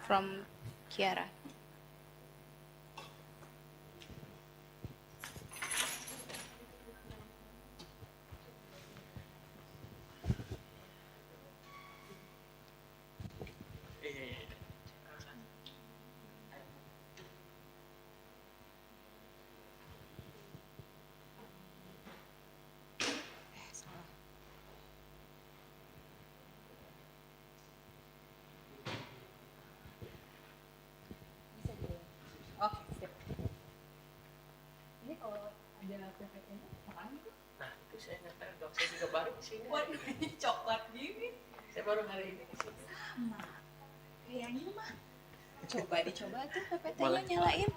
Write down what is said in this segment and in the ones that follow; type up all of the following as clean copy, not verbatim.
from Kiara. Saya juga baru kesini. Waduh, ini coklat gini. Saya baru hari ini kesini. Sama. Kayaknya mah. Coba dicoba tuh PPT-nya nyalain.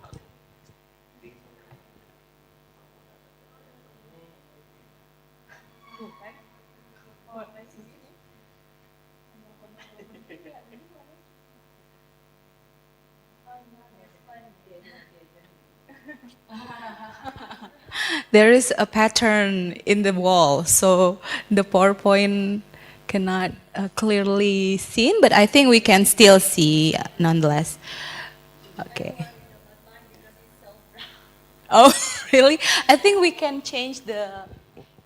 There is a pattern in the wall, so the PowerPoint cannot clearly seen, but I think we can still see nonetheless. Okay. Oh, really? I think we can change the.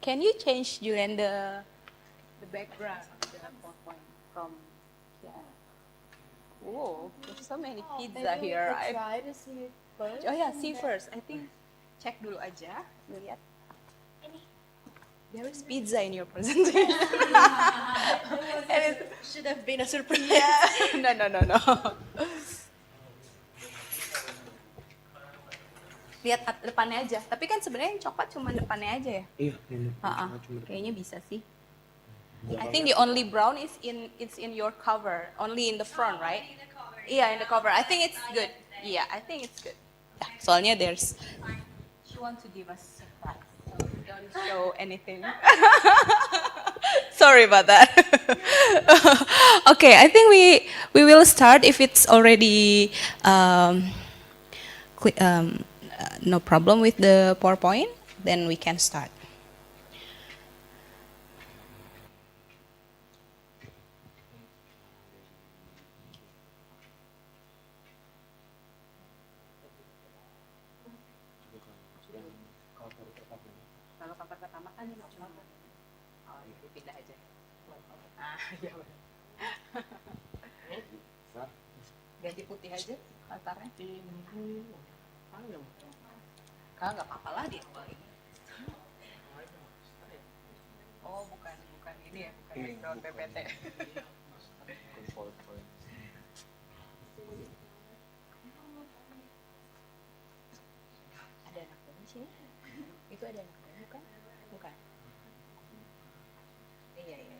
Can you change, Julian, the background of the PowerPoint from? Yeah. Whoa, there's so many pizza here. I try to see it first. Oh yeah, see first. I think cek dulu aja, lihat. Ini, there is pizza in your presentation. And it Should have been a surprise. yeah. No. Lihat depannya aja. Tapi kan sebenarnya yang coklat cuma depannya aja ya. Iya, Kayaknya bisa sih. I think the only brown is in your cover, only in the front, right? Yeah, in the cover. I think it's good. Yeah, I think it's good. Yeah, soalnya there's. She wants to give us surprise, so don't show anything. Sorry about that. Okay, I think we will start if it's already no problem with the PowerPoint, then we can start. Kalau cover pertama kan cuma itu pindah aja. Iya. Ganti putih aja latarnya. Kalau nggak apa-apa lah dia awal ini. Oh bukan ini ya, bukan background PPT. Ada anak buah sini? Itu ada anak buah bukan? Bukan. Iya.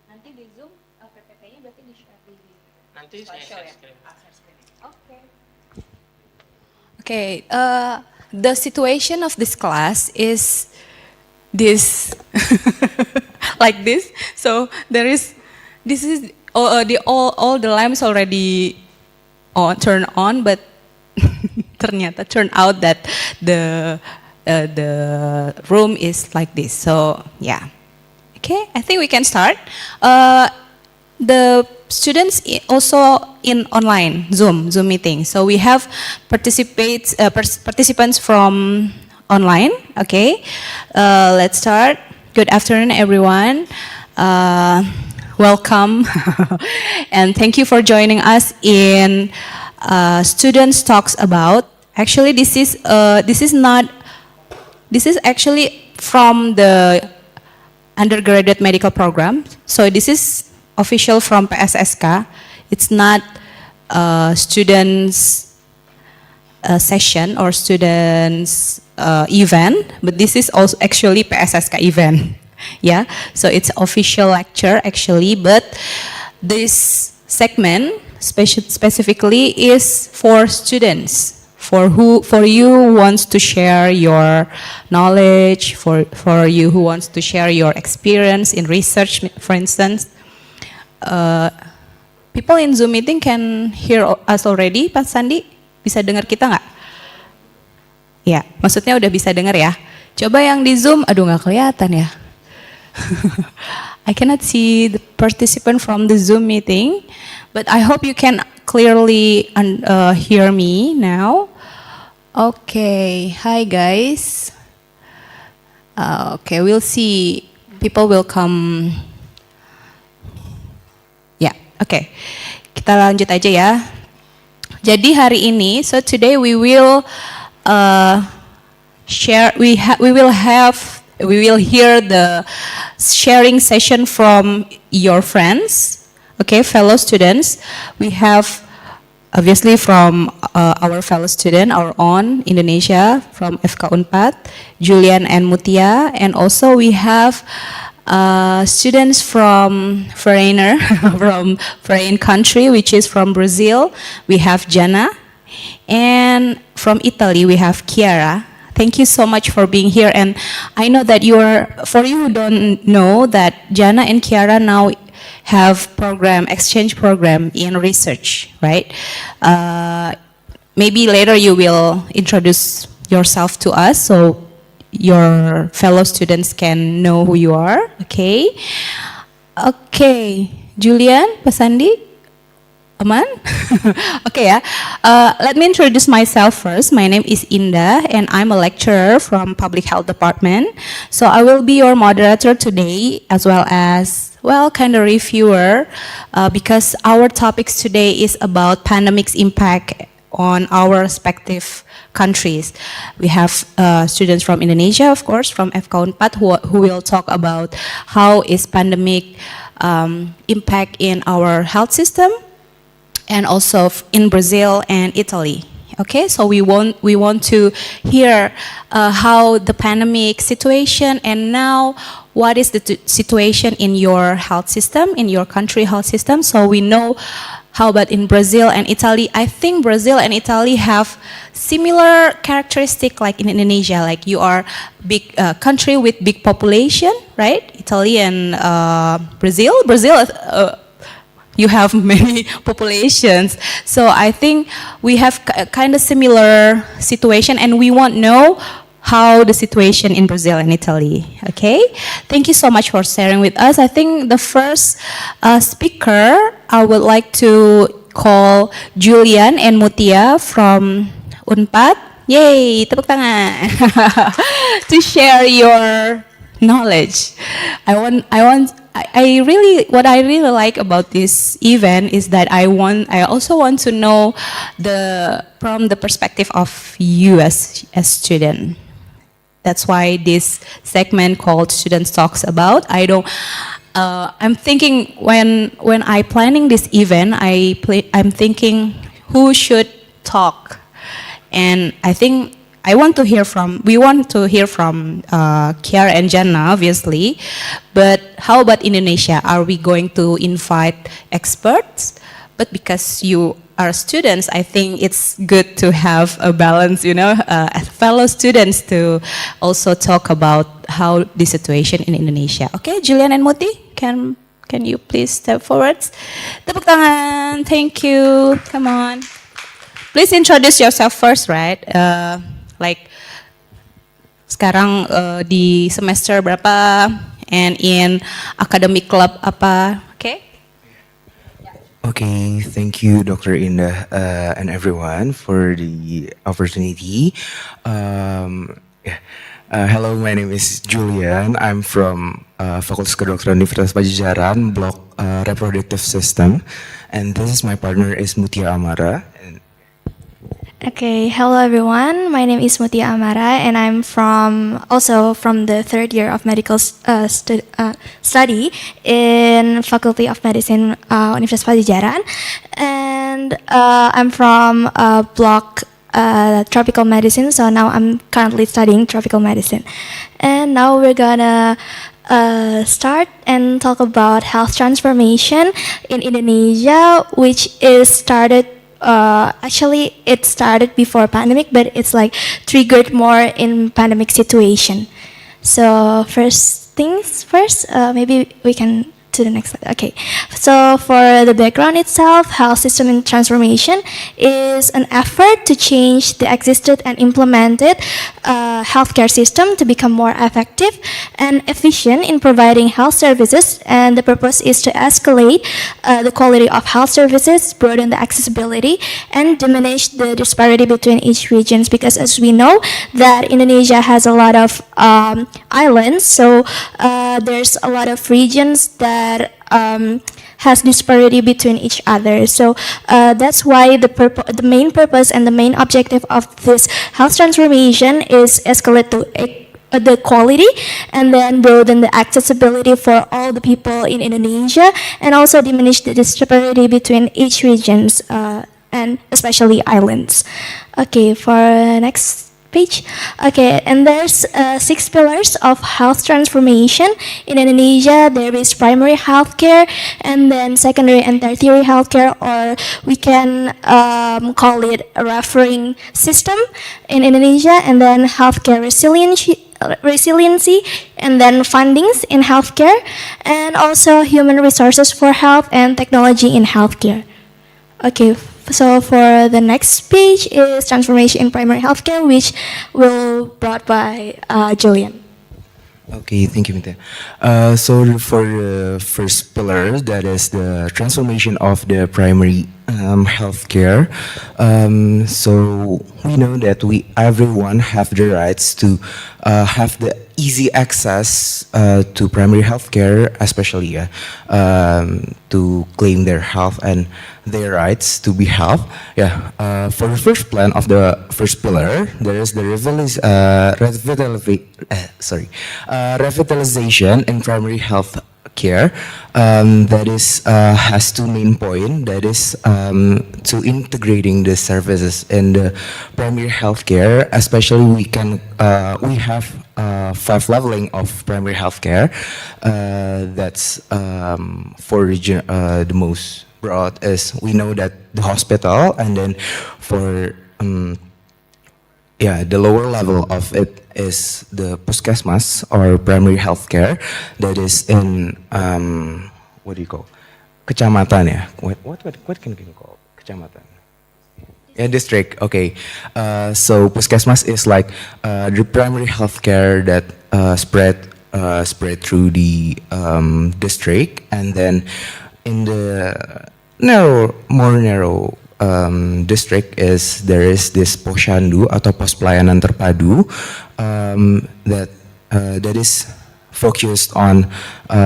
Nanti di Zoom PPT-nya berarti di-share di Nanti saya share screen. Okay. Okay, the situation of this class is this, like this. So this is all the lamps already turned on, but ternyata turned out that the room is like this. So yeah. Okay, I think we can start. The students also in online Zoom meeting. So we have participants from online. Okay, let's start. Good afternoon, everyone. Welcome, and thank you for joining us in Students Talks About. Actually, this is actually from the undergraduate medical program. So this is official from PSSK. It's not students session or students event, but this is also actually PSSK event. Yeah, so it's official lecture actually, but this segment specifically is for students for you who wants to share your knowledge, for you who wants to share your experience in research, for instance. People in Zoom meeting can hear us already, Pak Sandi? Bisa dengar kita nggak? Ya, maksudnya udah bisa dengar ya. Coba yang di Zoom, aduh nggak kelihatan ya. I cannot see the participant from the Zoom meeting, but I hope you can clearly hear me now. Okay, hi guys. Okay, we'll see. People will come. Ya, okay. Kita lanjut aja ya. Jadi hari ini, so today we will share. We will hear the sharing session from your friends, okay, fellow students. We have obviously from our fellow student, our own Indonesia, from FK Unpad, Julian and Mutia, and also we have students from foreigner, from foreign country, which is from Brazil. We have Jana, and from Italy we have Chiara. Thank you so much for being here, and I know that for you who don't know, that Jana and Chiara now have exchange program in research, right? Maybe later you will introduce yourself to us so your fellow students can know who you are, okay? Okay, Julian, Pasandi? Aman? Okay ya. Let me introduce myself first. My name is Indah and I'm a lecturer from Public Health Department. So I will be your moderator today as well as, well, kind of reviewer because our topics today is about pandemic's impact on our respective countries. We have students from Indonesia, of course, from FK Unpad who will talk about how is pandemic impact in our health system, and also in Brazil and Italy. Okay, so we want to hear how the pandemic situation, and now what is the situation in your health system, in your country health system. So we know how about in Brazil and Italy. I think Brazil and Italy have similar characteristic like in Indonesia. Like you are big country with big population, right? Italy and Brazil. You have many populations. So I think we have kind of similar situation, and we want to know how the situation in Brazil and Italy, okay? Thank you so much for sharing with us. I think the first speaker, I would like to call Julian and Mutia from Unpad. Yay, tepuk tangan. To share your knowledge. What I really like about this event is that I also want to know from the perspective of you as a student. That's why this segment called Students Talks about. I'm thinking when I planning this event, I'm thinking who should talk, and I think we want to hear from Chiara and Jana, obviously, but how about Indonesia? Are we going to invite experts? But because you are students, I think it's good to have a balance, fellow students to also talk about how the situation in Indonesia. Okay, Julian and Muti, can you please step forward? Tepuk tangan, thank you, come on. Please introduce yourself first, right? Like sekarang di semester berapa, and in academic club apa, okay? Okay, thank you, Dr. Indah, and everyone for the opportunity. Hello, my name is Julian. I'm from Fakultas Kedokteran Universitas Pajajaran, Block Reproductive System, and this is my partner is Mutia Amara. Okay, hello everyone. My name is Mutia Amara, and I'm also from the third year of medical study in Faculty of Medicine, Universitas Pajajaran, and I'm from block tropical medicine. So now I'm currently studying tropical medicine, and now we're gonna start and talk about health transformation in Indonesia, which is started actually it started before pandemic, but it's like triggered more in pandemic situation. So first things first, maybe we can to the next slide. Okay, so for the background itself, health system in transformation is an effort to change the existed and implemented healthcare system to become more effective and efficient in providing health services. And the purpose is to escalate the quality of health services, broaden the accessibility, and diminish the disparity between each regions. Because as we know that Indonesia has a lot of islands, so there's a lot of regions that has disparity between each other. So that's why the main purpose and the main objective of this health transformation is escalate to the quality and then broaden the accessibility for all the people in Indonesia, and also diminish the disparity between each regions and especially islands. Okay, for next page. Okay, and there's 6 pillars of health transformation in Indonesia. There is primary healthcare, and then secondary and tertiary healthcare, or we can call it a referring system in Indonesia, and then healthcare resiliency, and then fundings in healthcare, and also human resources for health and technology in healthcare. Okay, so for the next page is transformation in primary healthcare, which will brought by Julian. Okay, thank you, Mita. So for the first pillar, that is the transformation of the primary healthcare. So we know that everyone have the rights to have the easy access to primary healthcare, especially to claim their health and their rights to be health. For the first plan of the first pillar, there is the revitalization in primary health care. That is has 2 main points. That is to integrating the services in the primary health care. Especially we have 5 leveling of primary health care. That's for the most broad is we know that the hospital, and then for the lower level of it is the puskesmas or primary health care that is in what do you call kecamatan, yeah? What can you call kecamatan? Yeah, district. Okay, so puskesmas is like the primary health care that spread through the district, and then in the more narrow district there is this posyandu atau pos pelayanan terpadu that is focused on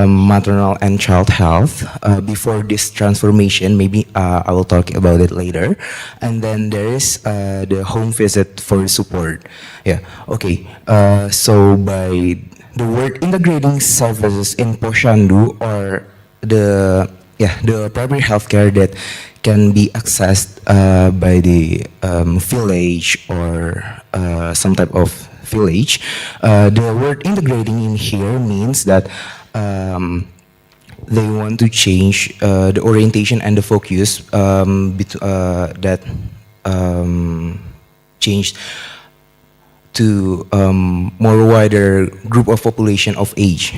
maternal and child health. Before this transformation, maybe I will talk about it later. And then there is the home visit for support. Okay. So by the word integrating services in posyandu, or the primary healthcare that can be accessed by the village or some type of village. The word integrating in here means that they want to change the orientation and the focus that changed to more wider group of population of age.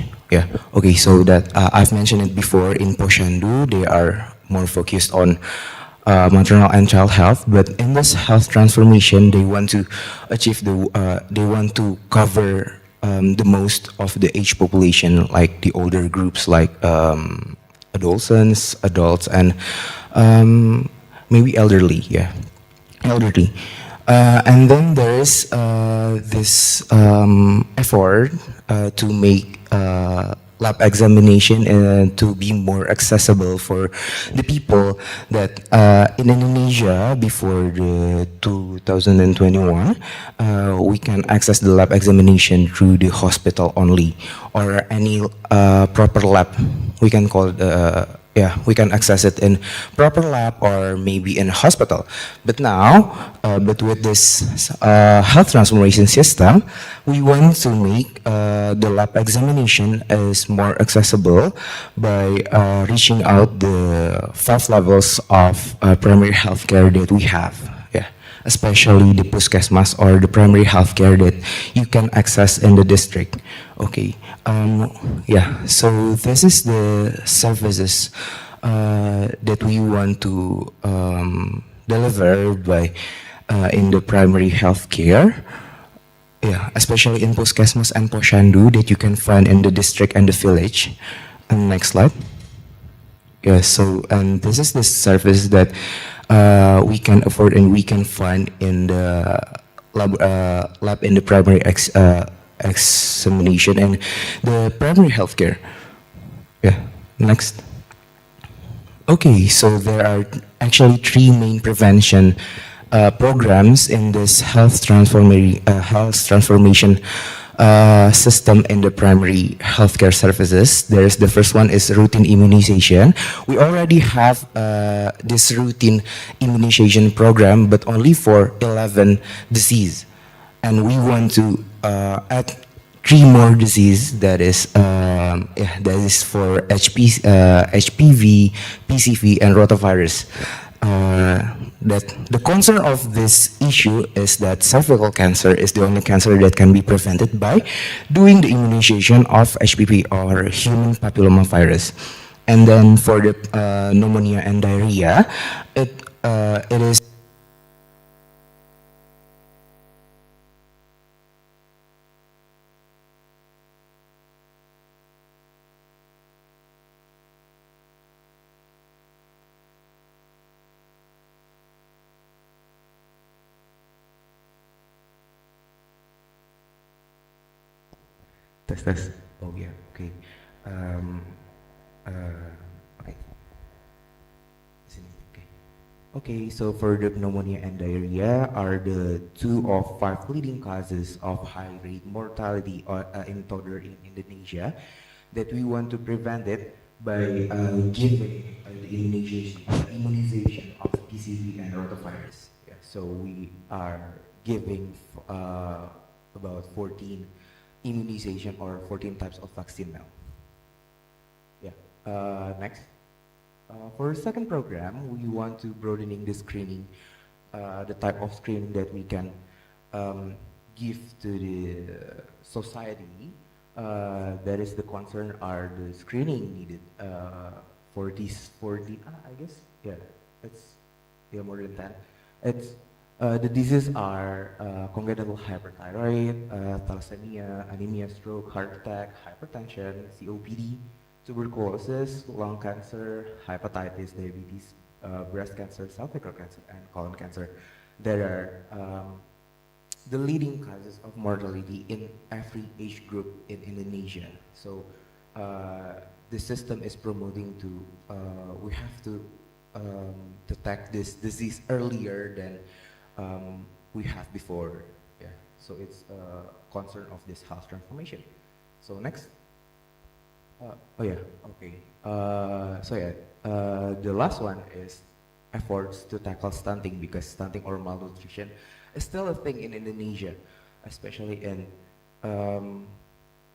Okay, so that I've mentioned it before, in Posyandu they are more focused on maternal and child health, but in this health transformation they want to achieve they want to cover the most of the age population, like the older groups, like adolescents, adults, and maybe elderly. Elderly. And then there is this effort to make lab examination to be more accessible for the people that in Indonesia before the 2021 we can access the lab examination through the hospital only, or any proper lab. We can call it yeah, we can access it in proper lab or maybe in hospital. But now, but with this health transformation system, we want to make the lab examination is more accessible by reaching out the 5 levels of primary healthcare that we have. Yeah, especially the puskesmas or the primary healthcare that you can access in the district. Okay. Yeah. So this is the services that we want to deliver by in the primary healthcare. Yeah, especially in puskesmas and posyandu that you can find in the district and the village. And next slide. Yeah, so and this is the service that we can afford and we can find in the lab in the primary examination and the primary healthcare. Yeah, next. Okay, so there are actually 3 main prevention programs in this health transformation system in the primary healthcare services. There's the first one is routine immunization. We already have this routine immunization program, but only for 11 disease, and we want to add 3 more disease that is yeah, that is for HPV, PCV, and rotavirus. That the concern of this issue is that cervical cancer is the only cancer that can be prevented by doing the immunization of HPV or human papillomavirus. And then for the pneumonia and diarrhea, it is tes. Oh yeah, okay. Um, okay. Sini, okay. Okay, so for the pneumonia and diarrhea are the 2 of 5 leading causes of high rate mortality in toddler in Indonesia that we want to prevent it by giving the immunization of PCV and rotavirus. Yeah, so we are giving about 14 immunization or 14 types of vaccine now. Yeah. Next. For the second program, we want to broadening the screening, the type of screening that we can give to the society. That is the concern are the screening needed for the I guess yeah, it's yeah, more than that. It's the diseases are congenital hyperthyroid, thalassemia, anemia, stroke, heart attack, hypertension, COPD, tuberculosis, lung cancer, hepatitis, diabetes, breast cancer, cervical cancer, and colon cancer. There are the leading causes of mortality in every age group in Indonesia. So the system is promoting to we have to detect this disease earlier than we have before. Yeah. So it's a concern of this health transformation. So next. Oh yeah, okay. So yeah, the last one is efforts to tackle stunting because stunting or malnutrition is still a thing in Indonesia, especially in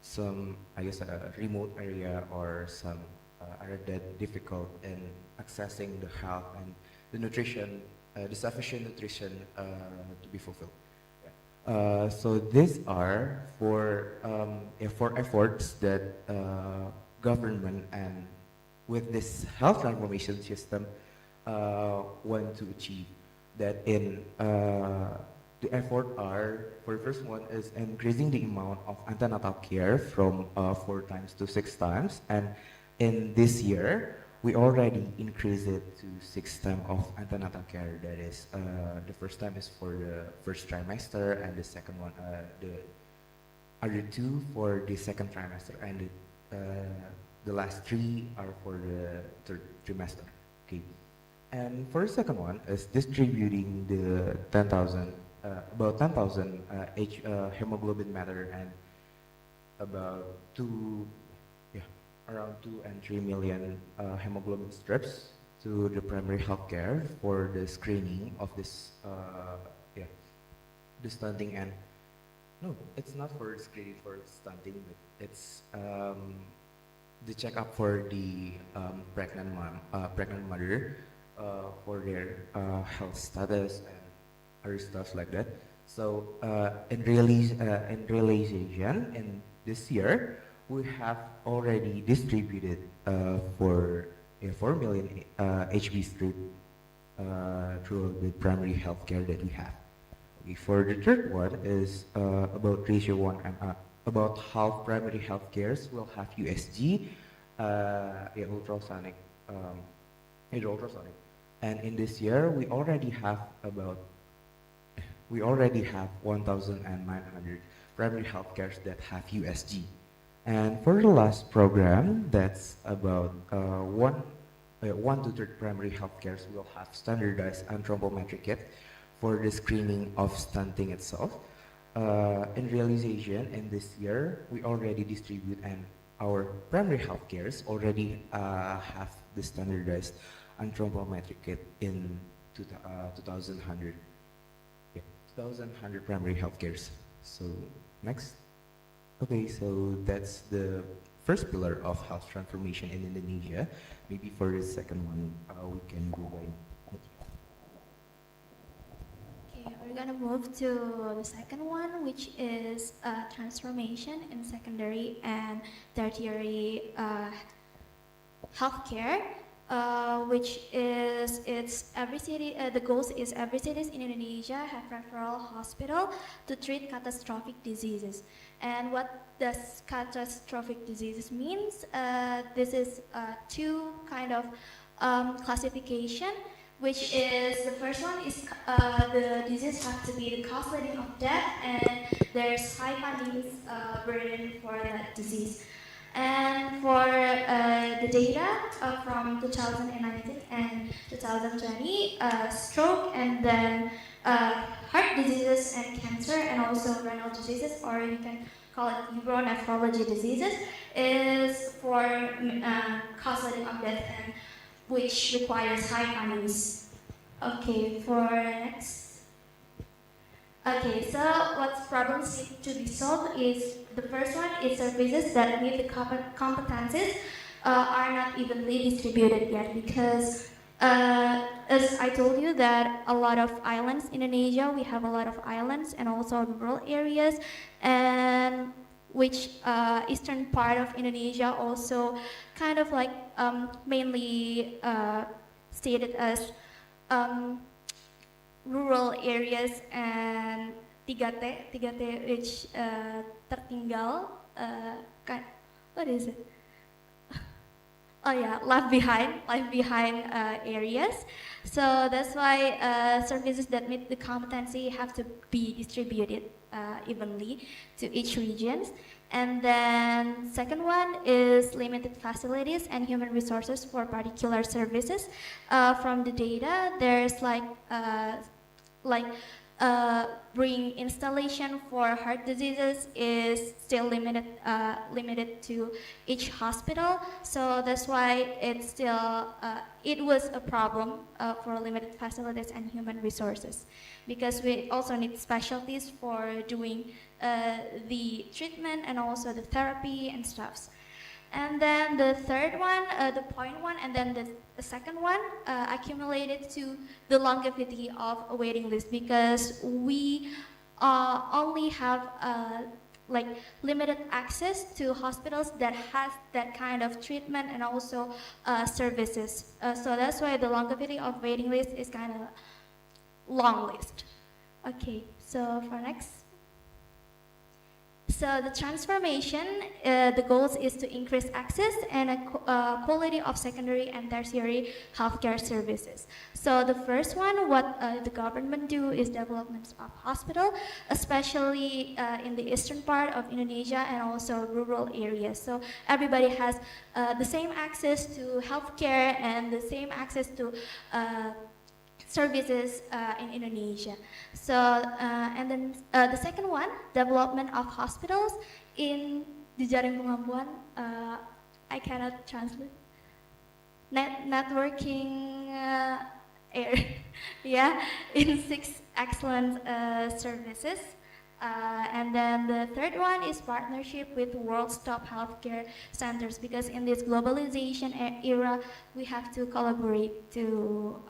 some, I guess, a remote area or some area that difficult in accessing the health and the nutrition, the sufficient nutrition to be fulfilled. So these are for efforts that government and with this health transformation system want to achieve. That in the effort are for the first one is increasing the amount of antenatal care from 4 times to 6 times, and in this year we already increased it to 6 times of antenatal care. That is, the first time is for the first trimester, and the second one, the other 2 for the second trimester, and the last 3 are for the third trimester. Okay, and for the second one is distributing the 10,000, about 10,000 hemoglobin matter and about 2, yeah, around 2 and 3 million hemoglobin strips to the primary healthcare for the screening of this, yeah, the stunting and no, it's not for screening for stunting, but it's the checkup for the pregnant mother for their health status and other stuff like that. So in realization, in this year, we have already distributed for 4 million HB strip through the primary healthcare that we have. Okay, for the third one is about ratio one and about half primary healthcares will have USG, yeah, ultrasonic, ultrasonic. And in this year, we already have 1,900 primary healthcares that have USG. And for the last program, that's about one to third primary healthcares will have standardized anthropometric kit for the screening of stunting itself. In realization, in this year, we already distribute and our primary healthcares already have the standardized anthropometric kit in 2,100. Yeah, 2,100 primary healthcares. So next. Okay, so that's the first pillar of health transformation in Indonesia. Maybe for the second one, we can go by. Okay, we're gonna move to the second one, which is transformation in secondary and tertiary healthcare, which is it's every city. The goals is every cities in Indonesia have referral hospital to treat catastrophic diseases. And what does catastrophic diseases means? This is two kind of classification, which is the first one is the disease have to be the cause leading of death, and there's high funding burden for that disease. And for the data from 2019 and 2020, stroke and then heart diseases and cancer and also renal diseases, or you can call it uronephrology diseases, is for cause leading of death and which requires high fundings. Okay, for next. Okay, so what problems need to be solved is the first one is services that meet the competencies are not evenly distributed yet, because as I told you that a lot of islands in Indonesia, we have a lot of islands and also rural areas, and which eastern part of Indonesia also kind of like mainly stated as rural areas, and 3T which tertinggal, what is it? Oh yeah, left behind areas. So that's why services that meet the competency have to be distributed evenly to each regions. And then second one is limited facilities and human resources for particular services. From the data, there's like bring installation for heart diseases is still limited to each hospital. So that's why it's still it was a problem for limited facilities and human resources, because we also need specialties for doing the treatment and also the therapy and stuffs. And then the third one, the point one, and then the second one accumulated to the longevity of a waiting list, because we only have like limited access to hospitals that has that kind of treatment and also services. So that's why the longevity of waiting list is kind of long list. Okay, so for next. So the transformation, the goals is to increase access and quality of secondary and tertiary healthcare services. So the first one, what the government do is development of hospital, especially in the eastern part of Indonesia and also rural areas. So everybody has the same access to healthcare and the same access to services in Indonesia. So, and then the second one, development of hospitals in Jejaring Pengampuan I cannot translate. Networking yeah, in 6 excellent services. And then the third one is partnership with world's top healthcare centers, because in this globalization era, we have to collaborate to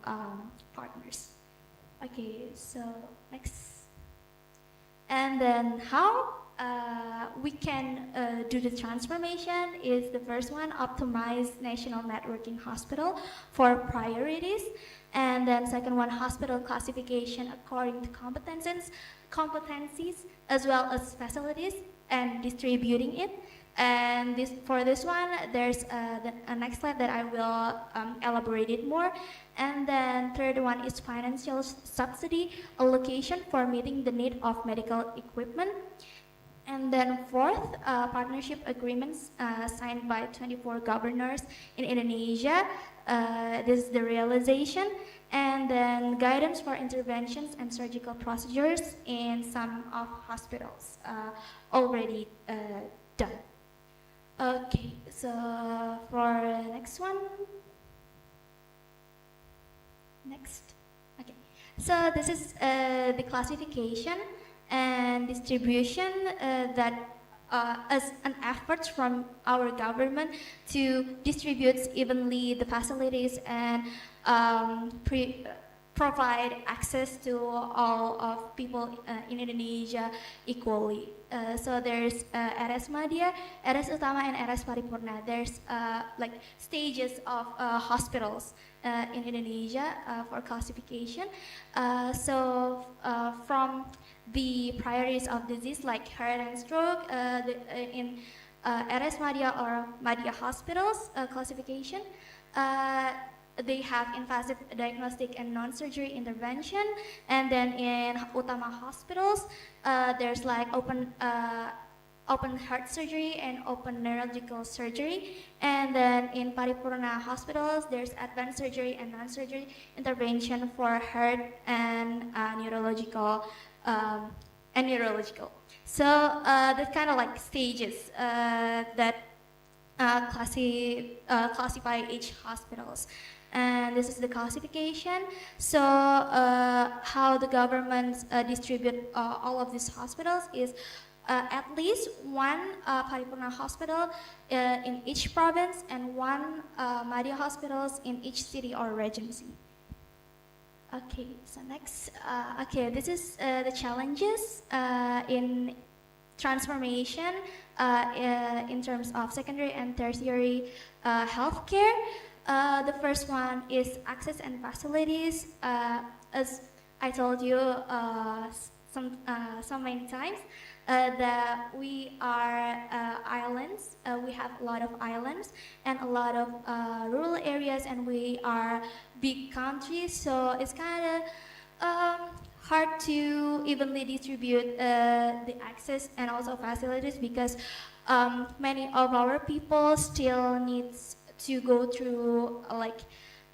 partners. Okay, so next. And then how we can do the transformation is the first one, optimize national networking hospital for priorities. And then second one, hospital classification according to competencies as well as facilities and distributing it. And for this one, there's a next slide that I will elaborate it more. And then third one is financial subsidy allocation for meeting the need of medical equipment. And then fourth, partnership agreements signed by 24 governors in Indonesia. This is the realization. And then guidance for interventions and surgical procedures in some of hospitals already done. Okay, so for next one. Next. Okay. So this is the classification and distribution that as an effort from our government to distribute evenly the facilities and provide access to all of people in Indonesia equally. So there's RS Madya, RS Utama, and RS Paripurna. There's like stages of hospitals in Indonesia for classification. From the priorities of disease like heart and stroke in RS Madya or Madya hospitals classification. They have invasive diagnostic and non-surgery intervention. And then in Utama hospitals, there's like open heart surgery and open neurological surgery. And then in Paripurna hospitals, there's advanced surgery and non-surgery intervention for heart and neurological. So that's kind of like stages that classify each hospitals. And this is the classification. So how the governments distribute all of these hospitals is at least one Paripurna hospital in each province and one Madhya hospitals in each city or regency. Okay, so next. Okay, this is the challenges in transformation in terms of secondary and tertiary healthcare. The first one is access and facilities. As I told you so many times, that we are islands. We have a lot of islands and a lot of rural areas, and we are big countries. So it's kind of hard to evenly distribute the access and also facilities, because many of our people still needs to go through like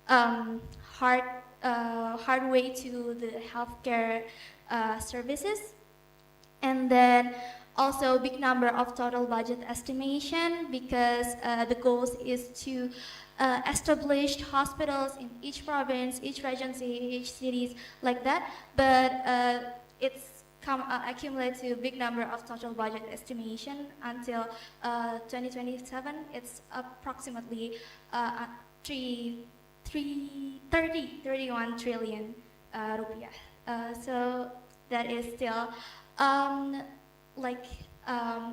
hard way to the healthcare services. And then also big number of total budget estimation, because the goal is to establish hospitals in each province, each regency, each cities like that. But it's accumulate to big number of total budget estimation until 2027. It's approximately 31 trillion rupiah. So that is still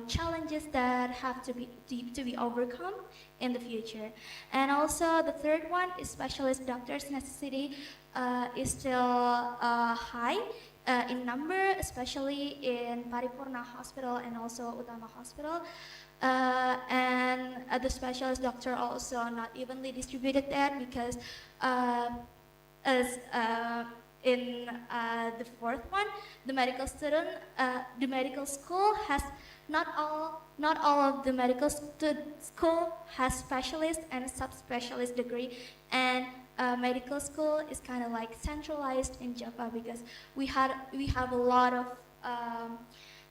challenges that have to be overcome in the future. And also the third one is specialist doctors necessity is still high in number, especially in Paripurna Hospital and also Utama Hospital. And the specialist doctor also not evenly distributed there, because as in the fourth one, the medical school has not all of the medical school has specialist and subspecialist degree, and medical school is kind of like centralized in Java, because we have a lot of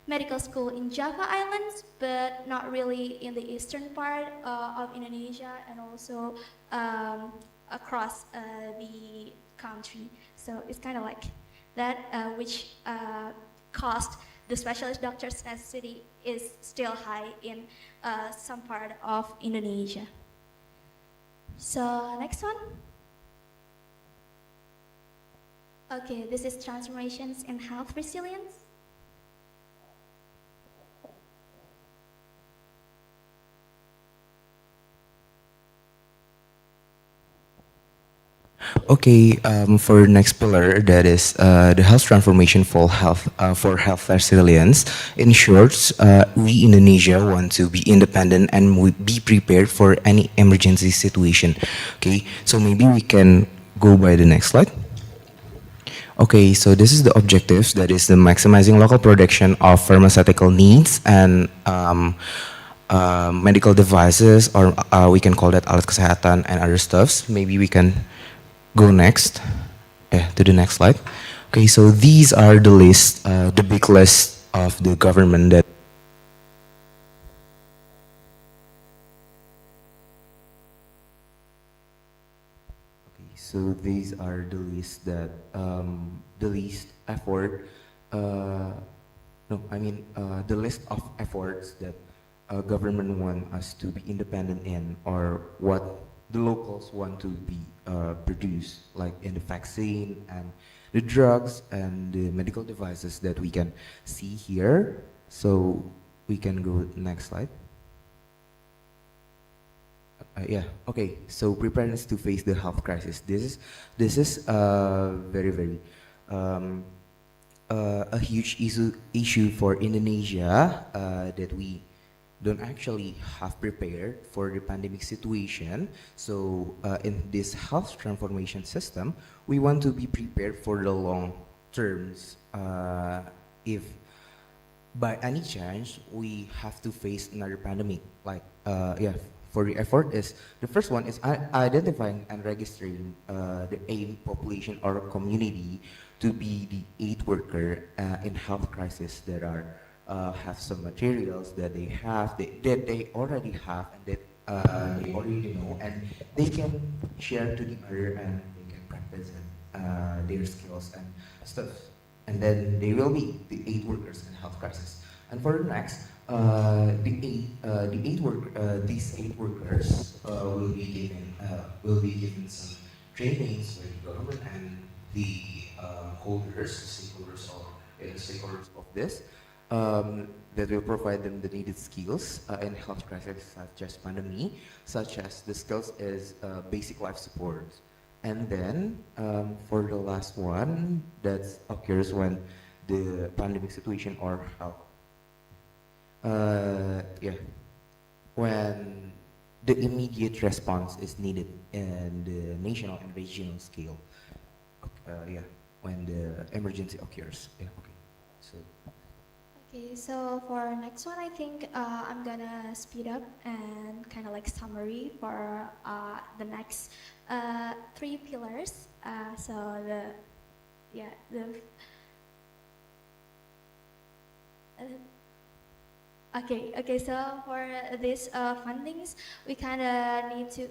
medical school in Java Islands, but not really in the eastern part of Indonesia and also across the country. So it's kind of like that, which cost the specialist doctor's necessity is still high in some part of Indonesia. So next one. Okay, this is transformations in health resilience. Okay, for next pillar, that is the health transformation for health resilience. In short, we Indonesia want to be independent and be prepared for any emergency situation. Okay, so maybe we can go by the next slide. Okay, so this is the objectives. That is the maximizing local production of pharmaceutical needs and medical devices, or we can call that alat kesehatan and other stuffs. Maybe we can go next, to the next slide. Okay, so these are the list, the big list of the government that. Okay, so these are the list that the least effort. No, I mean the list of efforts that government want us to be independent in, or what the locals want to be produced, like in the vaccine and the drugs and the medical devices that we can see here. So we can go next slide. Yeah. Okay. So preparedness to face the health crisis. This is very a huge issue for Indonesia, that we don't actually have prepared for the pandemic situation. So in this health transformation system, we want to be prepared for the long terms. If by any chance we have to face another pandemic, like yeah, for the effort is the first one is identifying and registering the aim population or community to be the aid worker in health crisis that are have some materials that that they already have, and that they already know, and they can share to the other, and they can practice their skills and stuff, and then they will be the aid workers in health crisis. And for the next, these aid workers will be given some trainings by the government and the stakeholders of this, that will provide them the needed skills in health crisis such as pandemic, such as the skills is basic life support. And then for the last one, that occurs when the pandemic situation or how, yeah, when the immediate response is needed in the national and regional scale. Yeah, when the emergency occurs. Yeah, okay. So. Okay, so for next one, I think I'm gonna speed up and kind of like summary for the next three pillars. So okay. So for this fundings, we kind of need to.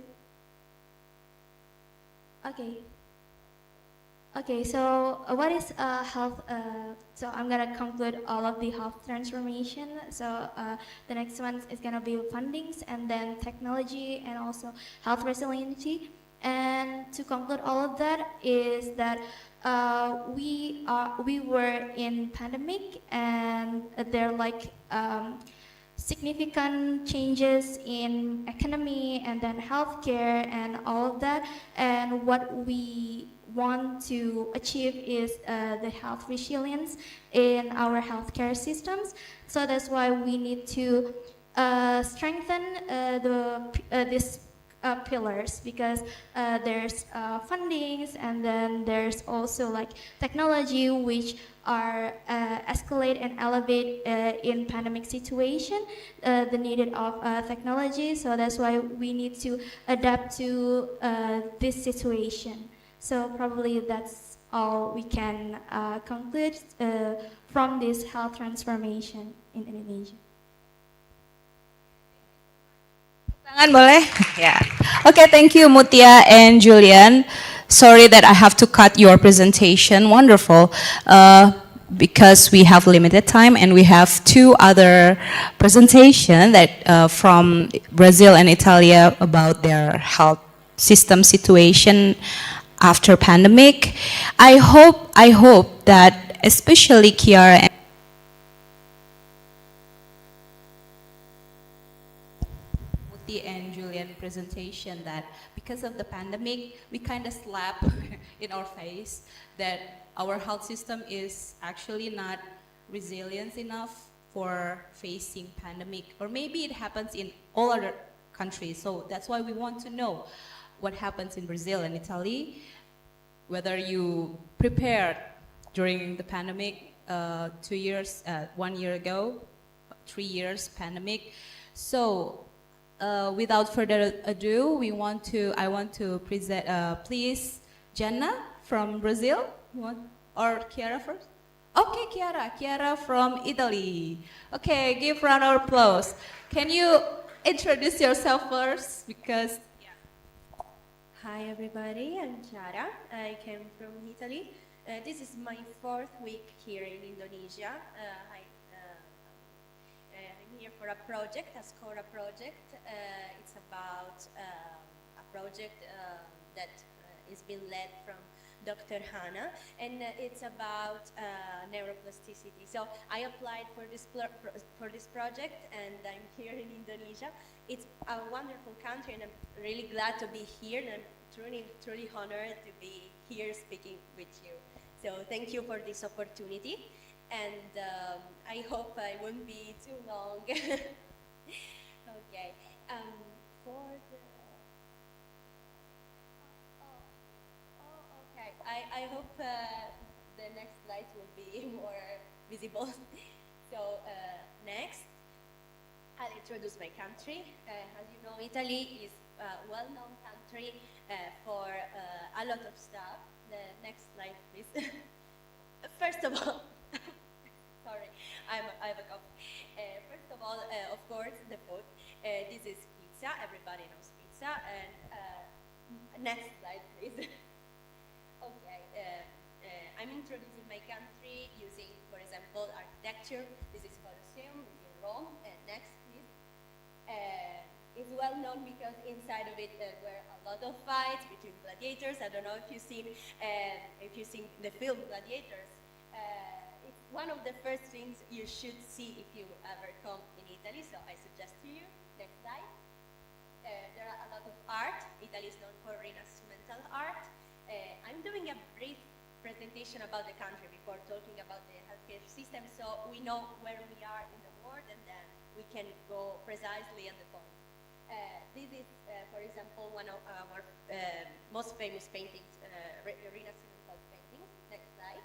Okay, so what is health? So I'm gonna conclude all of the health transformation. So the next one is gonna be fundings, and then technology, and also health resiliency. And to conclude all of that is that we were in pandemic, and they're like significant changes in economy and then healthcare and all of that. And what we want to achieve is the health resilience in our healthcare systems. So that's why we need to strengthen these pillars, because there's fundings, and then there's also like technology, which are escalate and elevate in pandemic situation, the needed of technology. So that's why we need to adapt to this situation. So probably that's all we can conclude from this health transformation in Indonesia. Tangan boleh? Yeah. Okay, thank you Mutia and Julian. Sorry that I have to cut your presentation. Wonderful. Because we have limited time and we have two other presentation that from Brazil and Italy about their health system situation after pandemic. I hope that especially Kiara and Julian presentation that because of the pandemic, we kind of slap in our face that our health system is actually not resilient enough for facing pandemic, or maybe it happens in all other countries. So that's why we want to know what happens in Brazil and Italy, whether you prepared during the pandemic 2 years, 1 year ago, 3 years pandemic. So without further ado, I want to present, please, Jenna from Brazil, or Chiara first? Okay, Chiara from Italy. Okay, give round of applause. Can you introduce yourself first? Because Hi everybody, I'm Chiara. I came from Italy. This is my fourth week here in Indonesia. I'm here for a project, a SCORA project. It's about a project that is being led from Dr. Hannah, and it's about neuroplasticity. So I applied for this project, and I'm here in Indonesia. It's a wonderful country, and I'm really glad to be here, and I'm truly honored to be here speaking with you. So thank you for this opportunity, and I hope I won't be too long. Okay. Okay. I hope the next slide will be more visible. So next, I'll introduce my country. As you know, Italy is a well-known country for a lot of stuff. The next slide, please. First of all, sorry, I have a cough. First of all, of course, the food. This is pizza. Everybody knows pizza. And next slide, please. Okay. I'm introducing my country using, for example, architecture. This is Colosseum in Rome. Next, please. It's well known because inside of it were a lot of fights between gladiators. I don't know if you've seen the film Gladiators. It's one of the first things you should see if you ever come in Italy, so I suggest to you. Next slide. There are a lot of art. Italy is known for Renaissance art. I'm doing a brief presentation about the country before talking about the healthcare system, so we know where we are in the world, and then we can go precisely at the point. This is, for example, one of our most famous paintings, Renaissance paintings. Next slide.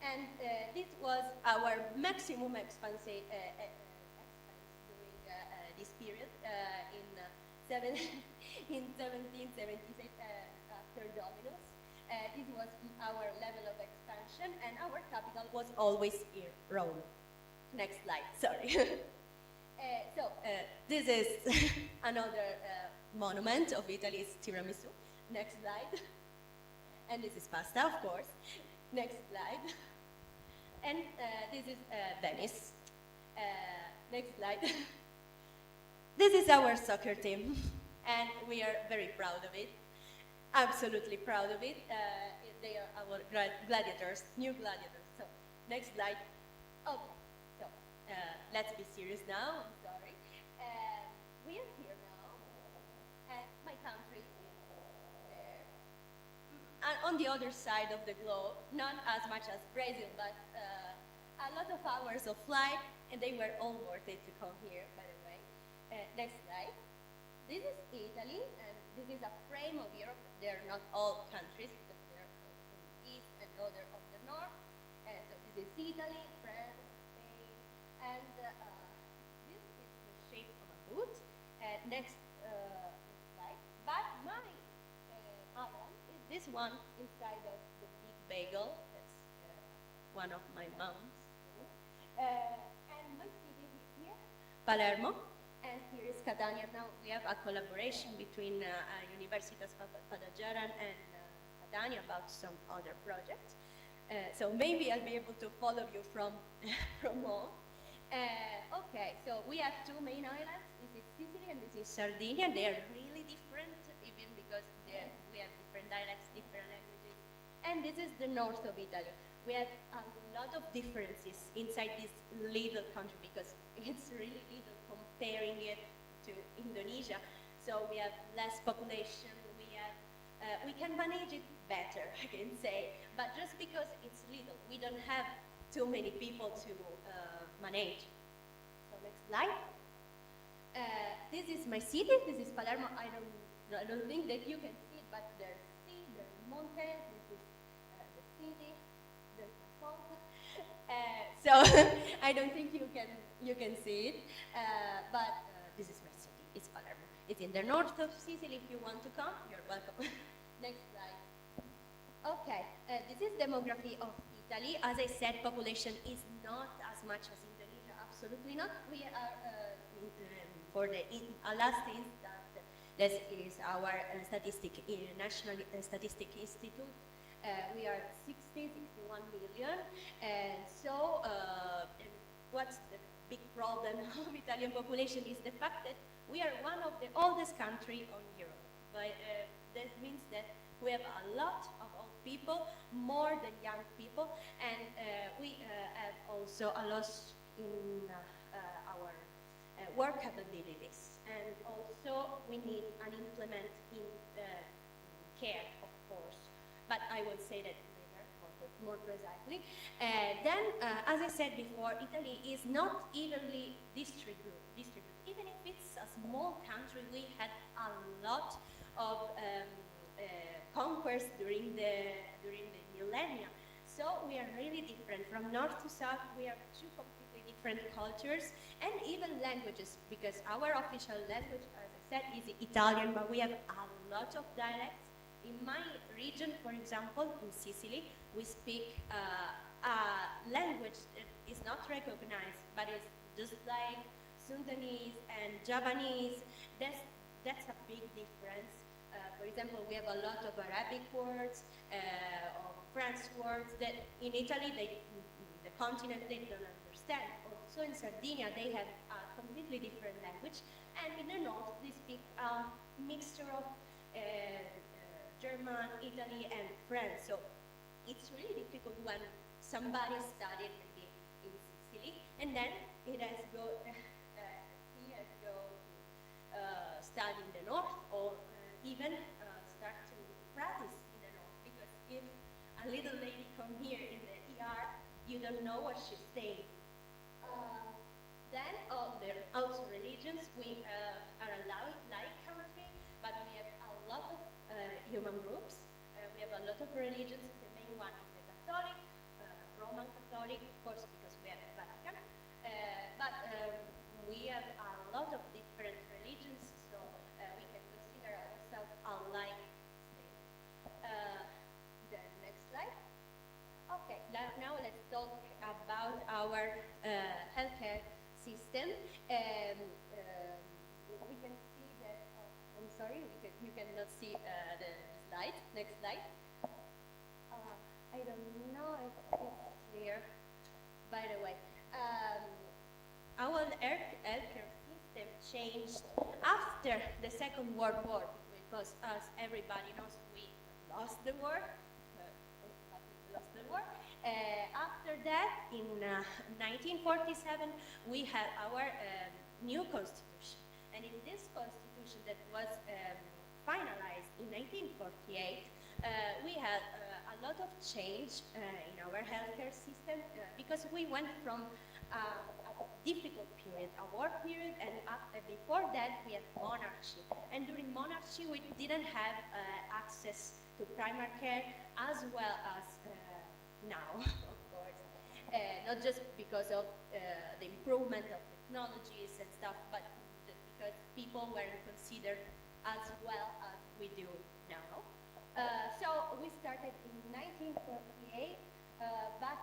And this was our maximum expense during this period in 1776 after Dominus. This was our level of expansion, and our capital was always in Rome. Next slide, sorry. This is another monument of Italy's tiramisu. Next slide. And this is pasta, of course. Next slide. And this is Venice. Next slide. This is our soccer team, and we are very proud of it. Absolutely proud of it. They are our gladiators, new gladiators. So, next slide. Okay. So, let's be serious now. I'm sorry. We are here now. My country is there. And on the other side of the globe, not as much as Brazil, but a lot of hours of flight, and they were all worth it to come here, by the way. Next slide. This is Italy, and this is a frame of Europe. They're not all countries, because they're from the east and other of the north. So this is Italy, France, Spain, and this is the shape of a boot. Next slide. But my oven is this one inside of the big bagel. That's one of my mom's And my city is here, Palermo, and here is Catania. Now we have a collaboration between Universitas Padagjaran and Catania about some other projects. So maybe I'll be able to follow you from from home. Okay, so we have two main islands. This is Sicily and this is Sardinia. They are really different, even because we have different dialects, different languages. And this is the north of Italy. We have a lot of differences inside this little country because it's really little comparing it to Indonesia. So we have less population. We can manage it better, I can say. But just because it's little, we don't have too many people to manage. So next slide. This is my city. This is Palermo. I don't think that you can see it, but there's sea, there's mountains. This is the city. There's the salt. So I don't think you can see it. But this is my city. It's Palermo. It's in the north of Sicily. If you want to come, you're welcome. Next slide. Okay, this is demography of Italy. As I said, population is not as much as Indonesia, absolutely not. We are, for the last instance, this is our National Statistic Institute. We are 61 million. And so, what's the big problem of Italian population is the fact that we are one of the oldest countries on Europe. But that means that we have a lot of old people, more than young people, and we have also a loss in our work capabilities. And also we need an implement in care, of course. But I will say that later, more precisely. Then, as I said before, Italy is not evenly distributed. Even if it's a small country, we had a lot of conquest during the millennia. So we are really different. From north to south, we have two completely different cultures and even languages, because our official language, as I said, is Italian, but we have a lot of dialects. In my region, for example, in Sicily, we speak a language that is not recognized, but it's just like Sundanese and Javanese. That's a big difference. For example, we have a lot of Arabic words, or French words that in Italy, the continent, they don't understand. Also in Sardinia, they have a completely different language. And in the north, they speak a mixture of German, Italy, and French. So it's really difficult when somebody studied maybe in Sicily, and then he has to go study in the north, or even start to practice in the north. Because if a little lady come here in the ER, you don't know what she's saying. Then, there are also religions. We are a laic country, but we have a lot of human groups. We have a lot of religions. The main one is the Catholic, Roman Catholic, of course, because we have the Vatican. But we have a lot of different religions, so we can consider ourselves a laic state. The next slide. Okay, now let's talk about our healthcare system. We can see that, I'm sorry, you cannot see the slide. Next slide. I don't know if it's clear. By the way, our healthcare system changed after the Second World War, because as everybody knows, we lost the war. After that, in 1947, we had our new constitution. And in this constitution that was finalized in 1948, we had a lot of change in our healthcare system, because we went from a difficult period, a war period, and before that we had monarchy. And during monarchy, we didn't have access to primary care as well as now, of course. Not just because of the improvement of technologies and stuff, but because people weren't considered as well as we do now. So we started in 1948, but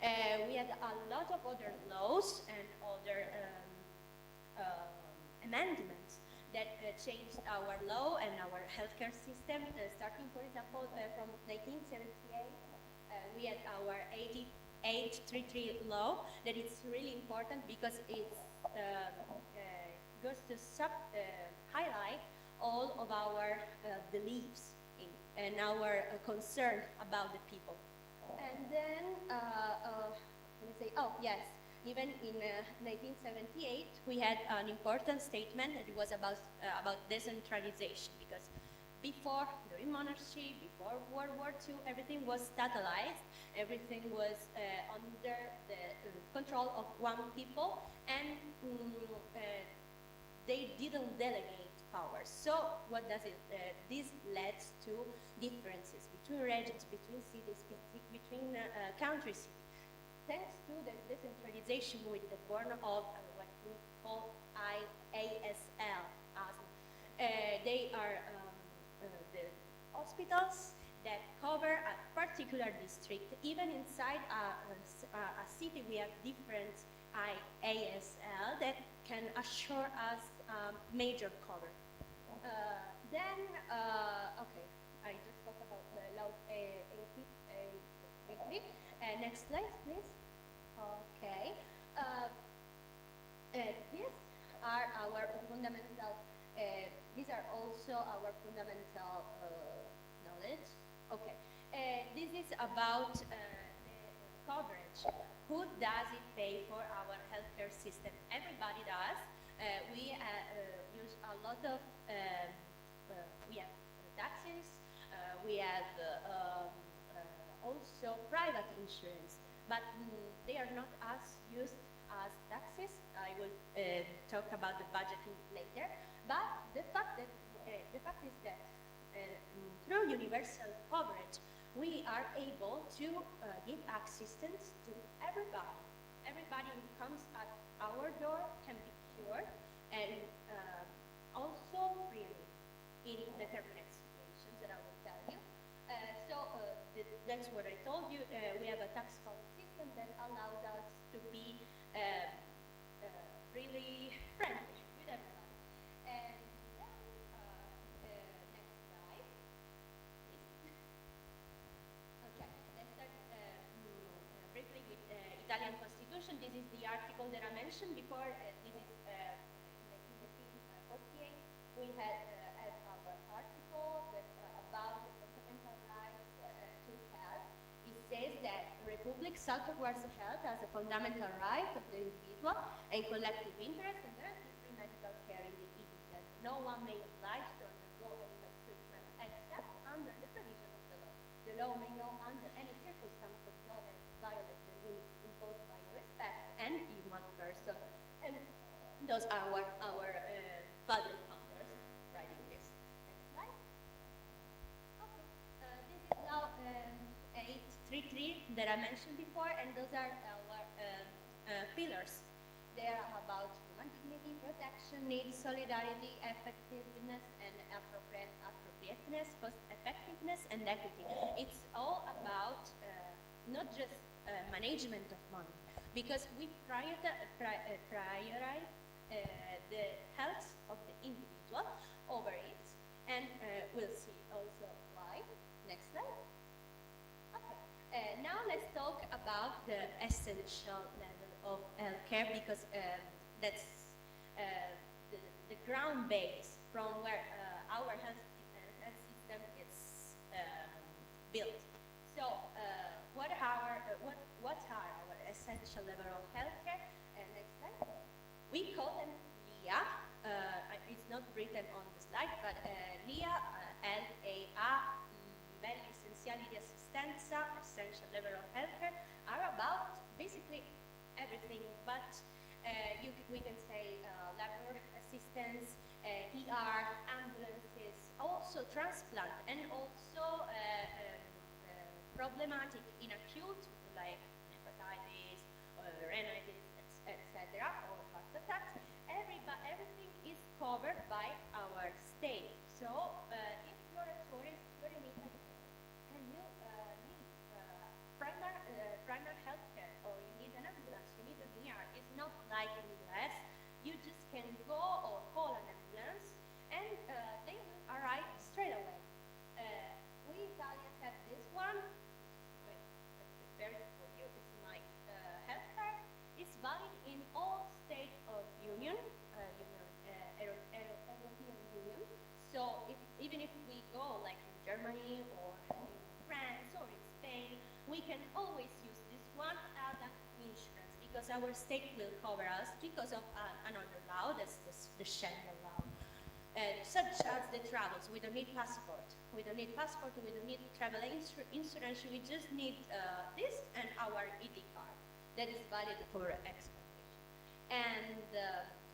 We had a lot of other laws and other amendments that changed our law and our healthcare system, starting, for example, from 1978. We had our 8833 law that is really important because it goes to highlight all of our beliefs and our concern about the people. And then, let's say, oh yes, even in 1978, we had an important statement that was about decentralization, because before the monarchy, before World War II, everything was statalized, everything was under the control of one people, and they didn't delegate powers. So what does it? This led to differences between regions, between cities, between countries. Thanks to the decentralization with the born of what we call ASL, they are the hospitals that cover a particular district. Even inside a city, we have different ASL that can assure us major cover. Okay, I just talked about the law 80. Next slide, please. Okay. These are our fundamental. These are also our fundamental knowledge. Okay. This is about the coverage. Who does it pay for our healthcare system? Everybody does. We use a lot of. We have taxes. We have also private insurance, but they are not as used as taxes. I will talk about the budgeting later. But the fact is that through universal coverage, we are able to give assistance to everybody. Everybody who comes at our door can be cured, and also freely in determinate situations that I will tell you. That's what I told you. We have a tax code system that allows us to be really friendly with everybody. And next slide. Okay, let's start briefly with Italian Constitution. This is the article that I mentioned before. This is in 1948. We had our article that, about the fundamental rights to health. It says that the Republic safeguards health as a fundamental right of the individual and collective interest, and guarantees free medical care in the EU. No one may oblige to undergo medical treatment except under the provision of the law. The law may not, under any circumstance, violate the limits imposed by respect and human person. And those are our father founders writing this. Next slide. Okay. This is now 833 that I mentioned before, and those are our pillars. They are about human dignity, protection, needs, solidarity, effectiveness, and appropriateness, cost-effectiveness, and equity. It's all about not just management of money, because we prioritize the health of the individual over it, and we'll see also why. Next slide. Okay. Now let's talk about the essential level of healthcare, because that's the ground base from where our health system is built. So, what are our essential level of healthcare? Next slide. We call them LEA. It's not written on the slide, but LEA, L-A-A, livelli essenziali di assistenza, essential level of healthcare, are about basically everything, but we can say labor assistance, ER, ambulances, also transplant, and also problematic in acute, like hepatitis, rhinitis, etc., or heart attacks. Everything is covered by our state. So if you're a tourist, you're in Italy, and you need primary health care not like in the US. You just can go or call an ambulance and they will arrive straight away. We Italians have this one. Wait, let's prepare it for you. It's my health card. It's valid in all states of European Union. So even if we go like in Germany or in France or in Spain, we can always use this one as an insurance because our state will cover us because of another law, that's the Schengen law. Such as the travels, we don't need passport. We don't need passport, we don't need travel insurance, we just need this and our ED card that is valid for exportation. And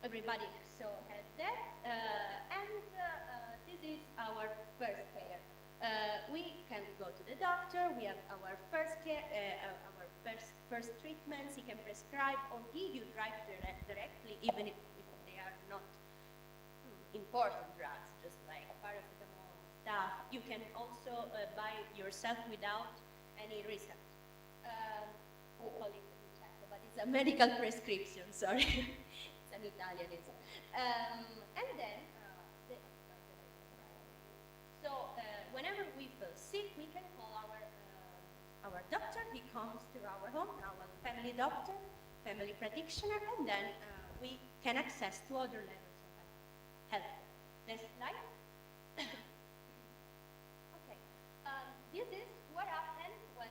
everybody so has that. This is our first care. We can go to the doctor, we have our first care, our first treatments, he can prescribe or give you drugs directly, even if they are not important drugs, just like paracetamol stuff. You can also buy yourself without any receipt. We call it ricetto, but it's a medical prescription, sorry. It's an Italianism. And then, whenever we feel sick, we can call our doctor. He comes to our home, our family doctor, family practitioner, and then we can access to other levels of health. Next slide. Okay. This is what happens when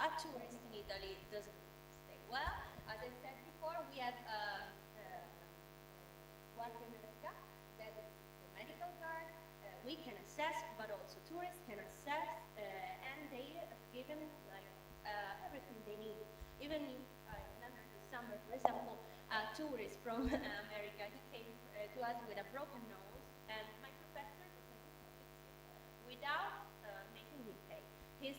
a tourist in Italy doesn't stay well. As I said before, we have Guardia Medica, that is the medical guard. We can assess, but also tourists can assess, and they are given like everything they need. Even if I remember this summer, for example, a tourist from America, he came to us with a broken nose, and my professor without making him pay. His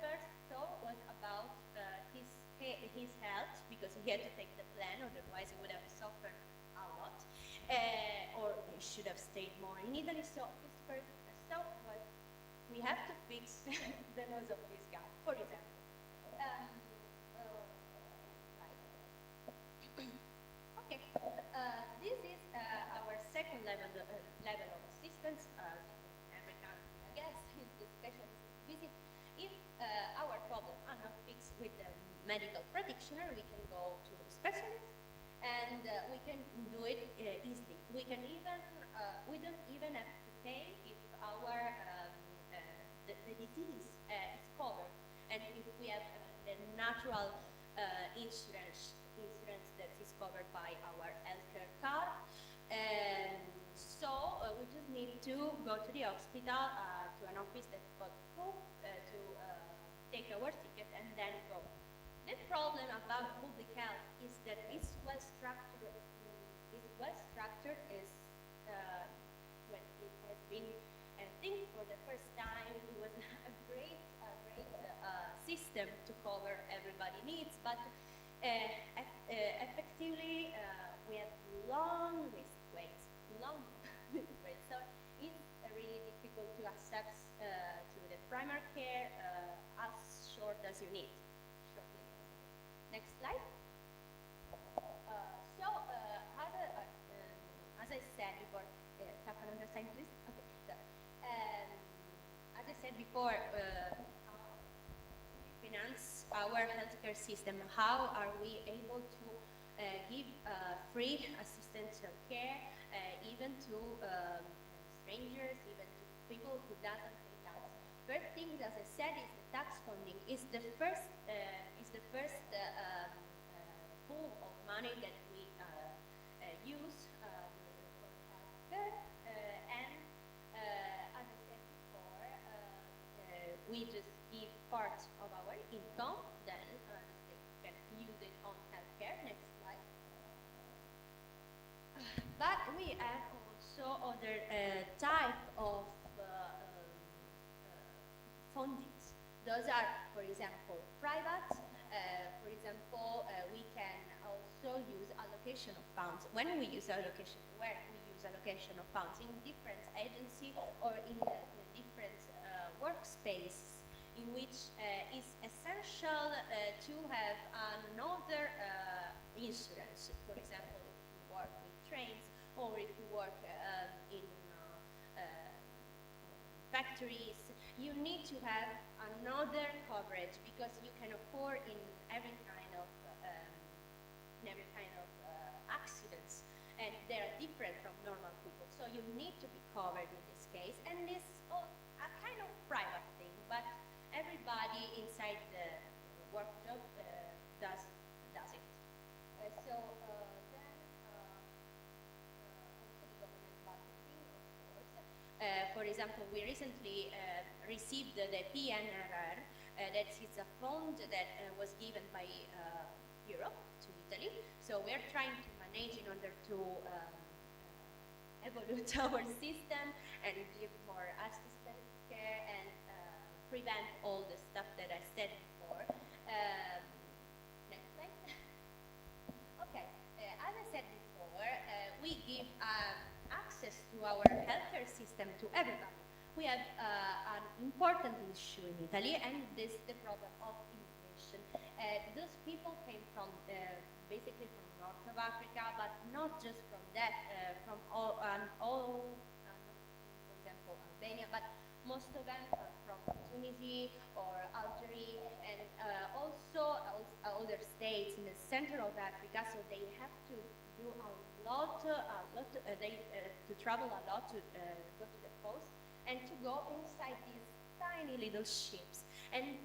first thought was about his health, because he had to take the plan, otherwise he would have suffered a lot, or he should have stayed more in Italy. So his first thought was, we have to fix the nose of this guy, for example. Okay, this is our second level of assistance. American, I guess, is the specialist visit. If our problems are not fixed with the medical practitioner, we can go to the specialist, and we can do it easily. We can even we don't even have to pay if our the disease is covered, and if we have the natural insurance that is covered by our healthcare card. So we just need to go to the hospital, to an office that's called POOP, to take our ticket and then go. The problem about public health is that it's well structured. Is when it has been, I think for the first time, it was a great system to cover everybody's needs, but effectively we have long waits. So it's really difficult to access to the primary care as short as you need. Next slide. As I said before, tap another sign, please. Okay. So, as I said before, we finance our healthcare system. How are we able to give free assistential care, even to strangers, even to people who doesn't pay tax? First thing, as I said, is the tax funding. Is the first pool of money that we use and as I said before, we just give part of our income, then they can use it on healthcare. Next slide. But we have also other type of fundings. Those are, for example, private. For example, we can also use allocation of funds. When we use allocation, where we use allocation of funds in different agencies or in different workspace, in which it's essential to have another insurance. For example, if you work with trains or if you work in factories, you need to have another coverage because you can occur in every kind of accidents, and they are different from normal people. So you need to be covered in this case, and this is a kind of private thing, but everybody inside the workshop does it. So then also the government budgeting, of course. For example, we recently received the PNRR, that is a fund that was given by Europe to Italy. So we are trying to manage in order to evolve our system and give more assistance care and prevent all the stuff that I said before. Next slide. Okay, as I said before, we give access to our healthcare system to everybody. We have an important issue in Italy, and this is the problem of immigration. Those people came from basically from north of Africa, but not just from that, from all, for example, Albania, but most of them are from Tunisia or Algeria, and also other states in the center of Africa. So they have to do a lot to travel a lot to go to the coast and to go inside these tiny little ships. And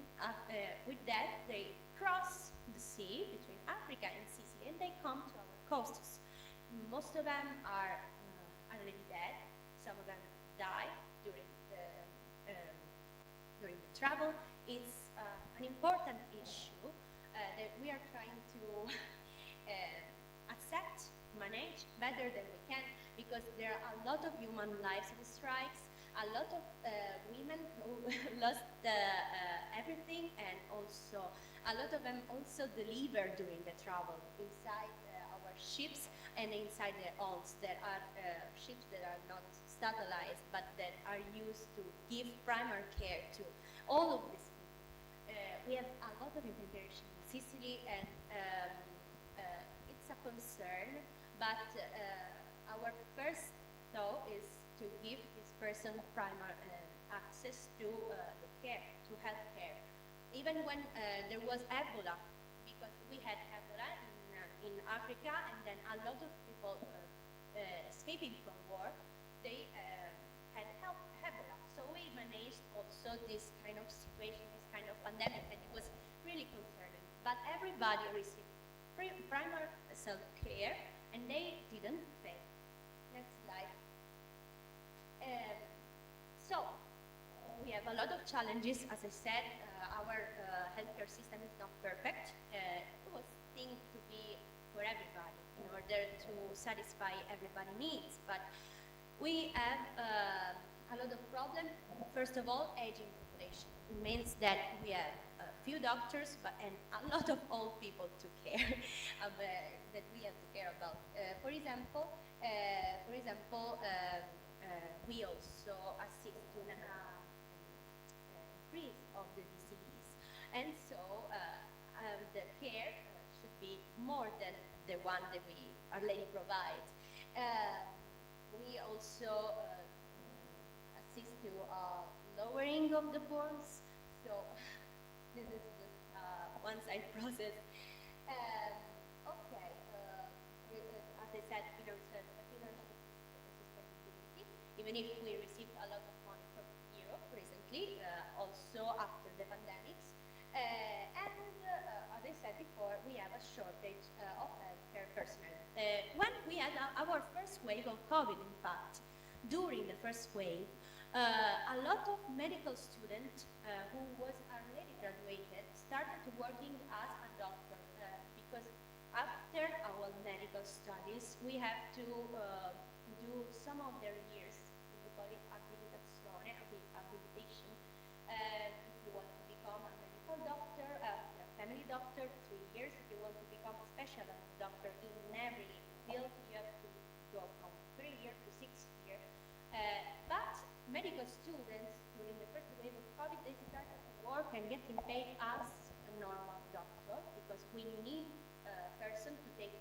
with that, they cross the sea between Africa and Sicily, and they come to our coasts. Most of them are already dead. Some of them die during the travel. It's an important issue that we are trying to accept, manage better than we can, because there are a lot of human lives in strikes, a lot of women who lost everything, and also a lot of them also deliver during the travel inside our ships and inside the hulls. There are ships that are not stabilized, but that are used to give primary care to all of these people. We have a lot of integration in Sicily, and it's a concern, but our first thought is to give this person primary access to the care, to health care. Even when there was Ebola, because we had Ebola in Africa, and then a lot of people escaping from war, they had Ebola. So we managed also this kind of situation, this kind of pandemic, and it was really concerning. But everybody received primary self-care, and they didn't pay. Next slide. So we have a lot of challenges. As I said, our healthcare system is not perfect. It was think to be for everybody in order to satisfy everybody's needs, but we have a lot of problems. First of all, aging population. It means that we have a few doctors, and a lot of old people to care that we have to care about. For example, we also assist to increase of the disease, and so the care should be more than the one that we already provide. We also assist to lowering of the burns. So this is just one side process. Okay, as I said, sustainability. Even if we received a lot of money from Europe recently, also after the pandemics, and as I said before, we have a shortage of healthcare personnel. When we had our first wave of COVID, in fact, during the first wave, a lot of medical students who was already graduated started working as a doctor because after our medical studies, we have to do some of their years, we call it habilitation. If you want to become a medical doctor, a family doctor, 3 years. If you want to become a specialist doctor in every field, you have to go from 3 years to 6 years. But medical students, during the first wave of COVID, they started to work and getting paid as a normal doctor because we need a person to take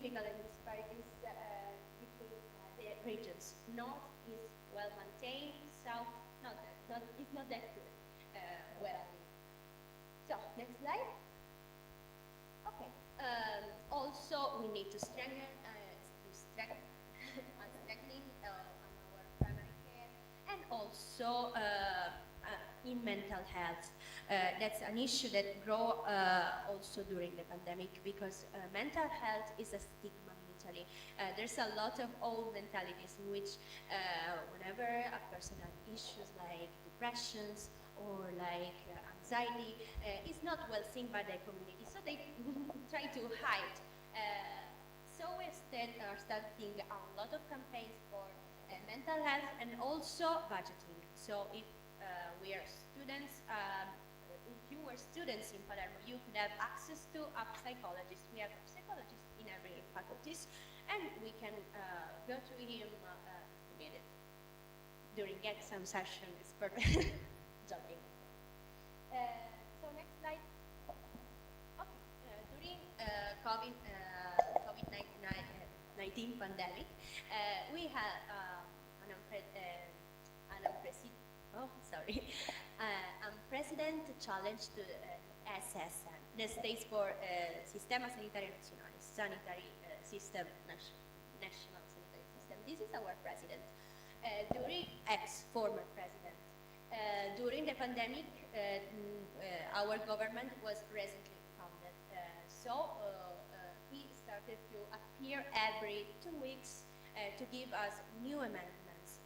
significant disparities between the regions. North is well maintained, south is not that good. Well, so next slide. Okay. Also, we need to strengthen on our primary care, and also in mental health. That's an issue that grew also during the pandemic, because mental health is a stigma in Italy. There's a lot of old mentalities in which whenever a person has issues like depressions or like anxiety, is not well seen by the community, so they try to hide. So we instead are starting a lot of campaigns for mental health and also budgeting. So if we are students, if you were students in Palermo, you could have access to a psychologist. We have psychologists in every faculties, and we can go to him if we need it during exam session. It's perfect. Joking. So next slide. Okay. During COVID-19 pandemic, we had unprecedented challenge to SSN. That stands for Sistema Sanitario Nazionale, Sanitary System, National Sanitary System. This is our president, former president. During the pandemic, our government was recently founded, so he started to appear every 2 weeks to give us new amendments.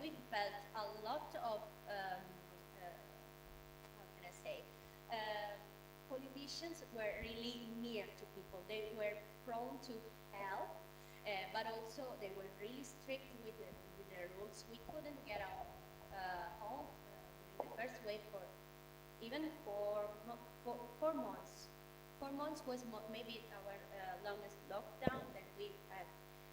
We felt a lot of, how can I say, politicians were really near to people. They were prone to help, but also they were really strict with the rules. We couldn't get out home in the first wave for even 4 months. 4 months was maybe our longest lockdown. Then we had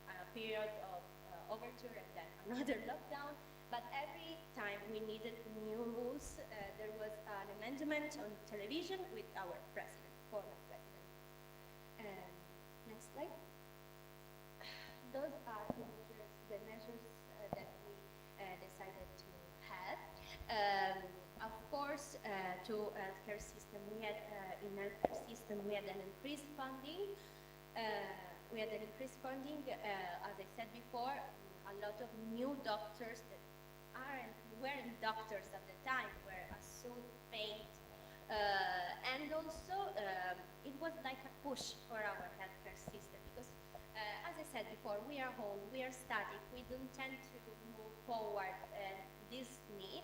a period of overture and then another lockdown. But every time we needed new rules, there was an amendment on television with our president, former president. Next slide. Those are the measures that we decided to have. Of course, to healthcare system, we had an increased funding. As I said before, a lot of new doctors that weren't doctors at the time were assumed paid. And also, it was like a push for our healthcare system, because as I said before, we are home, we are static, we don't tend to move forward, and this need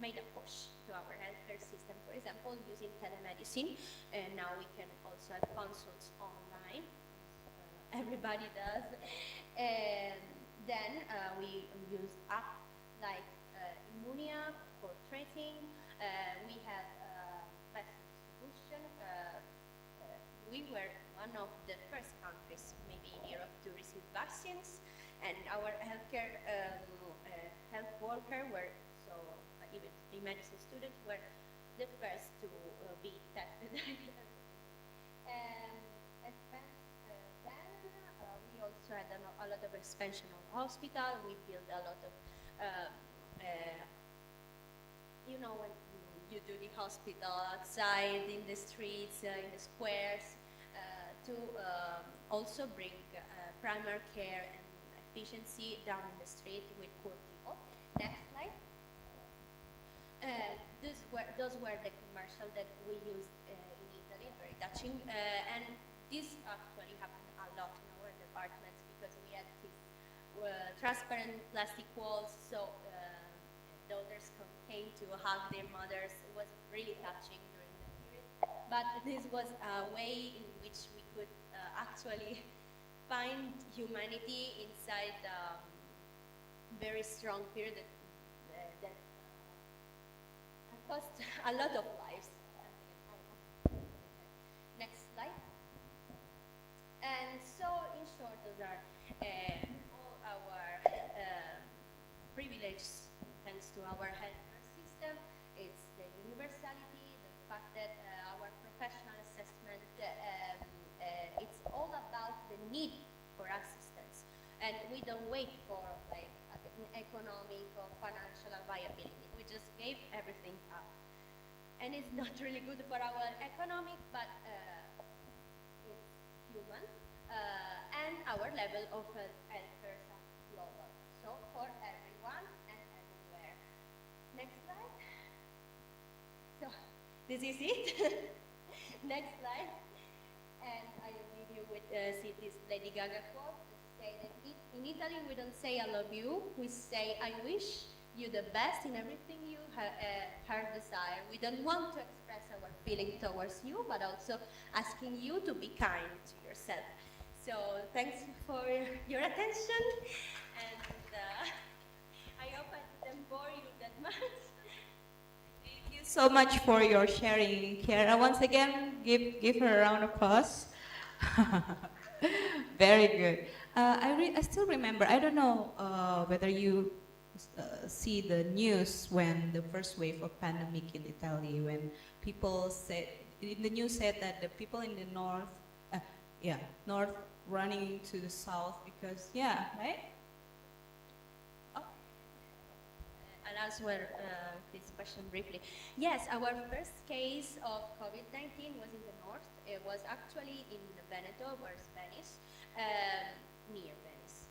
made a push to our healthcare system. For example, using telemedicine, and now we can also have consults online. Everybody does. And then we use apps like Immunia for tracing. We have vaccine distribution. We were one of the first countries, maybe in Europe, to receive vaccines, and our healthcare health worker were, so even the medicine students were the first to be tested. We also had a lot of expansion of hospital. We built a lot of, when you do the hospital outside, in the streets, in the squares, to also bring primary care and efficiency down in the street with poor people. Next slide. Those were the commercials that we used in Italy, very touching. And this actually happened a lot in our departments, because we had these transparent plastic walls, so daughters came to hug their mothers. It was really touching during the period. But this was a way in which we could actually find humanity inside a very strong period that cost a lot of lives. Next slide. And so, in short, those are all our privileges thanks to our healthcare system. It's the universality, the fact that our professional assessment, it's all about need for assistance. And we don't wait for like economic or financial viability. We just gave everything up. And it's not really good for our economic, but it's human, and our level of healthcare is global. So for everyone and everywhere. Next slide. So this is it. Next slide. And I will leave you with this Lady Gaga quote. Say that in Italy we don't say I love you, we say I wish you the best in everything you heart desire. We don't want to express our feeling towards you, but also asking you to be kind to yourself. So thanks for your attention, and I hope I didn't bore you that much. Thank you so much for your sharing, Kiara. Once again, give her a round of applause. Very good. I still remember. I don't know whether you see the news when the first wave of pandemic in Italy, when people said in the news said that the people in the north, north running to the south because right. I'll answer this question briefly. Yes, our first case of COVID-19 was in the north. It was actually in Veneto, or Venice, near Venice.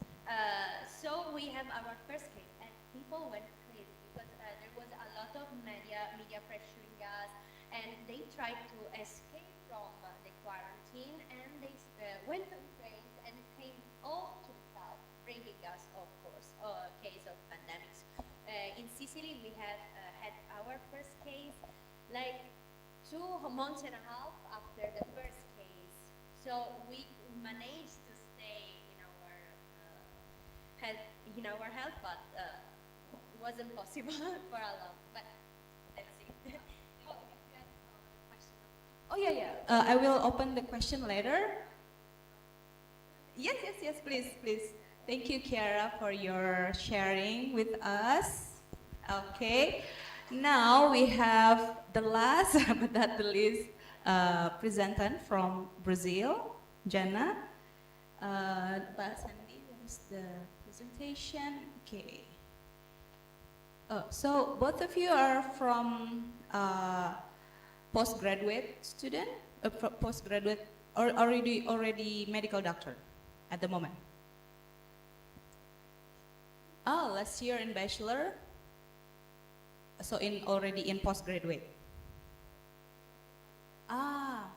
So we have our first case, and people went crazy because there was a lot of media pressuring us, and they tried to escape from the quarantine, and they went on trains and came all to the south, bringing us, of course, a case of pandemics. In Sicily, we have had our first case like 2 months and a half after the first case. So we managed to stay in our health, but it wasn't possible for a long. But let's see. Oh yeah. I will open the question later. Yes, please. Thank you, Kiara, for your sharing with us. Okay. Now we have the last but not the least presentant from Brazil, Jana. Pak Sandy, where's the presentation? Okay. So both of you are from postgraduate student, postgraduate, or already medical doctor at the moment. Oh, last year in bachelor. So already in postgraduate. Ah,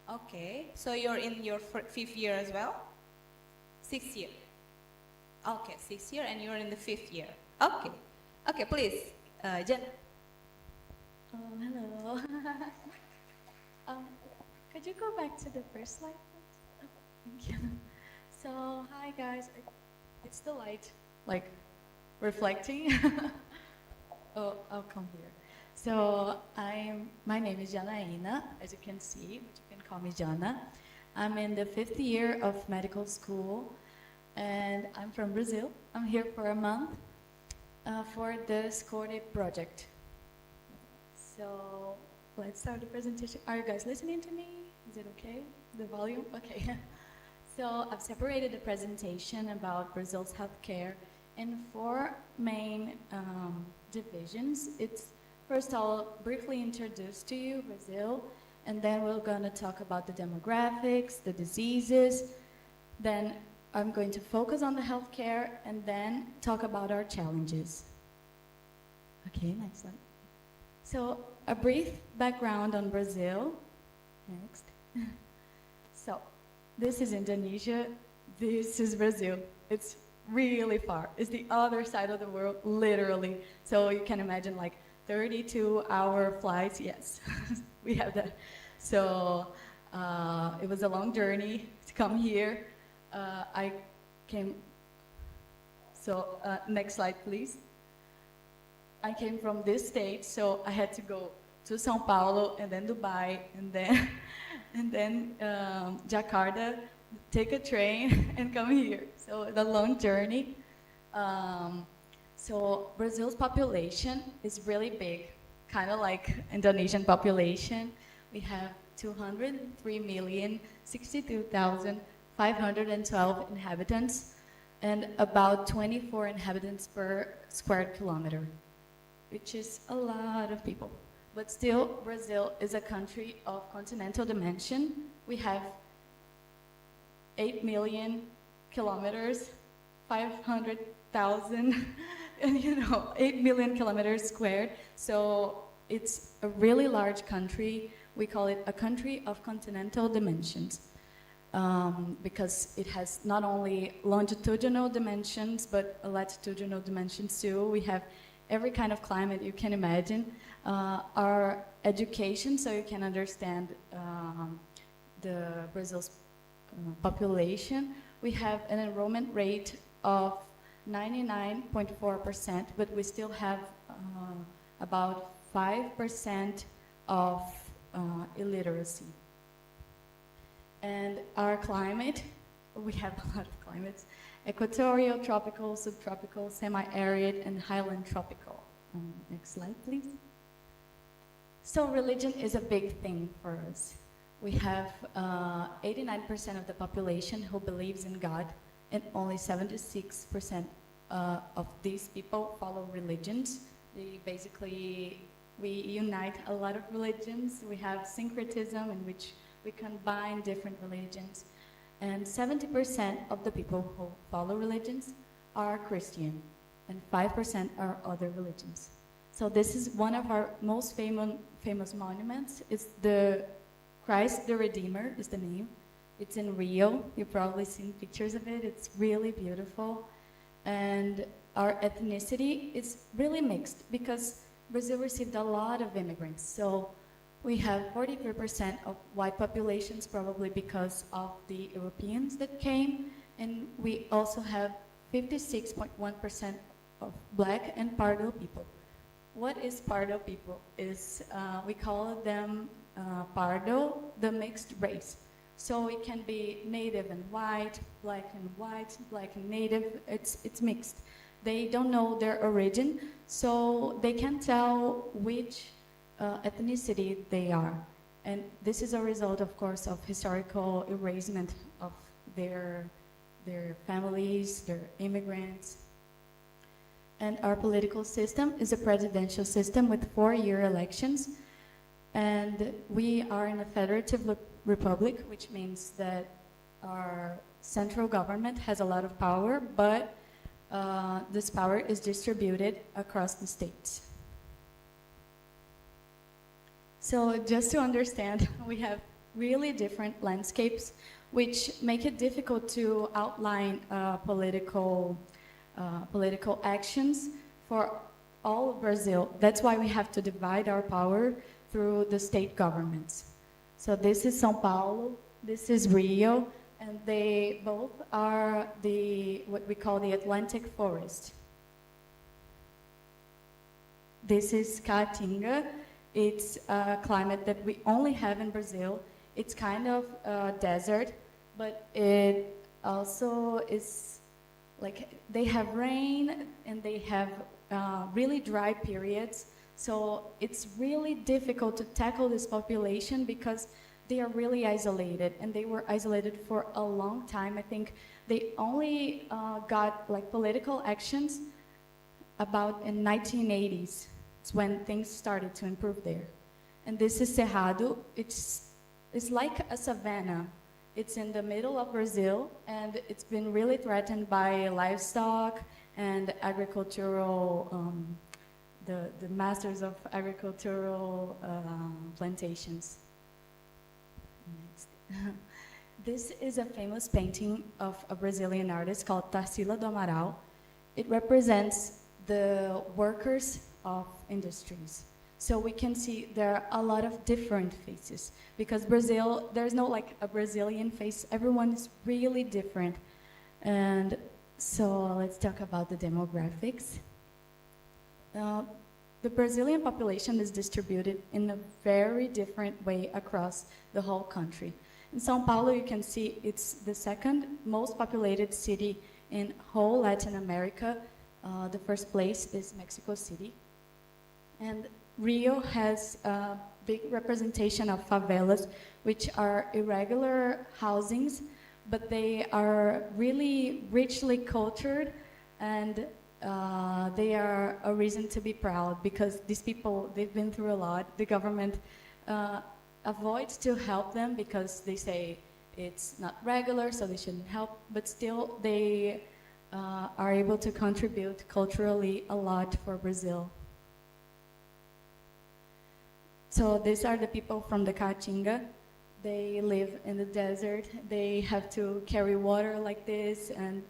okay. So you're in your 5th year as well? 6th year. Okay, 6th year, and you're in the 5th year. Okay, please, Jen. Hello. Could you go back to the first slide, please? Oh, thank you. So, hi guys. It's the light, like, reflecting. Oh, I'll come here. So, my name is Janaína, as you can see, but you can call me Jana. I'm in the 5th year of medical school, and I'm from Brazil. I'm here for a month for the SCORE project. So, let's start the presentation. Are you guys listening to me? Is it okay? The volume? Okay. So, I've separated the presentation about Brazil's healthcare in 4 main divisions. First, I'll briefly introduce to you Brazil, and then we're going to talk about the demographics, the diseases. Then I'm going to focus on the healthcare, and then talk about our challenges. Okay, next slide. So, a brief background on Brazil. Next. So, this is Indonesia. This is Brazil. It's really far. It's the other side of the world, literally. So you can imagine like 32-hour flights. Yes, we have that. So it was a long journey to come here. I came. So next slide, please. I came from this state, so I had to go to São Paulo and then Dubai and then Jakarta, take a train and come here. So the long journey. So Brazil's population is really big, kind of like Indonesian population. We have 203,062,500 512 inhabitants and about 24 inhabitants per square kilometer, which is a lot of people. But still, Brazil is a country of continental dimension. We have 8 million kilometers, 500,000, and 8 million kilometers squared. So it's a really large country. We call it a country of continental dimensions because it has not only longitudinal dimensions, but latitudinal dimensions too. We have every kind of climate you can imagine. Our education, so you can understand the Brazil's population, we have an enrollment rate of 99.4%, but we still have about 5% of illiteracy. And our climate, we have a lot of climates: equatorial, tropical, subtropical, semi-arid, and highland tropical. Next slide, please. So religion is a big thing for us. We have 89% of the population who believes in God, and only 76% of these people follow religions. We unite a lot of religions. We have syncretism in which we combine different religions. And 70% of the people who follow religions are Christian, and 5% are other religions. So this is one of our most famous monuments. It's the Christ the Redeemer is the name. It's in Rio. You've probably seen pictures of it. It's really beautiful. And our ethnicity is really mixed because Brazil received a lot of immigrants. So we have 43% of white populations, probably because of the Europeans that came. And we also have 56.1% of black and Pardo people. What is Pardo people? We call them Pardo, the mixed race. So it can be native and white, black and native. It's mixed. They don't know their origin, so they can't tell which ethnicity they are. And this is a result, of course, of historical erasement of their families, their immigrants. And our political system is a presidential system with 4-year elections. And we are in a federative republic, which means that our central government has a lot of power, but this power is distributed across the states. So just to understand, we have really different landscapes, which make it difficult to outline political actions for all of Brazil. That's why we have to divide our power through the state governments. So this is São Paulo, this is Rio, and they both are what we call the Atlantic forest. This is Caatinga. It's a climate that we only have in Brazil. It's kind of a desert, but it also is like they have rain and they have really dry periods. So it's really difficult to tackle this population because they are really isolated, and they were isolated for a long time. I think they only got like political actions about in 1980s. It's when things started to improve there. And this is Cerrado. It's like a savanna. It's in the middle of Brazil, and it's been really threatened by livestock and agricultural, the masters of agricultural plantations. Next. This is a famous painting of a Brazilian artist called Tarsila do Amaral. It represents the workers of industries. So we can see there are a lot of different faces because Brazil, there's no like a Brazilian face. Everyone is really different. And so let's talk about the demographics. The Brazilian population is distributed in a very different way across the whole country. In São Paulo, you can see it's the second most populated city in whole Latin America. The first place is Mexico City. And Rio has a big representation of favelas, which are irregular housings but they are really richly cultured, and they are a reason to be proud because these people, they've been through a lot. The government avoids to help them because they say it's not regular, so they shouldn't help, but still they are able to contribute culturally a lot for Brazil. So these are the people from the Caatinga. They live in the desert. They have to carry water like this, and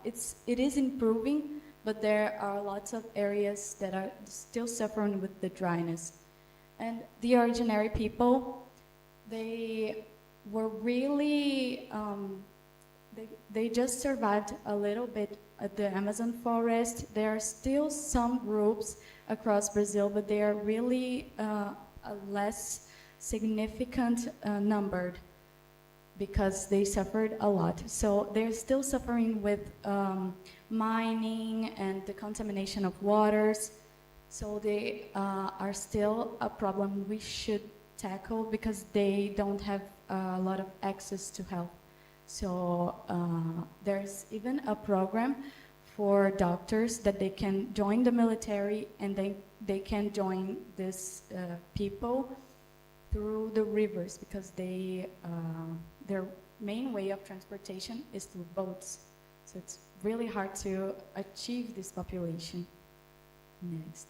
it is improving, but there are lots of areas that are still suffering with the dryness. And the originary people, they were really, they just survived a little bit at the Amazon forest. There are still some groups across Brazil, but they are really a less significant numbered because they suffered a lot. So they're still suffering with mining and the contamination of waters. So they are still a problem we should tackle because they don't have a lot of access to health. So there's even a program for doctors that they can join the military and they can join these people through the rivers because their main way of transportation is through boats. So it's really hard to achieve this population. Next.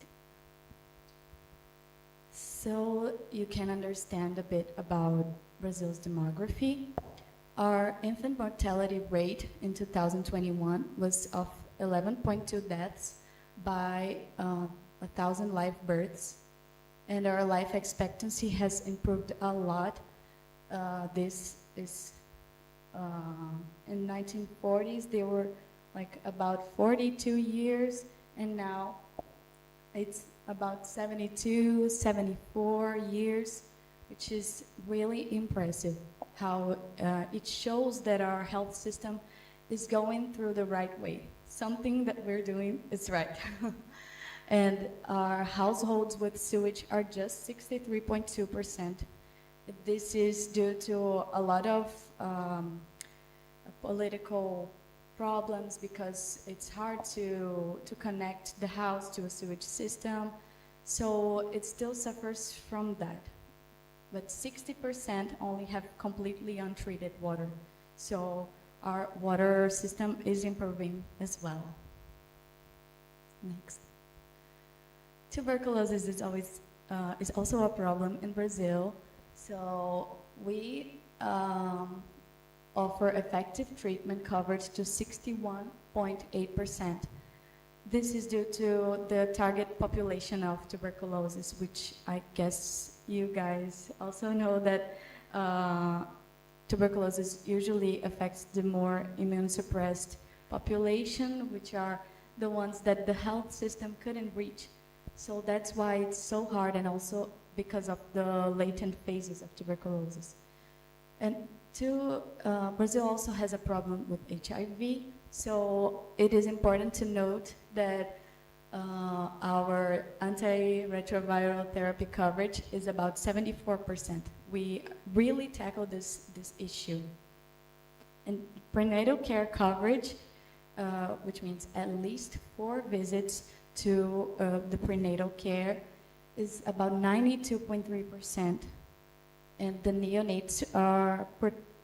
So you can understand a bit about Brazil's demography. Our infant mortality rate in 2021 was of 11.2 deaths by 1,000 live births, and our life expectancy has improved a lot. This is in 1940s they were like about 42 years, and now it's about 72, 74 years, which is really impressive. How it shows that our health system is going through the right way. Something that we're doing is right. And our households with sewage are just 63.2%. This is due to a lot of political problems because it's hard to connect the house to a sewage system. So it still suffers from that. But 60% only have completely untreated water. So our water system is improving as well. Next. Tuberculosis is also a problem in Brazil. So we offer effective treatment coverage to 61.8%. This is due to the target population of tuberculosis, which I guess you guys also know that tuberculosis usually affects the more immune-suppressed population, which are the ones that the health system couldn't reach. So that's why it's so hard, and also because of the latent phases of tuberculosis. And Brazil also has a problem with HIV, so it is important to note that our antiretroviral therapy coverage is about 74%. We really tackle this issue. And prenatal care coverage, which means at least 4 visits to the prenatal care, is about 92.3%. And the neonates are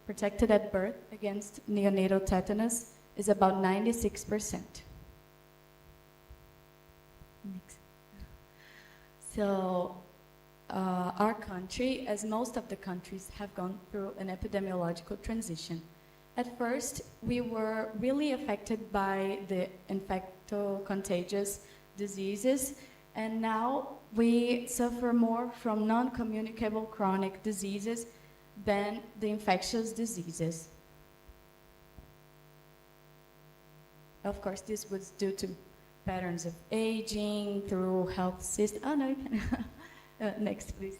protected at birth against neonatal tetanus is about 96%. Next. So our country, as most of the countries, have gone through an epidemiological transition. At first, we were really affected by the infecto-contagious diseases, and now we suffer more from non-communicable chronic diseases than the infectious diseases. Of course, this was due to patterns of aging through health system. Oh, no, you can. Next, please.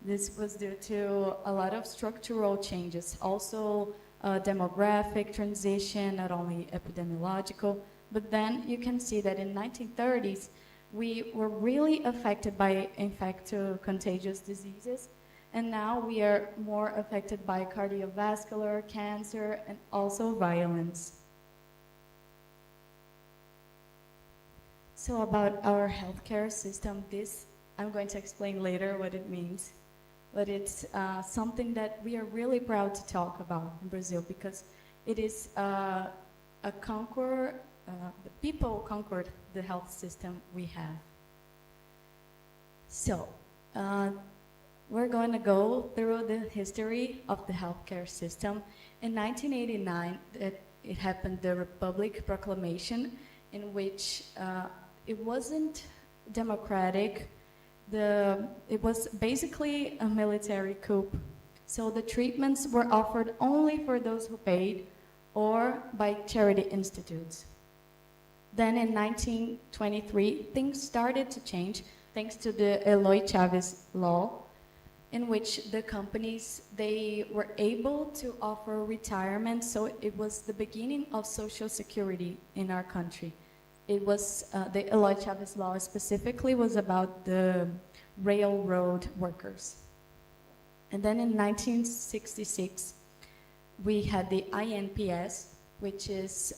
This was due to a lot of structural changes, also demographic transition, not only epidemiological, but then you can see that in 1930s, we were really affected by infecto-contagious diseases, And now we are more affected by cardiovascular, cancer, and also violence. So about our healthcare system, this I'm going to explain later what it means. But it's something that we are really proud to talk about in Brazil because it is a conquer, the people conquered the health system we have. So, we're going to go through the history of the healthcare system. In 1989, it happened the Republic Proclamation, in which it wasn't democratic. It was basically a military coup. So the treatments were offered only for those who paid or by charity institutes. Then in 1923, things started to change thanks to the Eloy Chavez law, in which the companies, they were able to offer retirement. So it was the beginning of Social Security in our country. It was, the Eloy Chavez law specifically was about the railroad workers. And then in 1966, we had the INPS, which is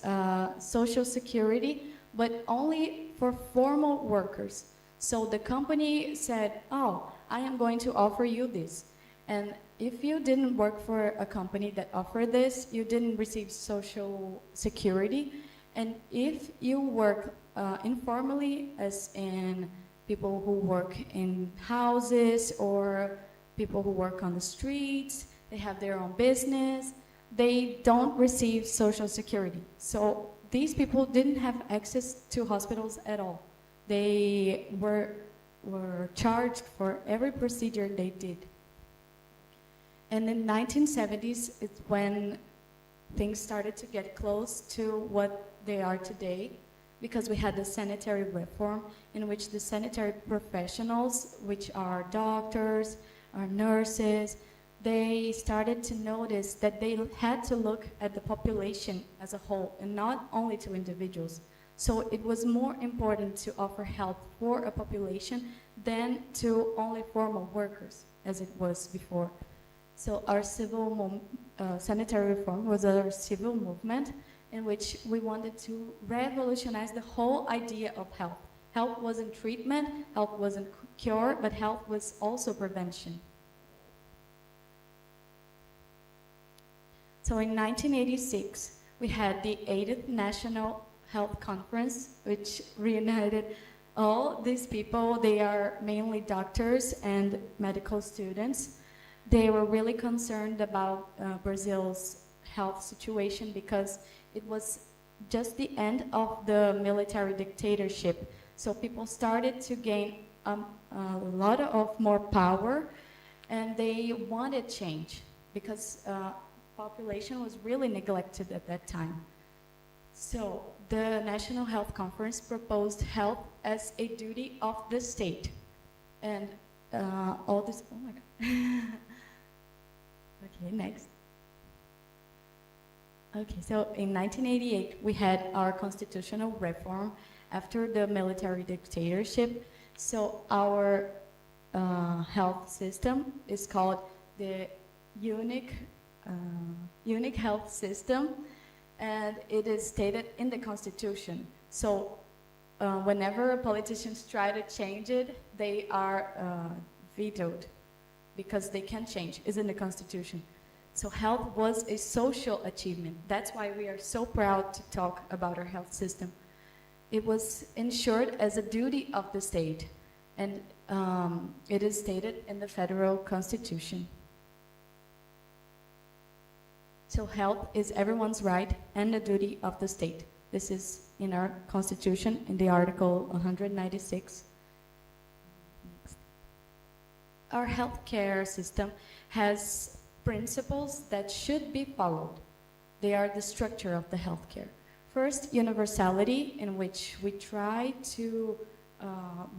Social Security, but only for formal workers. So the company said, oh, I am going to offer you this. And if you didn't work for a company that offered this, you didn't receive Social Security. And if you work informally, as in people who work in houses or people who work on the streets, they have their own business, they don't receive Social Security. So these people didn't have access to hospitals at all. They were charged for every procedure they did. And in the 1970s, it's when things started to get close to what they are today, because we had the sanitary reform in which the sanitary professionals, which are doctors, are nurses, they started to notice that they had to look at the population as a whole and not only to individuals. So it was more important to offer health for a population than to only formal workers, as it was before. So our sanitary reform was our civil movement in which we wanted to revolutionize the whole idea of health. Health wasn't treatment, health wasn't cure, but health was also prevention. So in 1986, we had the 8th National Health Conference, which reunited all these people. They are mainly doctors and medical students. They were really concerned about Brazil's health situation because it was just the end of the military dictatorship. So people started to gain a lot of more power, and they wanted change because population was really neglected at that time. So the National Health Conference proposed health as a duty of the state. And all this, oh my God. Okay, next. Okay, so in 1988, we had our constitutional reform after the military dictatorship. So our health system is called the unique health system, and it is stated in the Constitution. So whenever politicians try to change it, they are vetoed because they can't change. It's in the Constitution. So health was a social achievement. That's why we are so proud to talk about our health system. It was ensured as a duty of the state, and it is stated in the federal constitution. So health is everyone's right and the duty of the state. This is in our constitution in the article 196. Our healthcare system has principles that should be followed. They are the structure of the healthcare. First, universality, in which we try to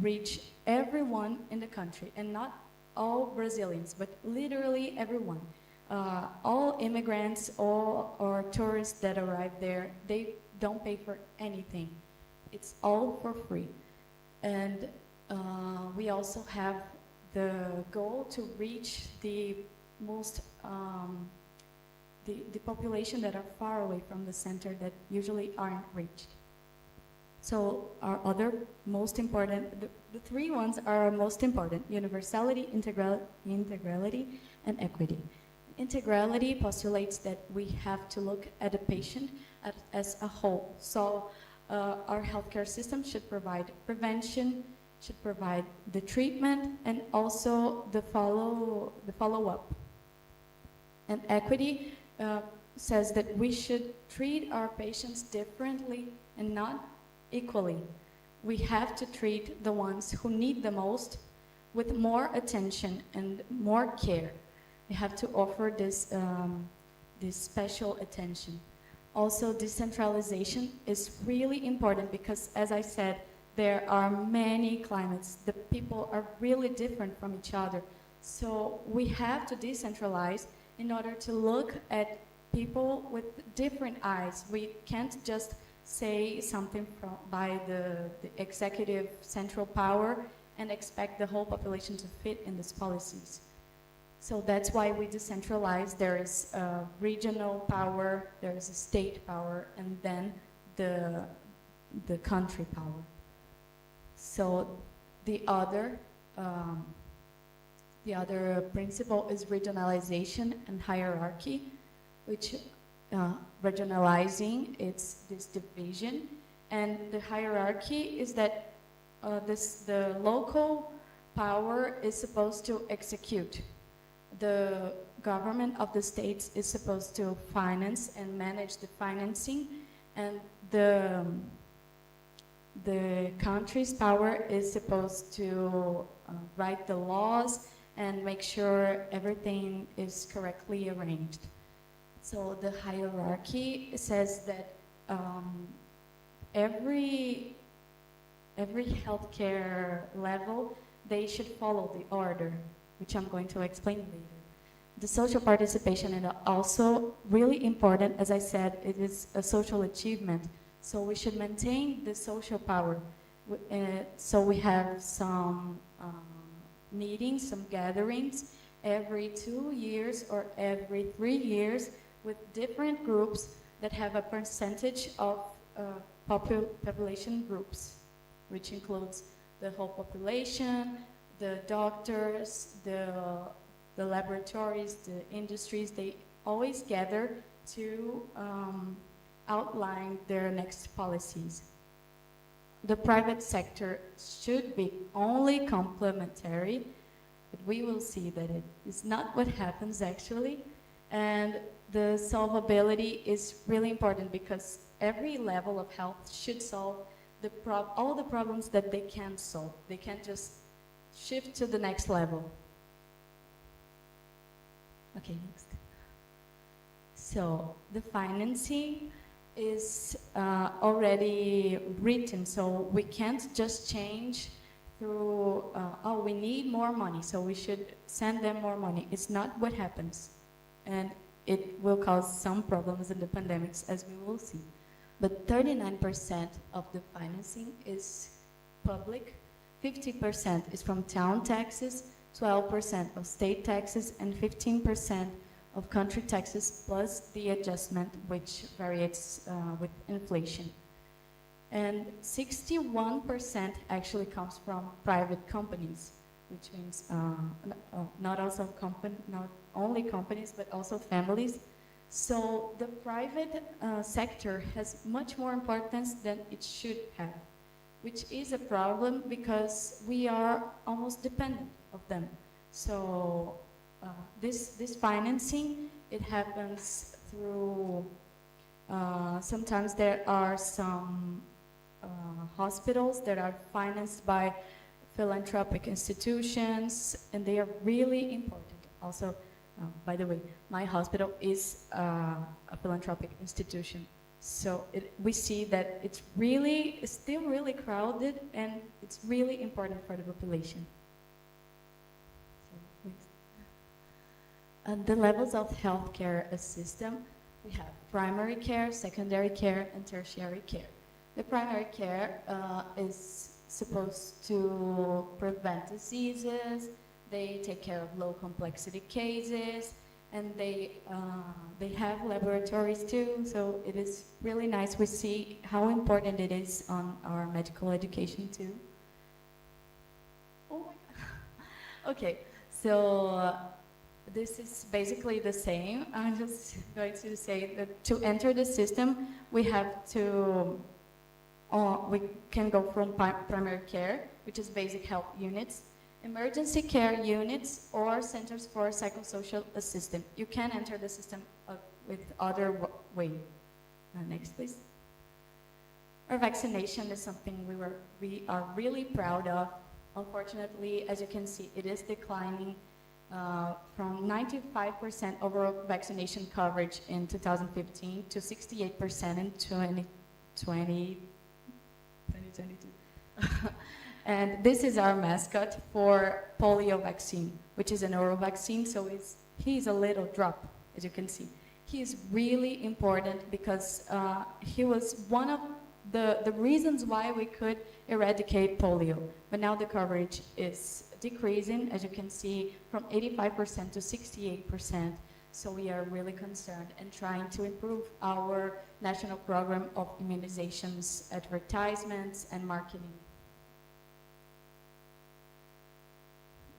reach everyone in the country, and not all Brazilians, but literally everyone. All immigrants or tourists that arrive there, they don't pay for anything. It's all for free. And we also have the goal to reach the most the population that are far away from the center that usually aren't reached. So our other most important, the three ones are most important: universality, integrality, and equity. Integrality postulates that we have to look at a patient as a whole. So our healthcare system should provide prevention, should provide the treatment, and also the follow-up. And equity says that we should treat our patients differently and not equally. We have to treat the ones who need the most with more attention and more care. We have to offer this special attention. Also, decentralization is really important because, as I said, there are many climates. The people are really different from each other. So we have to decentralize in order to look at people with different eyes. We can't just say something by the executive central power and expect the whole population to fit in these policies. So that's why we decentralize. There is a regional power, there is a state power, and then the country power. So the other principle is regionalization and hierarchy, which regionalizing, it's this division, and the hierarchy is that the local power is supposed to execute. The government of the states is supposed to finance and manage the financing, and the country's power is supposed to write the laws and make sure everything is correctly arranged. So the hierarchy says that every healthcare level, they should follow the order, which I'm going to explain later. The social participation is also really important. As I said, it is a social achievement. So we should maintain the social power. So we have some meetings, some gatherings every 2 years or every 3 years with different groups that have a percentage of population groups, which includes the whole population, the doctors, the laboratories, the industries. They always gather to outline their next policies. The private sector should be only complementary, but we will see that it is not what happens actually. And the solvability is really important because every level of health should solve all the problems that they can solve. They can't just shift to the next level. Okay, next. So the financing is already written, so we can't just change through, oh, we need more money, so we should send them more money. It's not what happens. And it will cause some problems in the pandemics, as we will see. But 39% of the financing is public, 50% is from town taxes, 12% of state taxes, and 15% of country taxes, plus the adjustment, which varies with inflation. And 61% actually comes from private companies, which means not only companies, but also families. So the private sector has much more importance than it should have, which is a problem because we are almost dependent of them. So this financing, it happens through, sometimes there are some hospitals that are financed by philanthropic institutions, and they are really important. Also, by the way, my hospital is a philanthropic institution. So we see that it's still really crowded, and it's really important for the population. And the levels of healthcare system, we have primary care, secondary care, and tertiary care. The primary care is supposed to prevent diseases, They take care of low complexity cases, and they have laboratories too. So it is really nice. We see how important it is on our medical education too. Oh my God. Okay, so this is basically the same. I'm just going to say that to enter the system, we have to, we can go from primary care, which is basic health units, emergency care units, or centers for psychosocial assistance. You can enter the system with other way. Next, please. Our vaccination is something we are really proud of. Unfortunately, as you can see, it is declining from 95% overall vaccination coverage in 2015 to 68% in 2022. And this is our mascot for polio vaccine, which is an oral vaccine, so he's a little drop, as you can see. He is really important because he was one of the reasons why we could eradicate polio. But now the coverage is decreasing, as you can see, from 85% to 68%. So we are really concerned and trying to improve our national program of immunizations, advertisements, and marketing.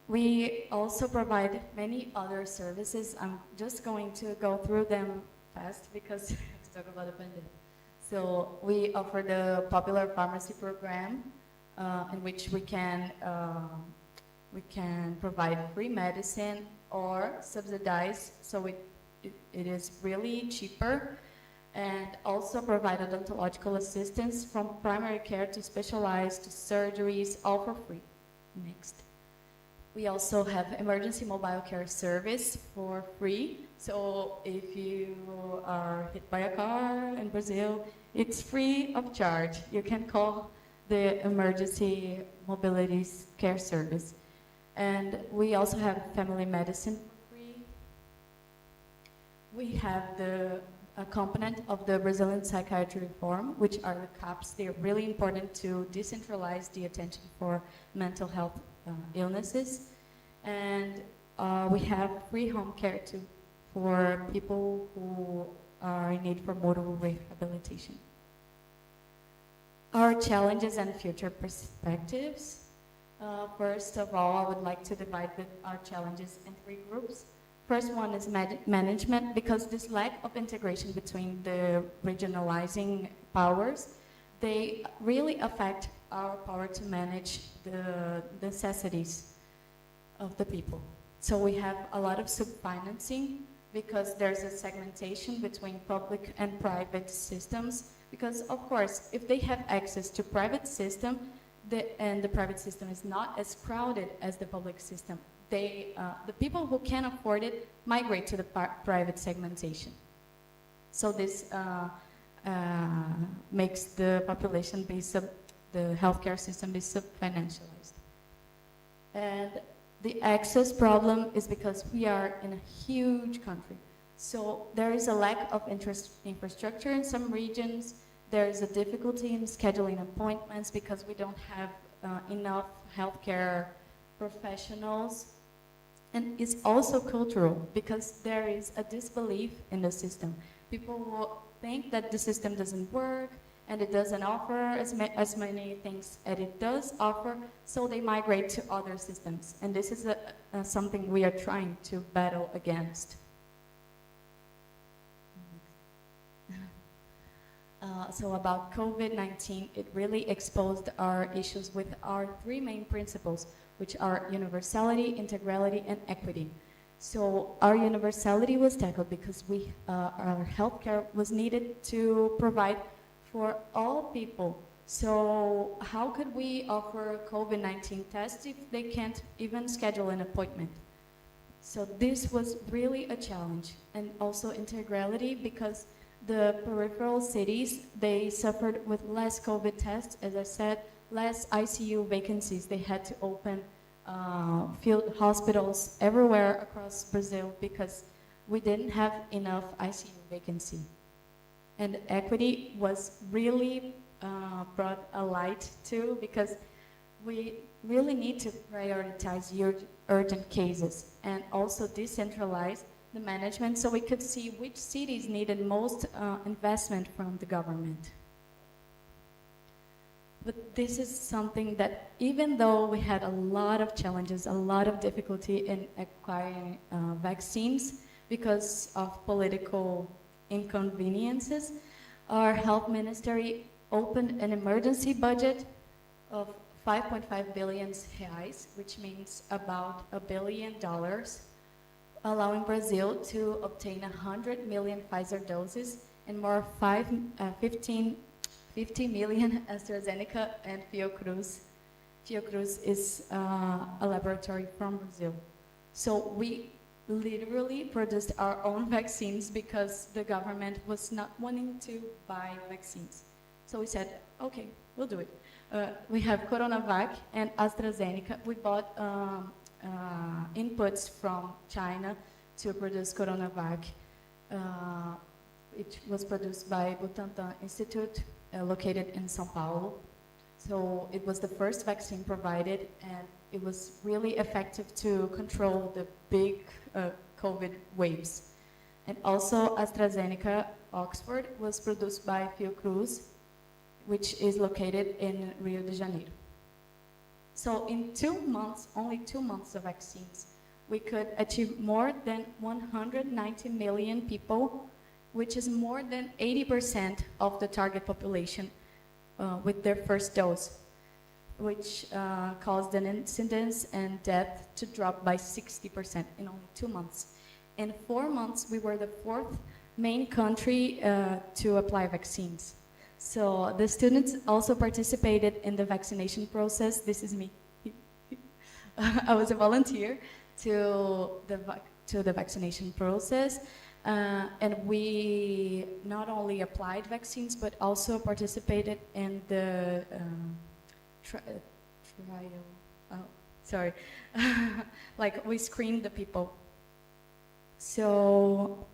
We also provide many other services. I'm just going to go through them fast because we have to talk about the pandemic. So we offer the popular pharmacy program in which we can provide free medicine or subsidize, so it is really cheaper, and also provide odontological assistance from primary care to specialized surgeries, all for free. Next. We also have emergency mobile care service for free. So if you are hit by a car in Brazil, it's free of charge. You can call the emergency mobility care service. And we also have family medicine for free. We have a component of the Brazilian psychiatry reform, which are the CAPs. They're really important to decentralize the attention for mental health illnesses. And we have free home care too for people who are in need for motor rehabilitation. Our challenges and future perspectives. First of all, I would like to divide our challenges in 3 groups. First one is management, because this lack of integration between the regionalizing powers, they really affect our power to manage the necessities of the people. So we have a lot of subfinancing because there's a segmentation between public and private systems, because of course, if they have access to private system, and the private system is not as crowded as the public system, the people who can afford it migrate to the private segmentation. So this makes the population be the healthcare system be sub-financialized. And the access problem is because we are in a huge country. So there is a lack of infrastructure in some regions. There is a difficulty in scheduling appointments because we don't have enough healthcare professionals. And it's also cultural because there is a disbelief in the system. People will think that the system doesn't work and it doesn't offer as many things as it does offer, so they migrate to other systems. And this is something we are trying to battle against. So about COVID-19, it really exposed our issues with our 3 main principles, which are universality, integrality, and equity. So our universality was tackled because our healthcare was needed to provide for all people. So how could we offer COVID-19 tests if they can't even schedule an appointment? So this was really a challenge. And also integrality, because the peripheral cities, they suffered with less COVID tests, as I said, less ICU vacancies. They had to open field hospitals everywhere across Brazil because we didn't have enough ICU vacancy. And equity was really brought a light too, because we really need to prioritize urgent cases and also decentralize the management so we could see which cities needed most investment from the government. But this is something that even though we had a lot of challenges, a lot of difficulty in acquiring vaccines because of political inconveniences, our health ministry opened an emergency budget of 5.5 billion reais, which means about $1 billion, allowing Brazil to obtain 100 million Pfizer doses and more 50 million AstraZeneca and Fiocruz. Fiocruz is a laboratory from Brazil. So we literally produced our own vaccines because the government was not wanting to buy vaccines. So we said, okay, we'll do it. We have CoronaVac and AstraZeneca. We bought inputs from China to produce CoronaVac. It was produced by Butantan Institute, located in São Paulo. So it was the first vaccine provided, and it was really effective to control the big COVID waves. And also AstraZeneca Oxford was produced by Fiocruz, which is located in Rio de Janeiro. So in 2 months, only 2 months of vaccines, we could achieve more than 190 million people, which is more than 80% of the target population with their first dose, which caused an incidence and death to drop by 60% in only 2 months. In 4 months, we were the 4th main country to apply vaccines. So the students also participated in the vaccination process. This is me. I was a volunteer to the vaccination process. And we not only applied vaccines, but also participated in the like we screened the people. So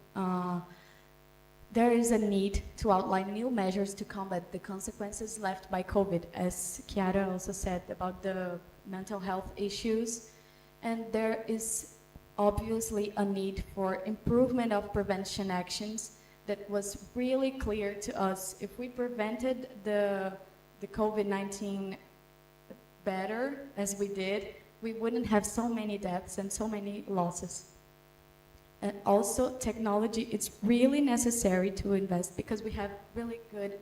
there is a need to outline new measures to combat the consequences left by COVID, as Chiara also said about the mental health issues. And there is obviously a need for improvement of prevention actions that was really clear to us. If we prevented the COVID-19 better as we did, we wouldn't have so many deaths and so many losses. And also technology, it's really necessary to invest because we have really good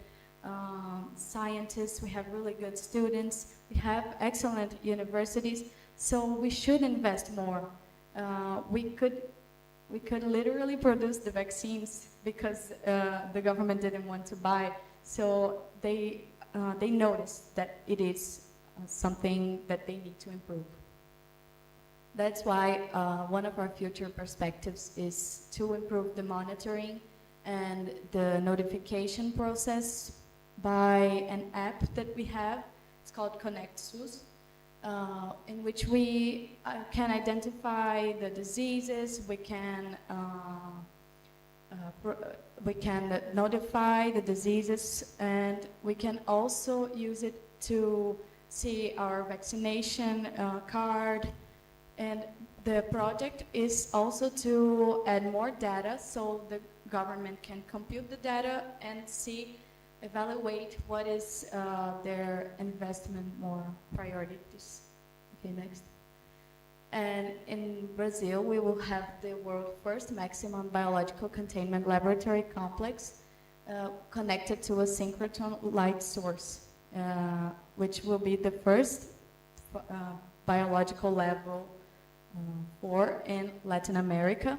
scientists, we have really good students, we have excellent universities, so we should invest more. We could literally produce the vaccines because the government didn't want to buy. So they noticed that it is something that they need to improve. That's why one of our future perspectives is to improve the monitoring and the notification process by an app that we have. It's called Connect SUS. In which we can identify the diseases, we can notify the diseases, and we can also use it to see our vaccination card. And the project is also to add more data so the government can compute the data and evaluate what is their investment more priorities. Okay, next. And in Brazil, we will have the world's first maximum biological containment laboratory complex connected to a synchrotron light source, which will be the first biological level 4 in Latin America.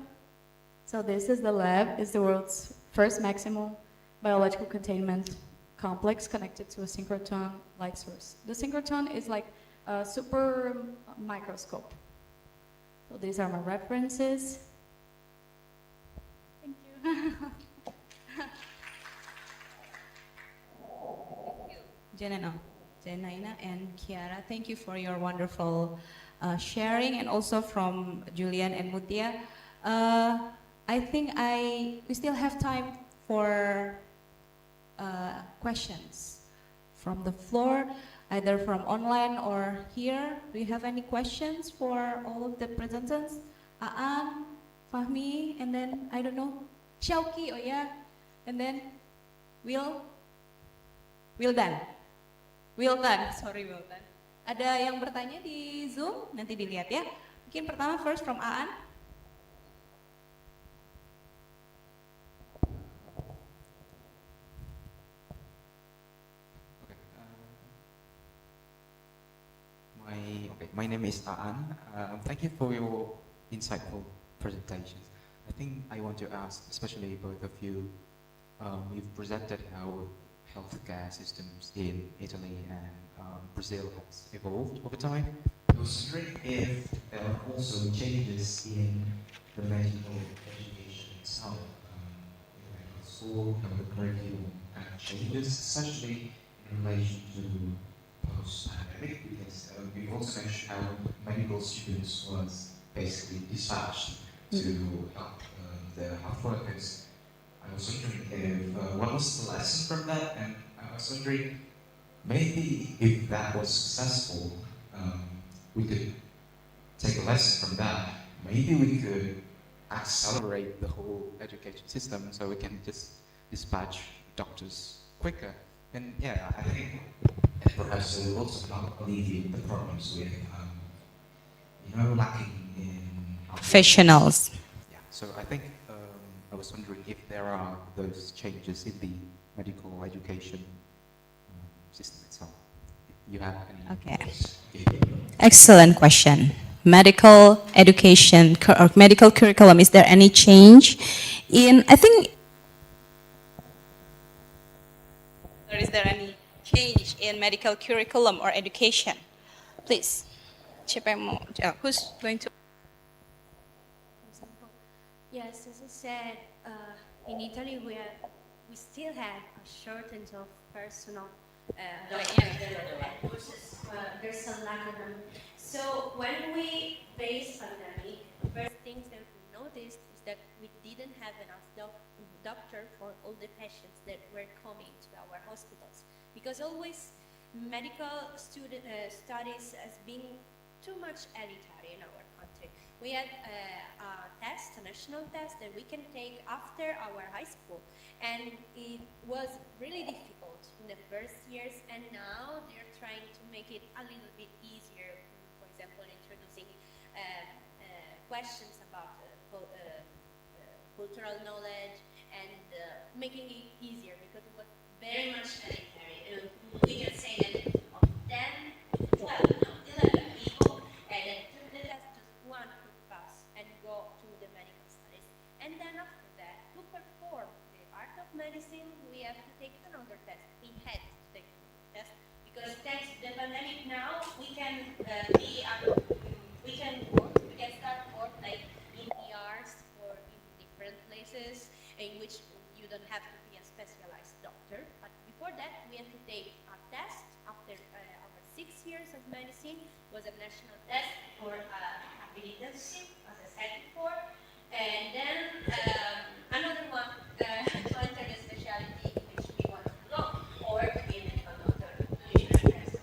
So this is the lab, is the world's first maximum biological containment complex connected to a synchrotron light source. The synchrotron is like a super microscope. So these are my references. Thank you. Janaina and Chiara, thank you for your wonderful sharing, and also from Julian and Mutia. I think we still have time for questions from the floor. either from online or here. Do you have any questions for all of the presenters? Aan, Fahmi, and then, I don't know, Shauki, oh yeah, and then Wildan, sorry Wildan. Ada yang bertanya di Zoom, nanti dilihat ya. Mungkin pertama first from Aan. My name is Aan. Thank you for your insightful presentations. I think I want to ask, especially both of you, you've presented how healthcare systems in Italy and Brazil has evolved over time. I was wondering if there are also changes in the medical education itself, in medical school, how the curriculum changes, especially in relation to post-pandemic, because we've also mentioned how medical students was basically dispatched to help the health workers. I was wondering if what was the lesson from that, and I was wondering maybe if that was successful, we could take a lesson from that. Maybe we could accelerate the whole education system so we can just dispatch doctors quicker. And yeah, I think perhaps it will also help alleviate the problems with, lacking in Professionals. Yeah, so I think I was wondering if there are those changes in the medical education system itself. If you have any. Okay. Excellent question. Medical education or medical curriculum, is there any change in, I think, or is there any change in medical curriculum or education? Please. Siapa yang mau? Who's going to? Yes, as I said, in Italy we still have a shortage of personal courses. There's a lack of them. So when we faced pandemic, the first things that we noticed is that we didn't have enough doctor for all the patients that were coming to our hospitals, because always medical studies has been too much elitary in our country. We had a national test that we can take after our high school, and it was really difficult in the first years, and now they're trying to make it a little bit easier, for example, introducing questions about cultural knowledge and making it easier, because it was very much elitary. We can say that of 10, 12, no, 11 people, and then took the test, just one could pass and go to the medical studies. And then after that, to perform the art of medicine, we have to take another test. We had to take another test, because thanks to the pandemic now, we can start work like in ERs or in different places in which you don't have to be a specialized doctor. But before that, we had to take a test after our 6 years of medicine. Was a national test for habilitation, as I said before, and then another one to enter the specialty which we want to go, or to be a medical doctor.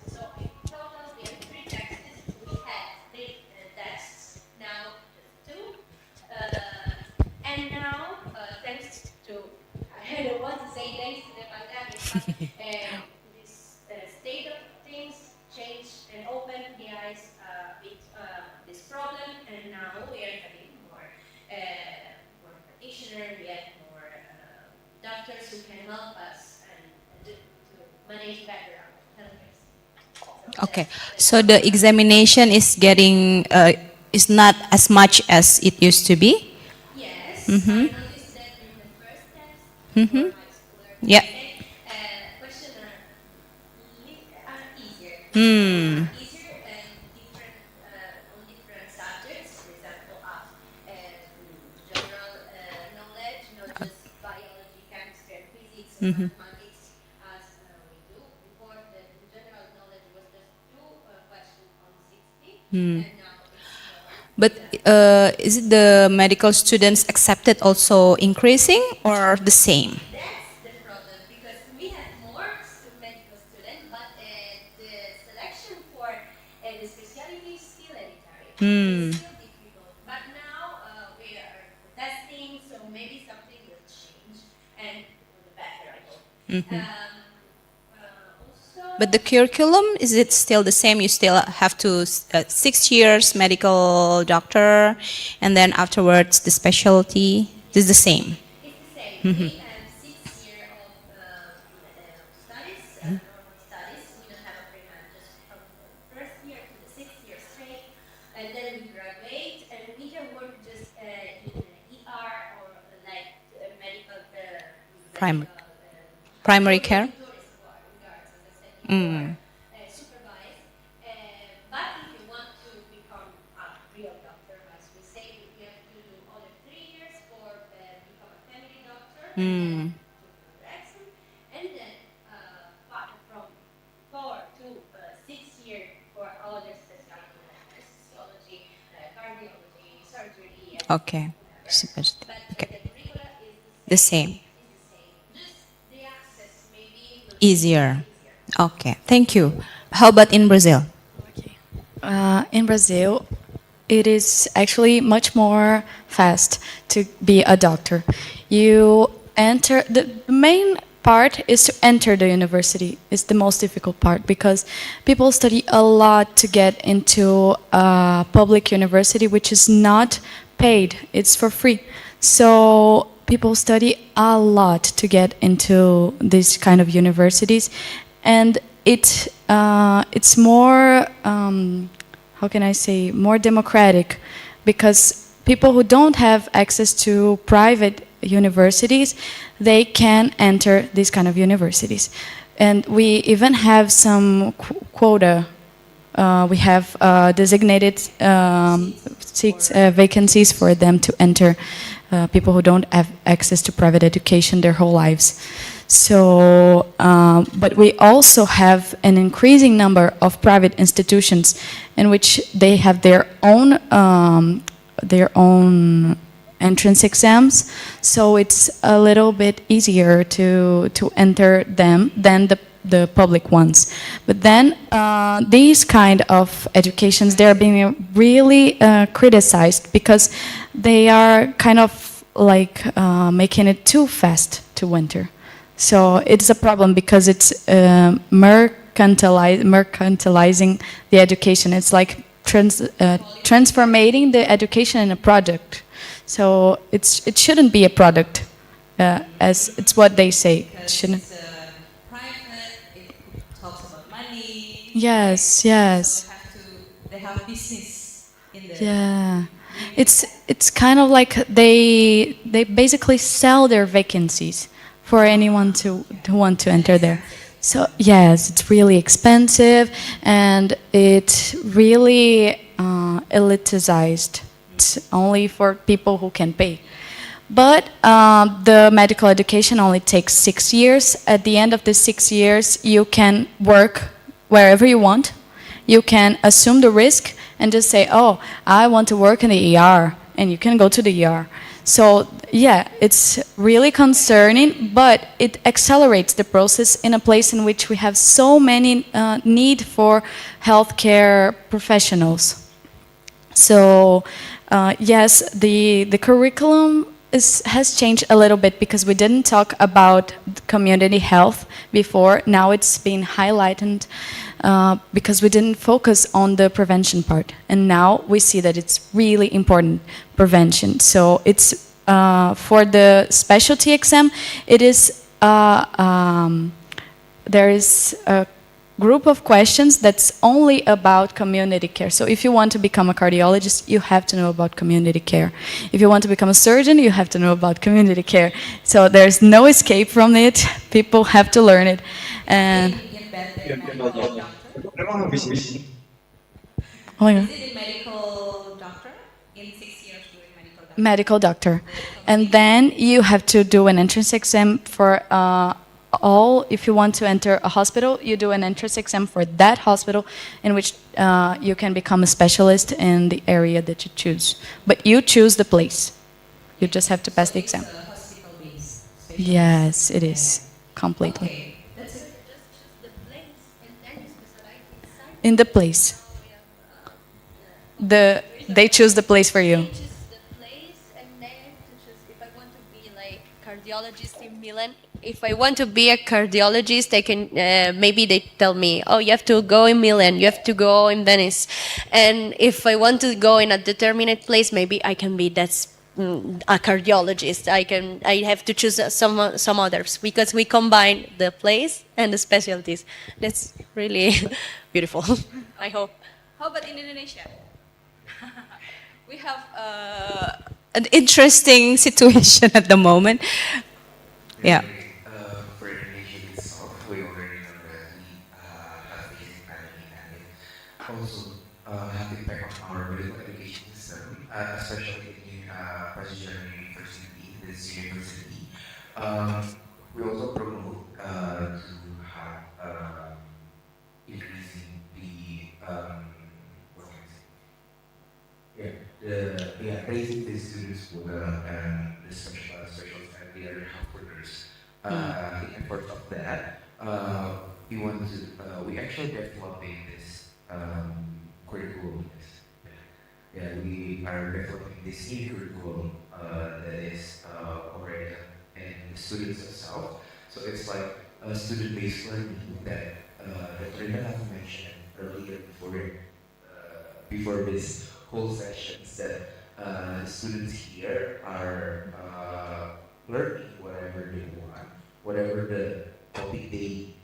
So in total, we have 3 tests. We had 3 tests, now just 2. And now, thanks to, I don't want to say thanks to the pandemic, but this state of things changed and opened the eyes with this problem, and now we are having more practitioners, we have more doctors who can help us and to manage better our healthcare system. Okay, so the examination is getting, is not as much as it used to be? Yes, I noticed that in the first test for high schoolers, Yeah. questions are easier. Hmm. Easier and different on different subjects. For example, general knowledge, not just biology, chemistry, and physics, or mathematics, as we do. Before, the general knowledge was just 2 questions on 60, and now it's more. But is it the medical students accepted also increasing or the same? That's the problem, because we have more medical students, but the Hmm. It's still difficult. But now we are testing, so maybe something will change, and for the better, I hope. Also, But the curriculum, is it still the same? You still have to 6 years medical doctor, and then afterwards the specialty. This is the same. it's the same. We have 6 years of studies, normal studies. We don't have a pre-med, just from the first year to the 6 year straight, and then we graduate, and we can work just in ER or like medical, Primary. medical, Primary care? monitors regards, as I said Mm. before, supervise. But if you want to become a real doctor, as we say, you have to do other 3 years for become a family doctor, Mm. and then from 4 to 6 years for other specialties like anesthesiology, cardiology, surgery, and Okay. Specialty. but Okay. the curricula is The same. the same. Just the access maybe will Easier. be easier. Okay. Thank you. How about in Brazil? In Brazil, it is actually much more fast to be a doctor. You enter, the main part is to enter the university. It's the most difficult part because people study a lot to get into a public university, which is not paid, it's for free. So people study a lot to get into these kind of universities, and it's more how can I say, more democratic, because people who don't have access to private universities, they can enter these kind of universities. And we even have some quota. We have designated 6 vacancies for them to enter, people who don't have access to private education their whole lives. So, but we also have an increasing number of private institutions in which they have their own entrance exams. So it's a little bit easier to enter them than the public ones. But then these kind of educations, they're being really criticized because they are kind of like making it too fast to enter. So it's a problem because it's mercantilizing the education. It's like transforming the education in a product. So it shouldn't be a product, as it's what they say. It shouldn't. It's private, it talks about money. Yes, yes. They have business in the Yeah, it's kind of like they basically sell their vacancies for anyone to want to enter there. So yes, it's really expensive and it's really elitized. It's only for people who can pay. But the medical education only takes 6 years. At the end of the 6 years, you can work wherever you want. You can assume the risk and just say, oh, I want to work in the ER, and you can go to the ER. So yeah, it's really concerning, but it accelerates the process in a place in which we have so many need for healthcare professionals. So yes, the curriculum has changed a little bit because we didn't talk about community health before. Now it's been highlighted because we didn't focus on the prevention part. And now we see that it's really important, prevention. So it's for the specialty exam, it is there is a group of questions that's only about community care. So if you want to become a cardiologist, you have to know about community care. If you want to become a surgeon, you have to know about community care. So there's no escape from it. People have to learn it. And oh my God. Is it a medical doctor in 6 years doing medical doctor? Medical doctor. And then you have to do an entrance exam for all. If you want to enter a hospital, you do an entrance exam for that hospital in which you can become a specialist in the area that you choose. But you choose the place. You just have to pass the exam. It's a hospital-based. Yes, it is. Completely. Okay. That's it. The place, and then you specialize inside In the place. The They choose the place for you. They choose the place, and then to choose if I want to be like cardiologist in Milan. If I want to be a cardiologist, I can maybe they tell me, oh, you have to go in Milan, you have to go in Venice, and if I want to go in a determinate place, maybe I can be a cardiologist. I have to choose some others because we combine the place and the specialties. That's really beautiful. I hope. How about in Indonesia? We have An interesting situation at the moment. Yeah. For Indonesia itself, we already know that we have facing pandemic and it also have impact on our medical education system, especially in Presbyterian University, this university. We also promote to have increasing the what can I say? Raising the students and the specialists and the other health workers. The effort of that, we actually developing this curriculum. We are developing this new curriculum that is already in the students themselves. So it's like a student-based learning that Trina have mentioned earlier before this whole sessions that the students here are learning whatever they want, whatever the topic they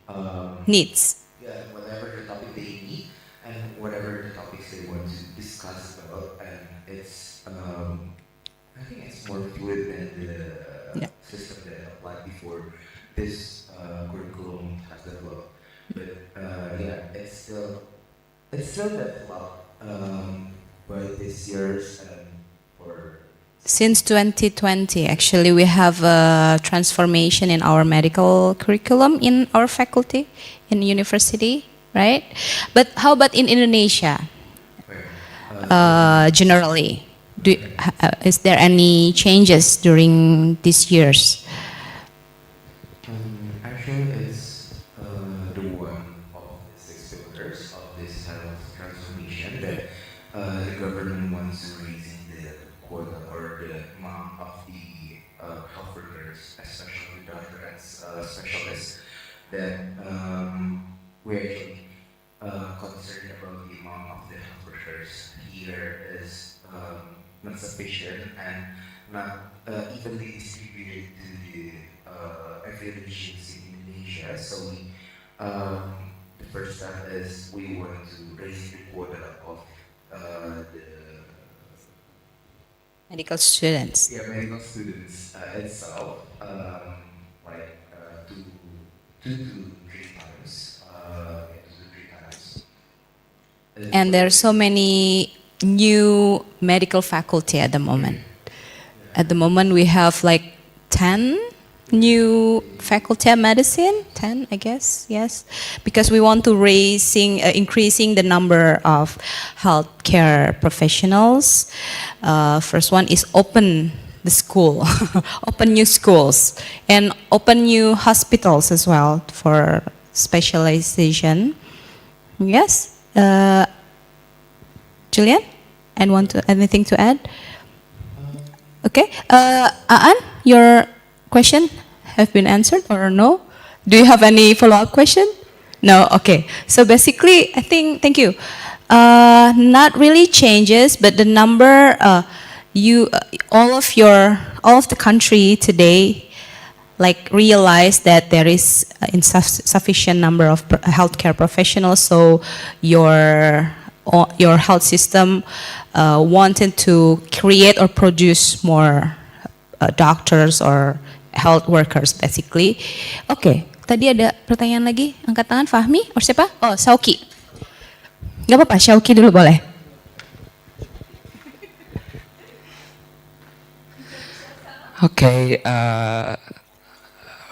Needs. whatever the topic they need, and whatever the topics they want to discuss about, and it's I think it's more fluid than the system that applied before this curriculum has developed. But it's still developed by this year's and for Since 2020, actually, we have a transformation in our medical curriculum in our faculty, in university, right? But how about in Indonesia, generally? Is there any changes during these years? actually, it's the one of the 6 pillars of this health transformation that the government wants to raise the quota or the amount of the health workers, especially doctors and specialists, that we actually concerned about the amount of the health workers here is not sufficient and not evenly distributed to the every regions in Indonesia. So the first step is we want to raise the quota of the Medical students. medical students itself, like two to three times, 2 to 3 times. And there are so many new medical faculty at the moment. At the moment, we have like 10 new faculty of medicine, 10, I guess, yes. Because we want to increasing the number of healthcare professionals. First one is open the school, open new schools, and open new hospitals as well for specialization. Yes, Julian, anything to add? Okay, Aan, your question have been answered or no? Do you have any follow-up question? No. Okay. So basically, I think thank you. Not really changes, but the number all of the country today like realize that there is insufficient number of healthcare professionals. So your health system wanted to create or produce more doctors or health workers basically. Oke, tadi ada pertanyaan lagi. Angkat tangan Fahmi, or siapa? Oh, Syauki. Gak apa-apa, Syauki dulu boleh. Okay,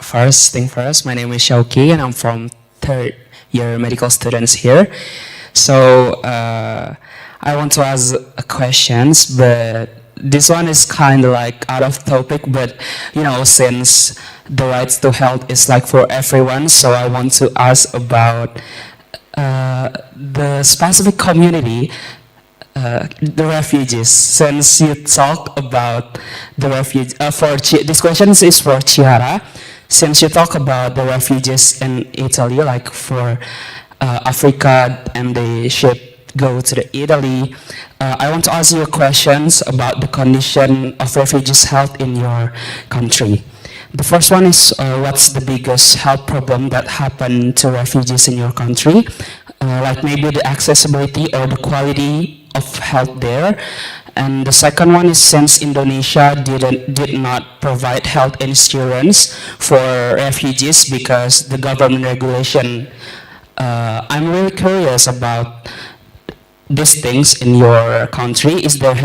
first thing first, my name is Shauki and I'm from third year medical students here. So I want to ask questions, but this one is kind of like out of topic, but you know, since the rights to health is like for everyone, so I want to ask about the specific community the refugees. Since you talk about the refugee, this question is for Chiara. Since you talk about the refugees in Italy, like for Africa, and they ship go to the Italy, I want to ask you questions about the condition of refugees' health in your country. The first one is, what's the biggest health problem that happened to refugees in your country? Like maybe the accessibility or the quality of health there. And the second one is, since Indonesia did not provide health insurance for refugees because the government regulation, I'm really curious about these things in your country. Is there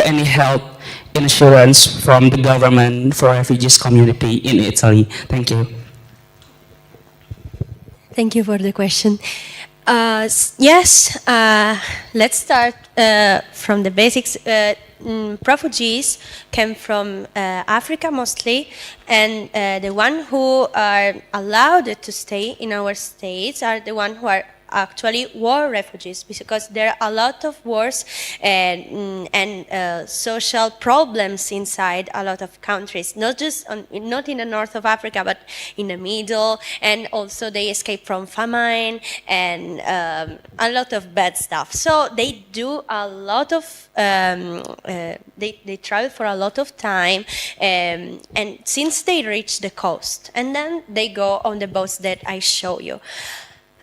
any health insurance from the government for refugees community in Italy? Thank you. Thank you for the question. Yes, let's start from the basics. Refugees came from Africa mostly, and the ones who are allowed to stay in our states are the ones who are actually war refugees, because there are a lot of wars and social problems inside a lot of countries, not in the north of Africa, but in the middle, and also they escape from famine and a lot of bad stuff. So they do a lot of, they travel for a lot of time, and since they reach the coast, and then they go on the boats that I show you.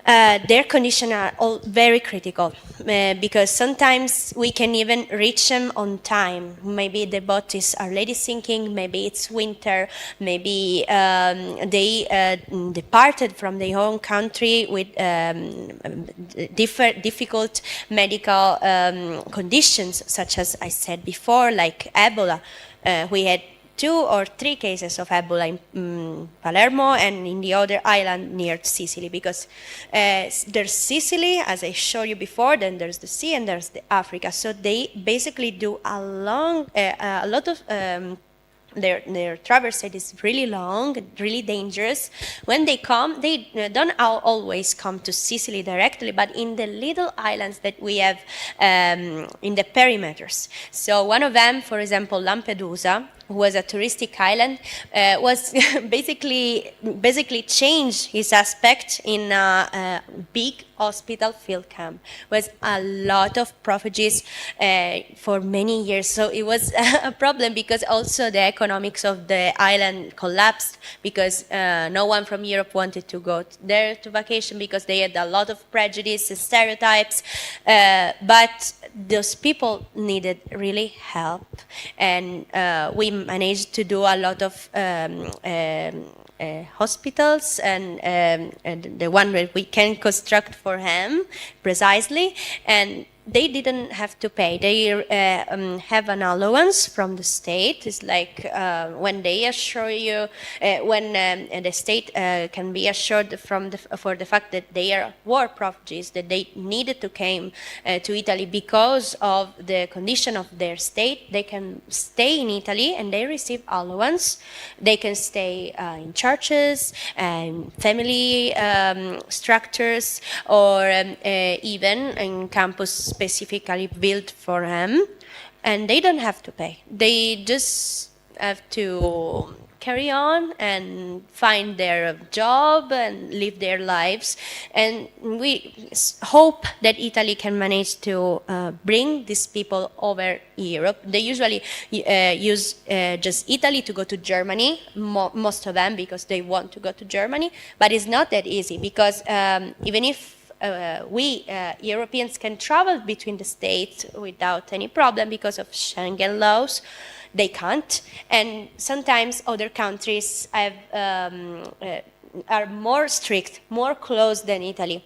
Their conditions are all very critical because sometimes we can even reach them on time. Maybe the boat is already sinking, maybe it's winter, maybe they departed from their home country with difficult medical conditions, such as I said before, like Ebola. We had 2 or 3 cases of Ebola in Palermo and in the other island near Sicily, because there's Sicily, as I showed you before, then there's the sea and there's the Africa. So they basically do a lot of their traverse is really long, really dangerous. When they come, they don't always come to Sicily directly, but in the little islands that we have in the perimeters. So one of them, for example, Lampedusa, who was a touristic island, was basically changed his aspect in a big hospital field camp. Was a lot of refugees for many years. So it was a problem because also the economics of the island collapsed because no one from Europe wanted to go there to vacation because they had a lot of prejudice and stereotypes. But those people needed really help, and we managed to do a lot of hospitals and the one that we can construct for him precisely, and they didn't have to pay. They have an allowance from the state. It's like when they assure you, when the state can be assured for the fact that they are war refugees, that they needed to come to Italy because of the condition of their state, they can stay in Italy and they receive allowance. They can stay in churches and family structures, or even in campus specifically built for him, and they don't have to pay. They just have to carry on and find their job and live their lives. And we hope that Italy can manage to bring these people over Europe. They usually use just Italy to go to Germany, most of them, because they want to go to Germany. But it's not that easy, because even if we Europeans can travel between the states without any problem because of Schengen laws, they can't. And sometimes other countries have, are more strict, more closed than Italy.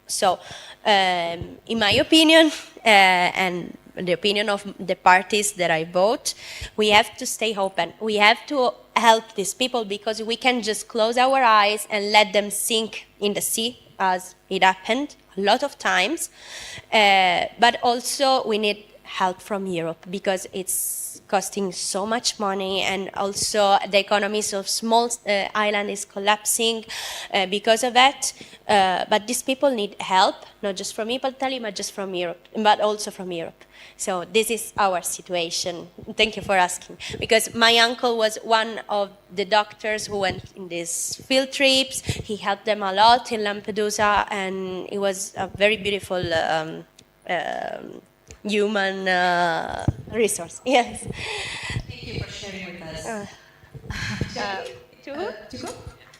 So, in my opinion, and the opinion of the parties that I vote, we have to stay open. We have to help these people, because we can just close our eyes and let them sink in the sea, as it happened a lot of times. But also we need help from Europe because it's costing so much money, and also the economies of small island is collapsing because of that. But these people need help, not just from Italy, but just from Europe, but also from Europe. So this is our situation. Thank you for asking. Because my uncle was one of the doctors who went in these field trips. He helped them a lot in Lampedusa, and it was a very beautiful human resource. Yes. Thank you for sharing with us. Cukup?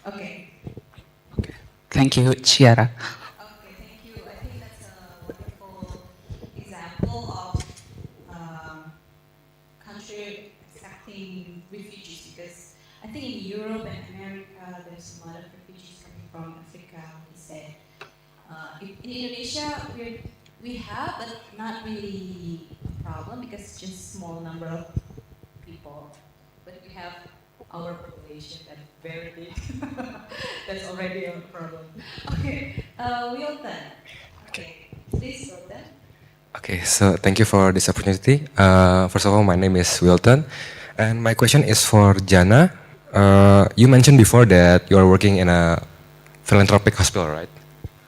Okay. Thank you, Chiara. Okay, thank you. I think that's a wonderful example of country accepting refugees, because I think in Europe and America there's a lot of refugees coming from Africa, he said. In Indonesia we have, but not really a problem because it's just small number of people. But we have our population that's very big. That's already a problem. Okay, Wilton. Okay, please Wilton. Okay, so thank you for this opportunity. First of all, my name is Wilton, and my question is for Jana. You mentioned before that you are working in a philanthropic hospital, right?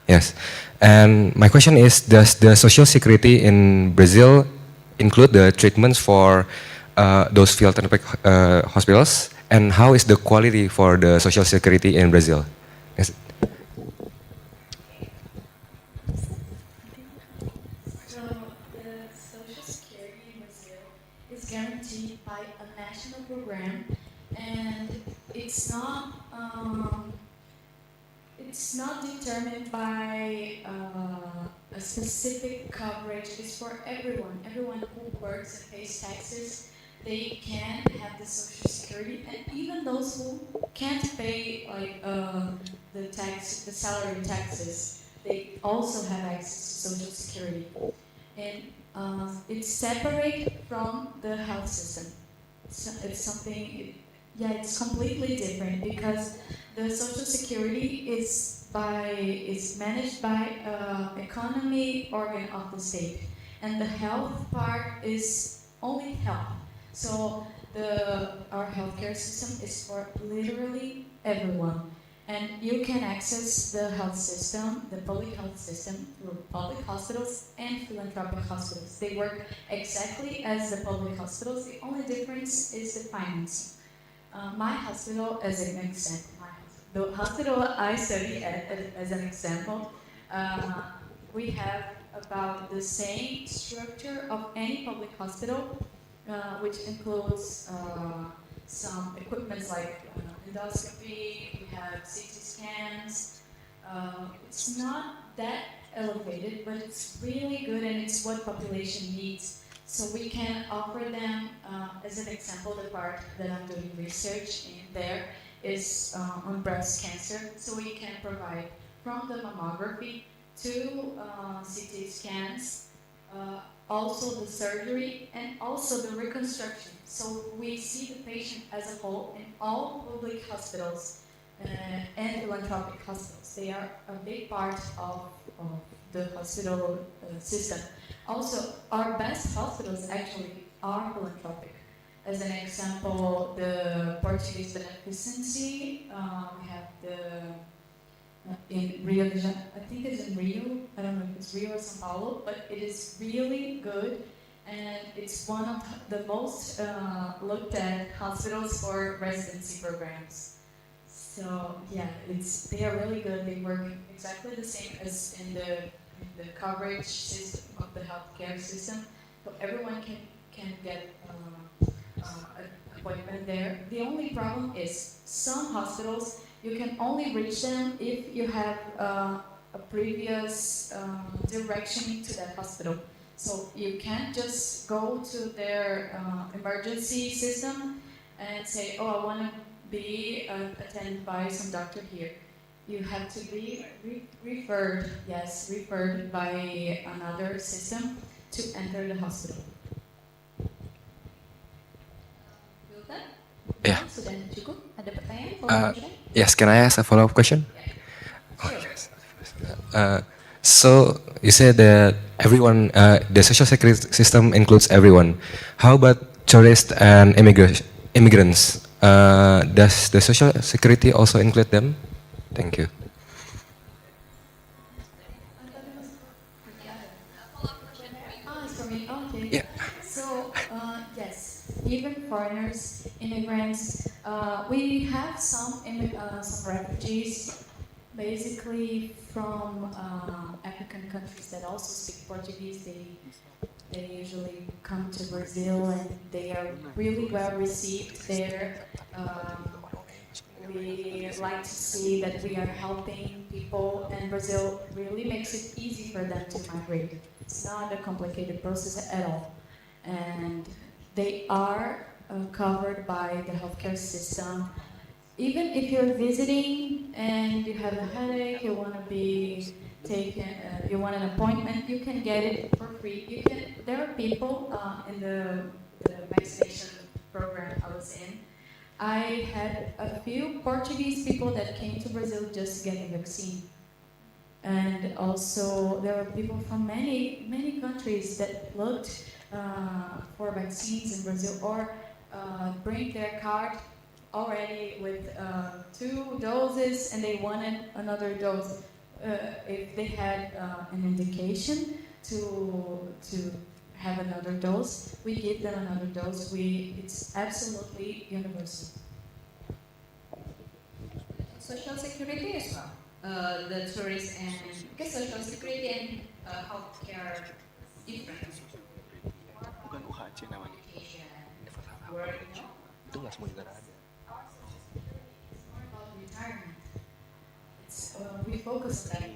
Yes. And my question is, does the social security in Brazil include the treatments for those philanthropic hospitals? And how is the quality for the social security in Brazil? Yes. So the Social Security in Brazil is guaranteed by a national program, and it's not determined by a specific coverage. It's for everyone. Everyone who works and pays taxes, they can have the Social Security, and even those who can't pay the salary taxes, they also have access to Social Security. And it's separate from the health system. It's something, it's completely different because the Social Security is managed by economy organ of the state, and the health part is only health. So our healthcare system is for literally everyone. And you can access the health system, the public health system, through public hospitals and philanthropic hospitals. They work exactly as the public hospitals. The only difference is the financing. My hospital, as an example, the hospital I study at, as an example, we have about the same structure of any public hospital, which includes some equipment like endoscopy, we have CT scans. It's not that elevated, but it's really good, and it's what population needs. So we can offer them, as an example, the part that I'm doing research in there is on breast cancer. So we can provide from the mammography to CT scans, also the surgery, and also the reconstruction. So we see the patient as a whole in all public hospitals and philanthropic hospitals. They are a big part of the hospital system. Also, our best hospitals actually are philanthropic. As an example, the Portuguese Beneficency, we have in Rio de Janeiro, I think it's in Rio, I don't know if it's Rio or Sao Paulo, but it is really good, and it's one of the most looked at hospitals for residency programs. So yeah, they are really good. They work exactly the same as in the coverage system of the healthcare system. So everyone can get an appointment there. The only problem is some hospitals, you can only reach them if you have a previous direction to that hospital. So you can't just go to their emergency system and say, oh, I want to be attended by some doctor here. You have to be referred by another system to enter the hospital. Yeah. Sudah cukup? Ada pertanyaan? Yes, can I ask a follow-up question? Yeah. Oh, yes. So you said that everyone, the social security system includes everyone. How about tourists and immigrants? Does the social security also include them? Thank you. It's for me. Okay. Yeah. So, yes, even foreigners, immigrants, we have some refugees, basically from African countries that also speak Portuguese. They usually come to Brazil and they are really well received there. We like to see that we are helping people, and Brazil really makes it easy for them to migrate. It's not a complicated process at all. And they are covered by the healthcare system. Even if you're visiting and you have a headache, you want to be taken, you want an appointment, you can get it for free. There are people in the vaccination program I was in. I had a few Portuguese people that came to Brazil just to get the vaccine. And also there were people from many countries that looked for vaccines in Brazil or bring their card already with 2 doses and they wanted another dose. If they had an indication to have another dose, we give them another dose. It's absolutely universal. Social security as well. The tourist and because social security and healthcare different. Bukan UHC namanya. Work, Itu nggak semua negara ada. Retirement. We focus on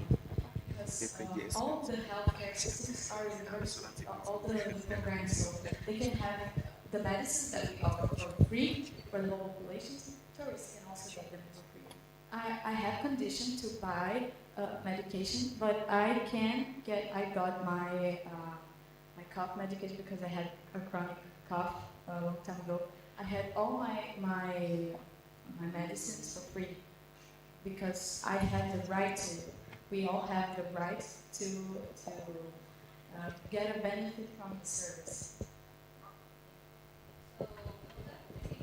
that because all the healthcare systems are universal, all the programs, so they can have the medicines that we offer for free for the whole population. Tourists can also get them for free. I have condition to buy medication, but I got my my cough medication because I had a chronic cough a long time ago. I had all my medicines for free because I had the right to. We all have the right to get a benefit from the service.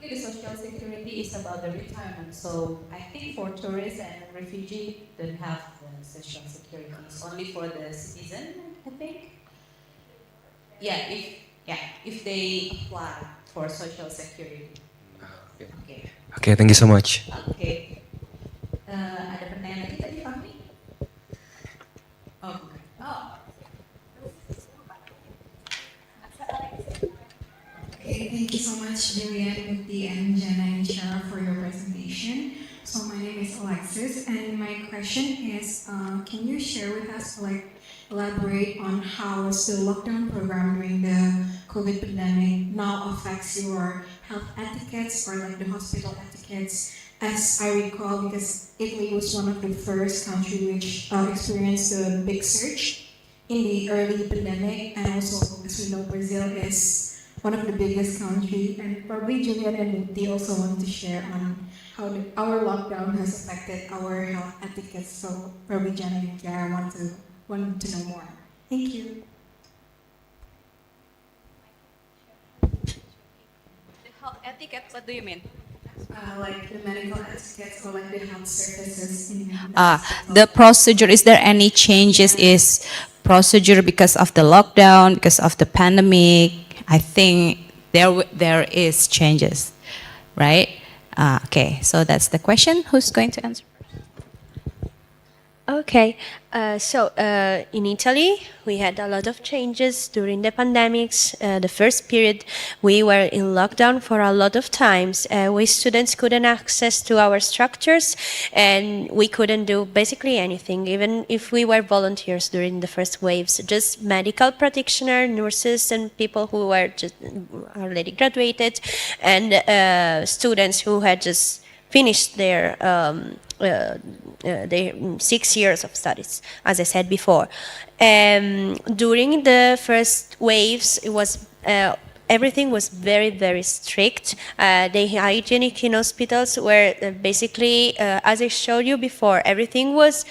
the social security is about the retirement. So I think for tourists and refugees don't have the social security. It's only for the citizen, I think. If they apply for social security. Okay. Okay, thank you so much. Okay. Ada pertanyaan lagi tadi, Fahmi? Oh, bukan. Oh. Okay, thank you so much, Juliet, Muti, and Jenna and Shara for your presentation. So my name is Alexis, and my question is, can you share with us, elaborate on how the lockdown program during the COVID pandemic now affects your health etiquettes or the hospital etiquettes? As I recall, because Italy was one of the first countries which experienced a big surge in the early pandemic, and also, as we know, Brazil is one of the biggest countries, and probably Julian and Muti also want to share on how our lockdown has affected our health etiquette. So probably Jenna and Kiara want to know more. Thank you. The health etiquette, what do you mean? Like the medical etiquette or like the health services in The procedure, is there any changes? Is procedure because of the lockdown, because of the pandemic? I think there is changes, right? Okay, so that's the question. Who's going to answer? Okay, in Italy, we had a lot of changes during the pandemics. The first period, we were in lockdown for a lot of times. We students couldn't access to our structures, and we couldn't do basically anything, even if we were volunteers during the first waves. Just medical practitioners, nurses, and people who were just already graduated, and students who had just finished their 6 years of studies, as I said before. During the first waves, it was everything was very, very strict. The hygienic in hospitals were basically, as I showed you before, everything was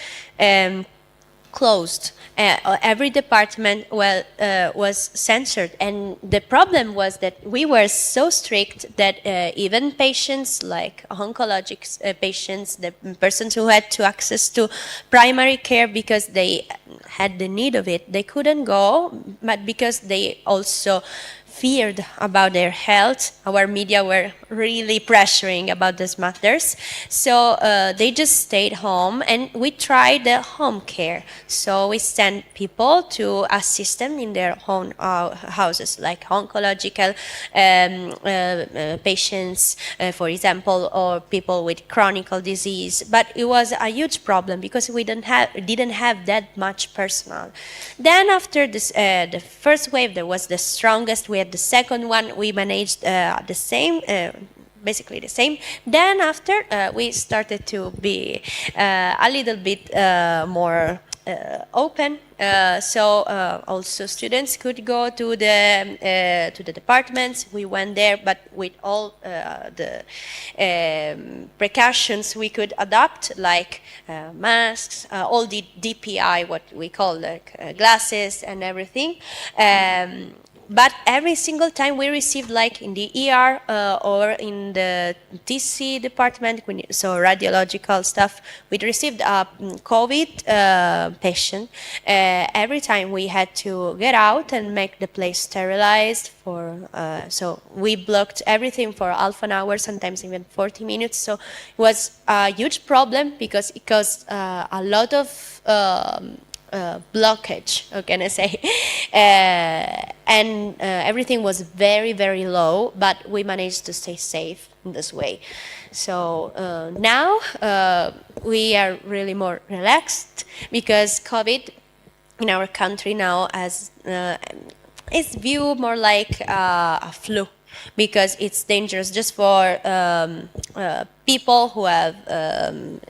closed. Every department was censored, and the problem was that we were so strict that even patients like oncologic patients, the persons who had to access to primary care because they had the need of it, they couldn't go, but because they also feared about their health. Our media were really pressuring about these matters. So they just stayed home, and we tried the home care. So we sent people to assist them in their own houses, like oncological patients, for example, or people with chronic disease. But it was a huge problem because we didn't have that much personnel. Then after this, the first wave, there was the strongest. We had the second one. We managed the same. Basically the same. Then after we started to be a little bit more open, so also students could go to the departments. We went there, but with all the precautions we could adopt, like masks, all the DPI, what we call like glasses and everything. But every single time we received, like in the ER or in the TC department, so radiological stuff, we received a COVID patient. Every time we had to get out and make the place sterilized for, so we blocked everything for half an hour, sometimes even 40 minutes. So it was a huge problem because it caused a lot of blockage, how can I say? And everything was very, very low, but we managed to stay safe in this way. So now we are really more relaxed because COVID in our country now is viewed more like a flu, because it's dangerous just for people who have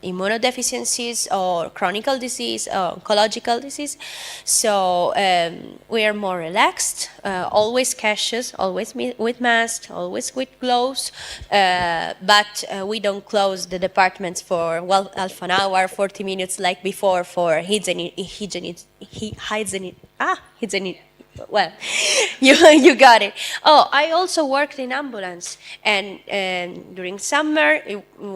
immunodeficiencies or chronic disease or oncological disease. So we are more relaxed, always cautious, always with masks, always with gloves, but we don't close the departments for, well, half an hour, 40 minutes like before for hygiene. Well, you got it. Oh, I also worked in ambulance, and during summer,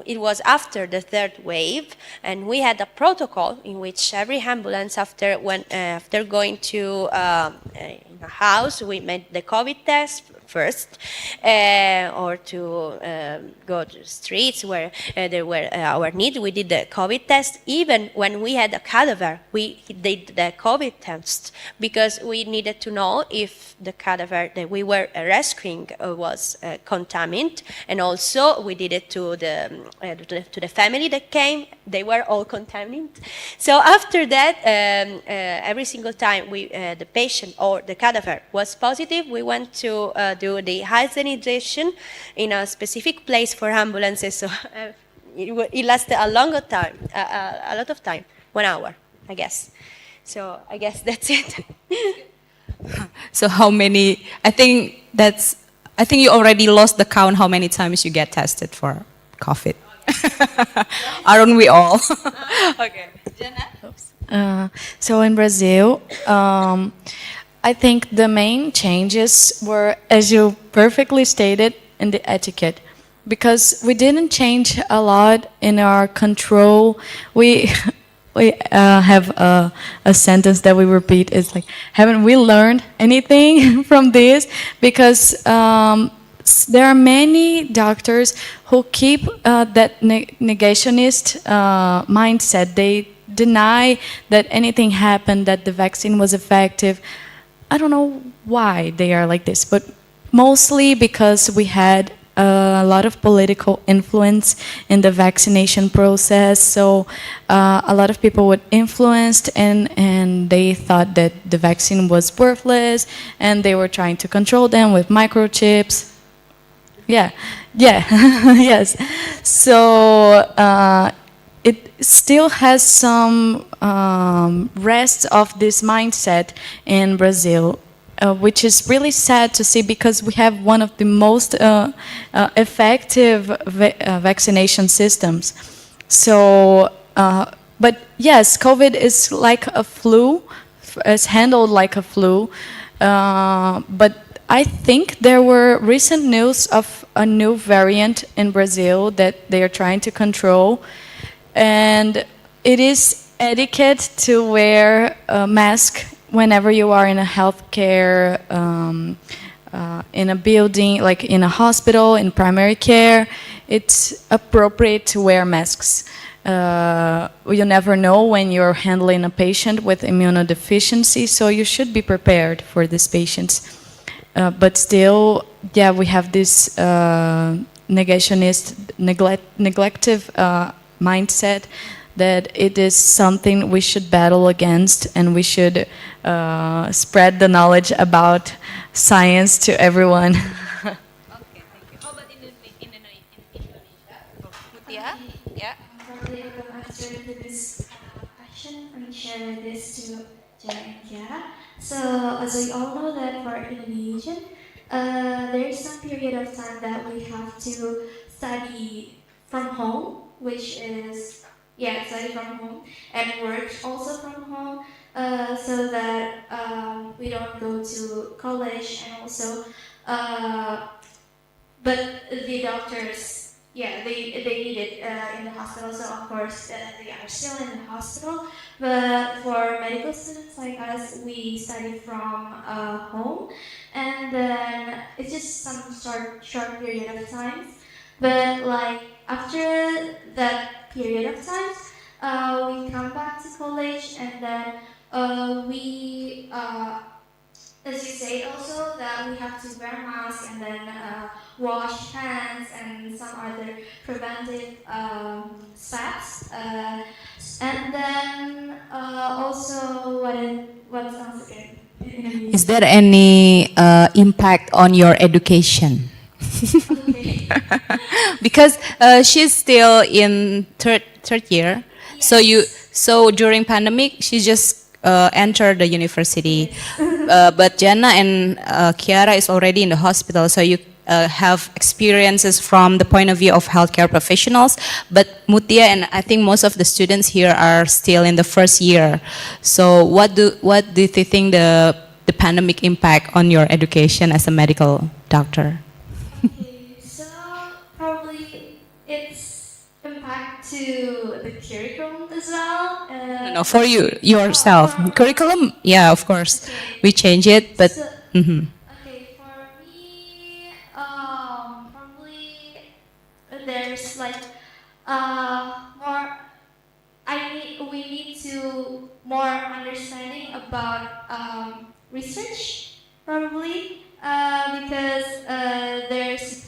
it was after the third wave, and we had a protocol in which every ambulance, after going to a house, we made the COVID test first, or to go to the streets where there were our need. We did the COVID test. Even when we had a cadaver, we did the COVID test because we needed to know if the cadaver that we were rescuing was contaminated, and also we did it to the family that came. They were all contaminated. So after that, every single time the patient or the cadaver was positive, we went to do the hygienization in a specific place for ambulances. So it lasted a longer time, a lot of time, 1 hour, I guess. So I guess that's it. So how many? I think you already lost the count how many times you get tested for COVID. Aren't we all? Okay. So in Brazil, I think the main changes were, as you perfectly stated, in the etiquette. Because we didn't change a lot in our control. We have a sentence that we repeat. It's like, haven't we learned anything from this? Because there are many doctors who keep that negationist mindset. They deny that anything happened, that the vaccine was effective. I don't know why they are like this, but mostly because we had a lot of political influence in the vaccination process. So a lot of people were influenced, and they thought that the vaccine was worthless, and they were trying to control them with microchips. Yeah, yes. So it still has some rest of this mindset in Brazil, which is really sad to see, because we have one of the most effective vaccination systems. So But yes, COVID is like a flu, is handled like a flu. But I think there were recent news of a new variant in Brazil that they are trying to control. And it is etiquette to wear a mask whenever you are in a healthcare, in a building, like in a hospital, in primary care. It's appropriate to wear masks. You never know when you're handling a patient with immunodeficiency, so you should be prepared for these patients. But still, yeah, we have this negationist, neglective mindset that it is something we should battle against, and we should spread the knowledge about science to everyone. Yeah. Yeah. Probably I will answer to this question and share this to Jana and Kiara. So, as we all know that for Indonesian, there is some period of time that we have to study from home, which is, yeah, study from home, and work also from home, so that we don't go to college, and also but the doctors, yeah, they need it in the hospital, so of course they are still in the hospital. But for medical students like us, we study from home, and then it's just some short period of time. But like after that period of time, we come back to college, and then we as you say also that we have to wear masks, and then wash hands and some other preventive steps. And then also what else again? Is there any impact on your education? Okay. Because she's still in third year, so during pandemic she just entered the university, but Jana and Kiara is already in the hospital, so you have experiences from the point of view of healthcare professionals. But Mutia and I think most of the students here are still in the first year. So what do you think the pandemic impact on your education as a medical doctor? Okay, so probably it's impact to the curriculum as well. No, for you yourself. Curriculum, yeah, of course, we change it, but. So, Mhm. okay, for me, probably there's like more. We need to more understanding about research probably because there's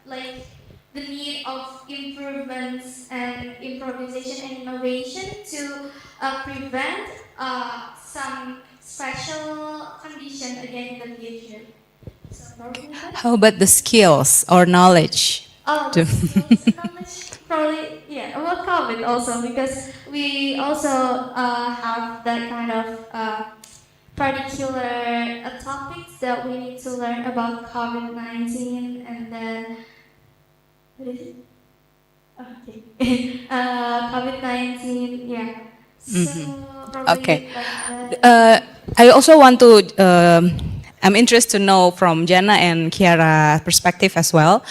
like the need of improvements and improvisation and innovation to prevent some special condition again in the future. So probably that. How about the skills or knowledge? Oh, the skills and knowledge, probably, yeah, about COVID also, because we also have that kind of particular topics that we need to learn about COVID-19, and then, what is it? Okay. COVID-19, yeah. So probably Okay. like that. I also want to. I'm interested to know from Jana and Kiara perspective as well,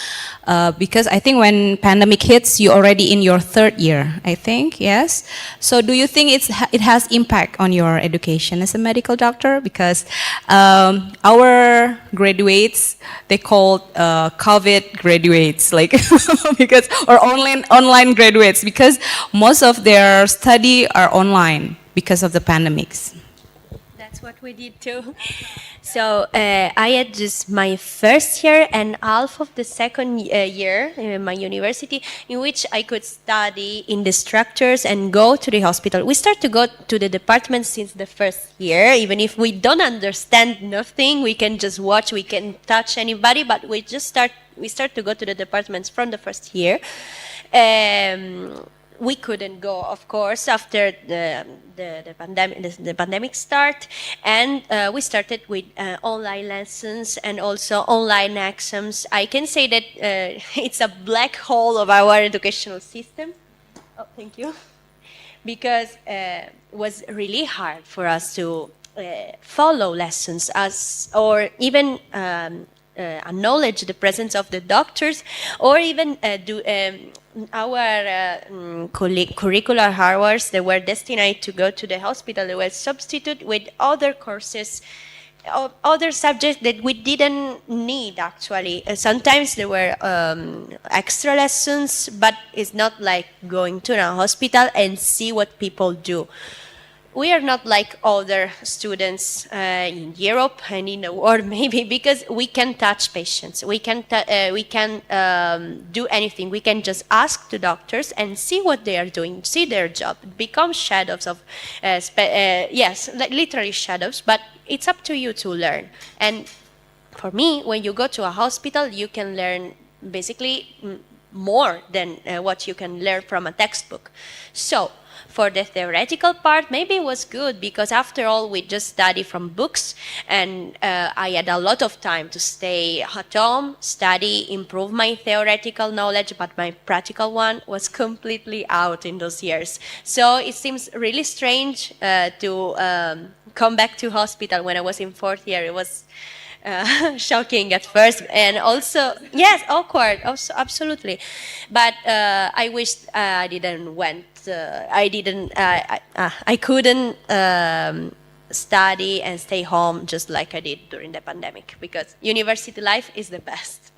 because I think when pandemic hits, you already in your third year. I think yes. So do you think it has impact on your education as a medical doctor? Because our graduates, they call COVID graduates, like because or online graduates, because most of their study are online because of the pandemics. That's what we did too. So I had just my first year and half of the second year in my university, in which I could study in the structures and go to the hospital. We start to go to the department since the first year. Even if we don't understand nothing, we can just watch, we can touch anybody, but we start to go to the departments from the first year. We couldn't go, of course, after the pandemic start, and we started with online lessons and also online exams. I can say that it's a black hole of our educational system. Oh, thank you. because it was really hard for us to follow lessons or even acknowledge the presence of the doctors, or even do our curricular hours that were destined to go to the hospital. They were substituted with other courses, other subjects that we didn't need actually. Sometimes there were extra lessons, but it's not like going to a hospital and see what people do. We are not like other students in Europe and in the world, maybe, because we can touch patients. We can do anything. We can just ask the doctors and see what they are doing, see their job, become shadows of, yes, like literally shadows, but it's up to you to learn. And for me, when you go to a hospital, you can learn basically more than what you can learn from a textbook. So, for the theoretical part, maybe it was good because after all, we just study from books, and I had a lot of time to stay at home, study, improve my theoretical knowledge, but my practical one was completely out in those years. So it seems really strange to come back to hospital when I was in fourth year. It was shocking at first, and also, yes, awkward, also, absolutely. But I wish I didn't went. I couldn't study and stay home just like I did during the pandemic, because university life is the best.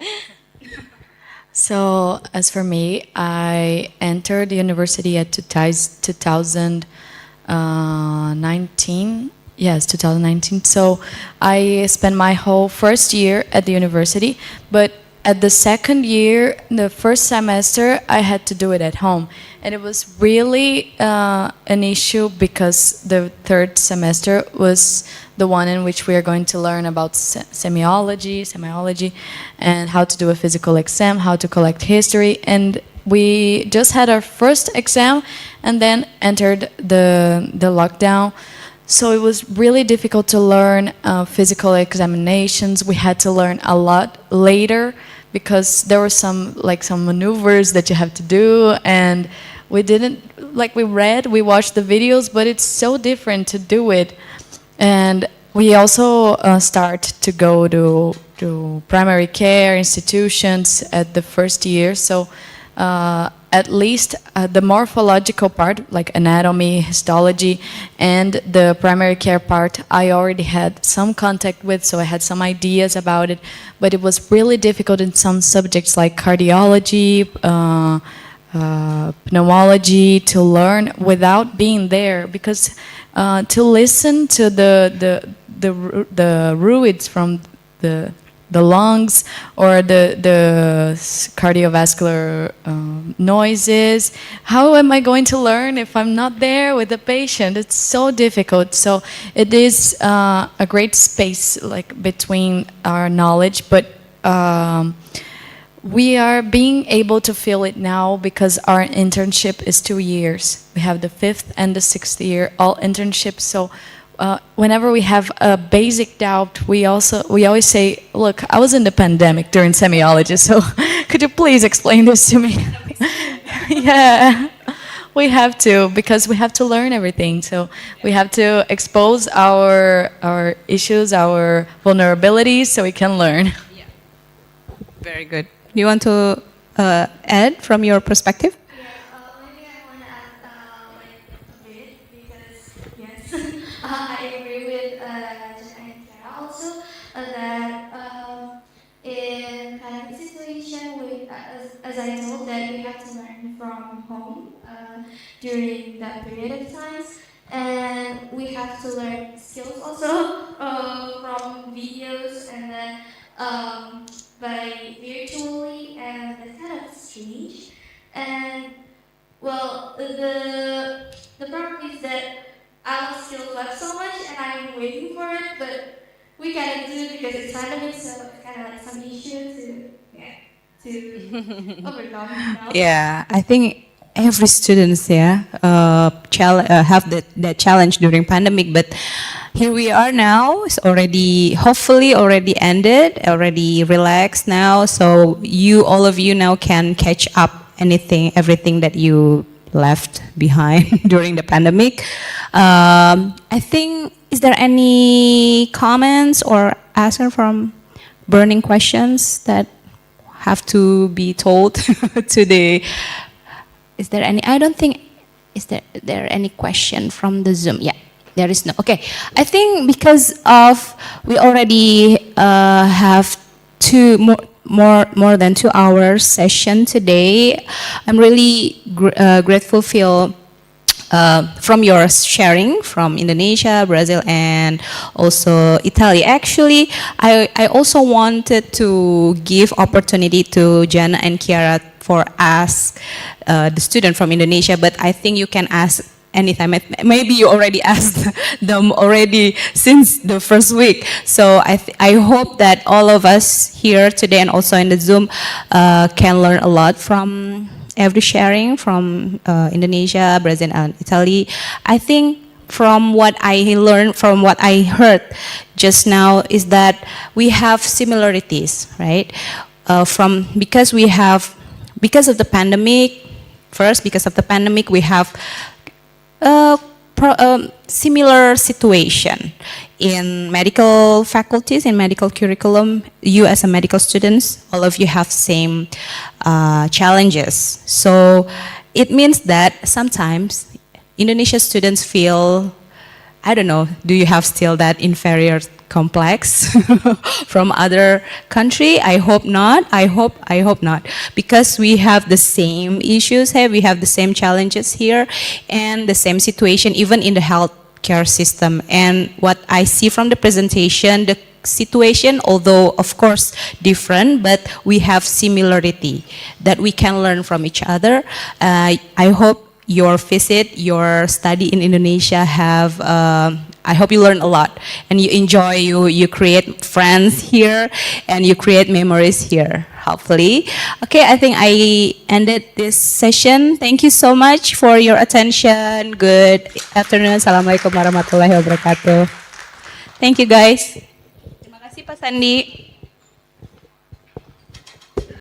So as for me, I entered the university at 2019. Yes, 2019. So I spent my whole first year at the university, but at the second year, the first semester, I had to do it at home. And it was really an issue because the third semester was the one in which we are going to learn about semiology, and how to do a physical exam, how to collect history. And we just had our first exam and then entered the lockdown. So it was really difficult to learn physical examinations. We had to learn a lot later because there were some maneuvers that you have to do, and we didn't, we watched the videos, but it's so different to do it. And we also start to go to primary care institutions at the first year. So at least the morphological part, like anatomy, histology, and the primary care part, I already had some contact with, so I had some ideas about it. But it was really difficult in some subjects like cardiology, pneumology, to learn without being there, because to listen to the ruids from the lungs or the cardiovascular noises. How am I going to learn if I'm not there with the patient? It's so difficult. So it is a great space between our knowledge, but we are being able to feel it now because our internship is 2 years. We have the 5th and the 6th year, all internships. So whenever we have a basic doubt, we always say, look, I was in the pandemic during semiology, so could you please explain this to me? Yeah, we have to, because we have to learn everything. So we have to expose our issues, our vulnerabilities, so we can learn. Yeah. Very good. You want to add from your perspective? Maybe I want to add a bit, because yes, I agree with Jana and Kara also that in pandemic situation, as I told, that we have to learn from home during that period of times, and we have to learn skills also from videos, and then by virtually, and that's kind of strange. And well, the problem is that I love skills left so much, and I'm waiting for it, but we gotta do it because it's pandemic, so it's kind of like some issue to overcome. Yeah, I think every students have that challenge during pandemic, but here we are now. It's already hopefully already ended, already relaxed now. So all of you now can catch up everything that you left behind during the pandemic. I think, is there any comments or answer from burning questions that have to be told to the, is there any, I don't think, is there any question from the Zoom? Yeah, there is no. Okay, I think because of, we already have more than 2 hours session today. I'm really grateful from your sharing from Indonesia, Brazil, and also Italy. Actually, I also wanted to give opportunity to Jana and Kiara for ask the student from Indonesia, but I think you can ask anytime. Maybe you already asked them already since the first week. So I hope that all of us here today and also in the Zoom can learn a lot from every sharing from Indonesia, Brazil, and Italy. I think from what I learned, from what I heard just now, is that we have similarities, right? Because of the pandemic, first, because of the pandemic, we have similar situation in medical faculties, in medical curriculum. You as a medical students, all of you have same challenges. So it means that sometimes Indonesian students feel, I don't know, do you have still that inferior complex from other country? I hope not. I hope not, because we have the same issues here, we have the same challenges here, and the same situation even in the healthcare system. And what I see from the presentation, the situation, although of course different, but we have similarity that we can learn from each other. I hope your visit, your study in Indonesia have, I hope you learn a lot and you enjoy, you create friends here and you create memories here, hopefully. Okay, I think I ended this session. Thank you so much for your attention. Good afternoon. Assalamualaikum warahmatullahi wabarakatuh. Thank you guys. Terima kasih Pak Sandi.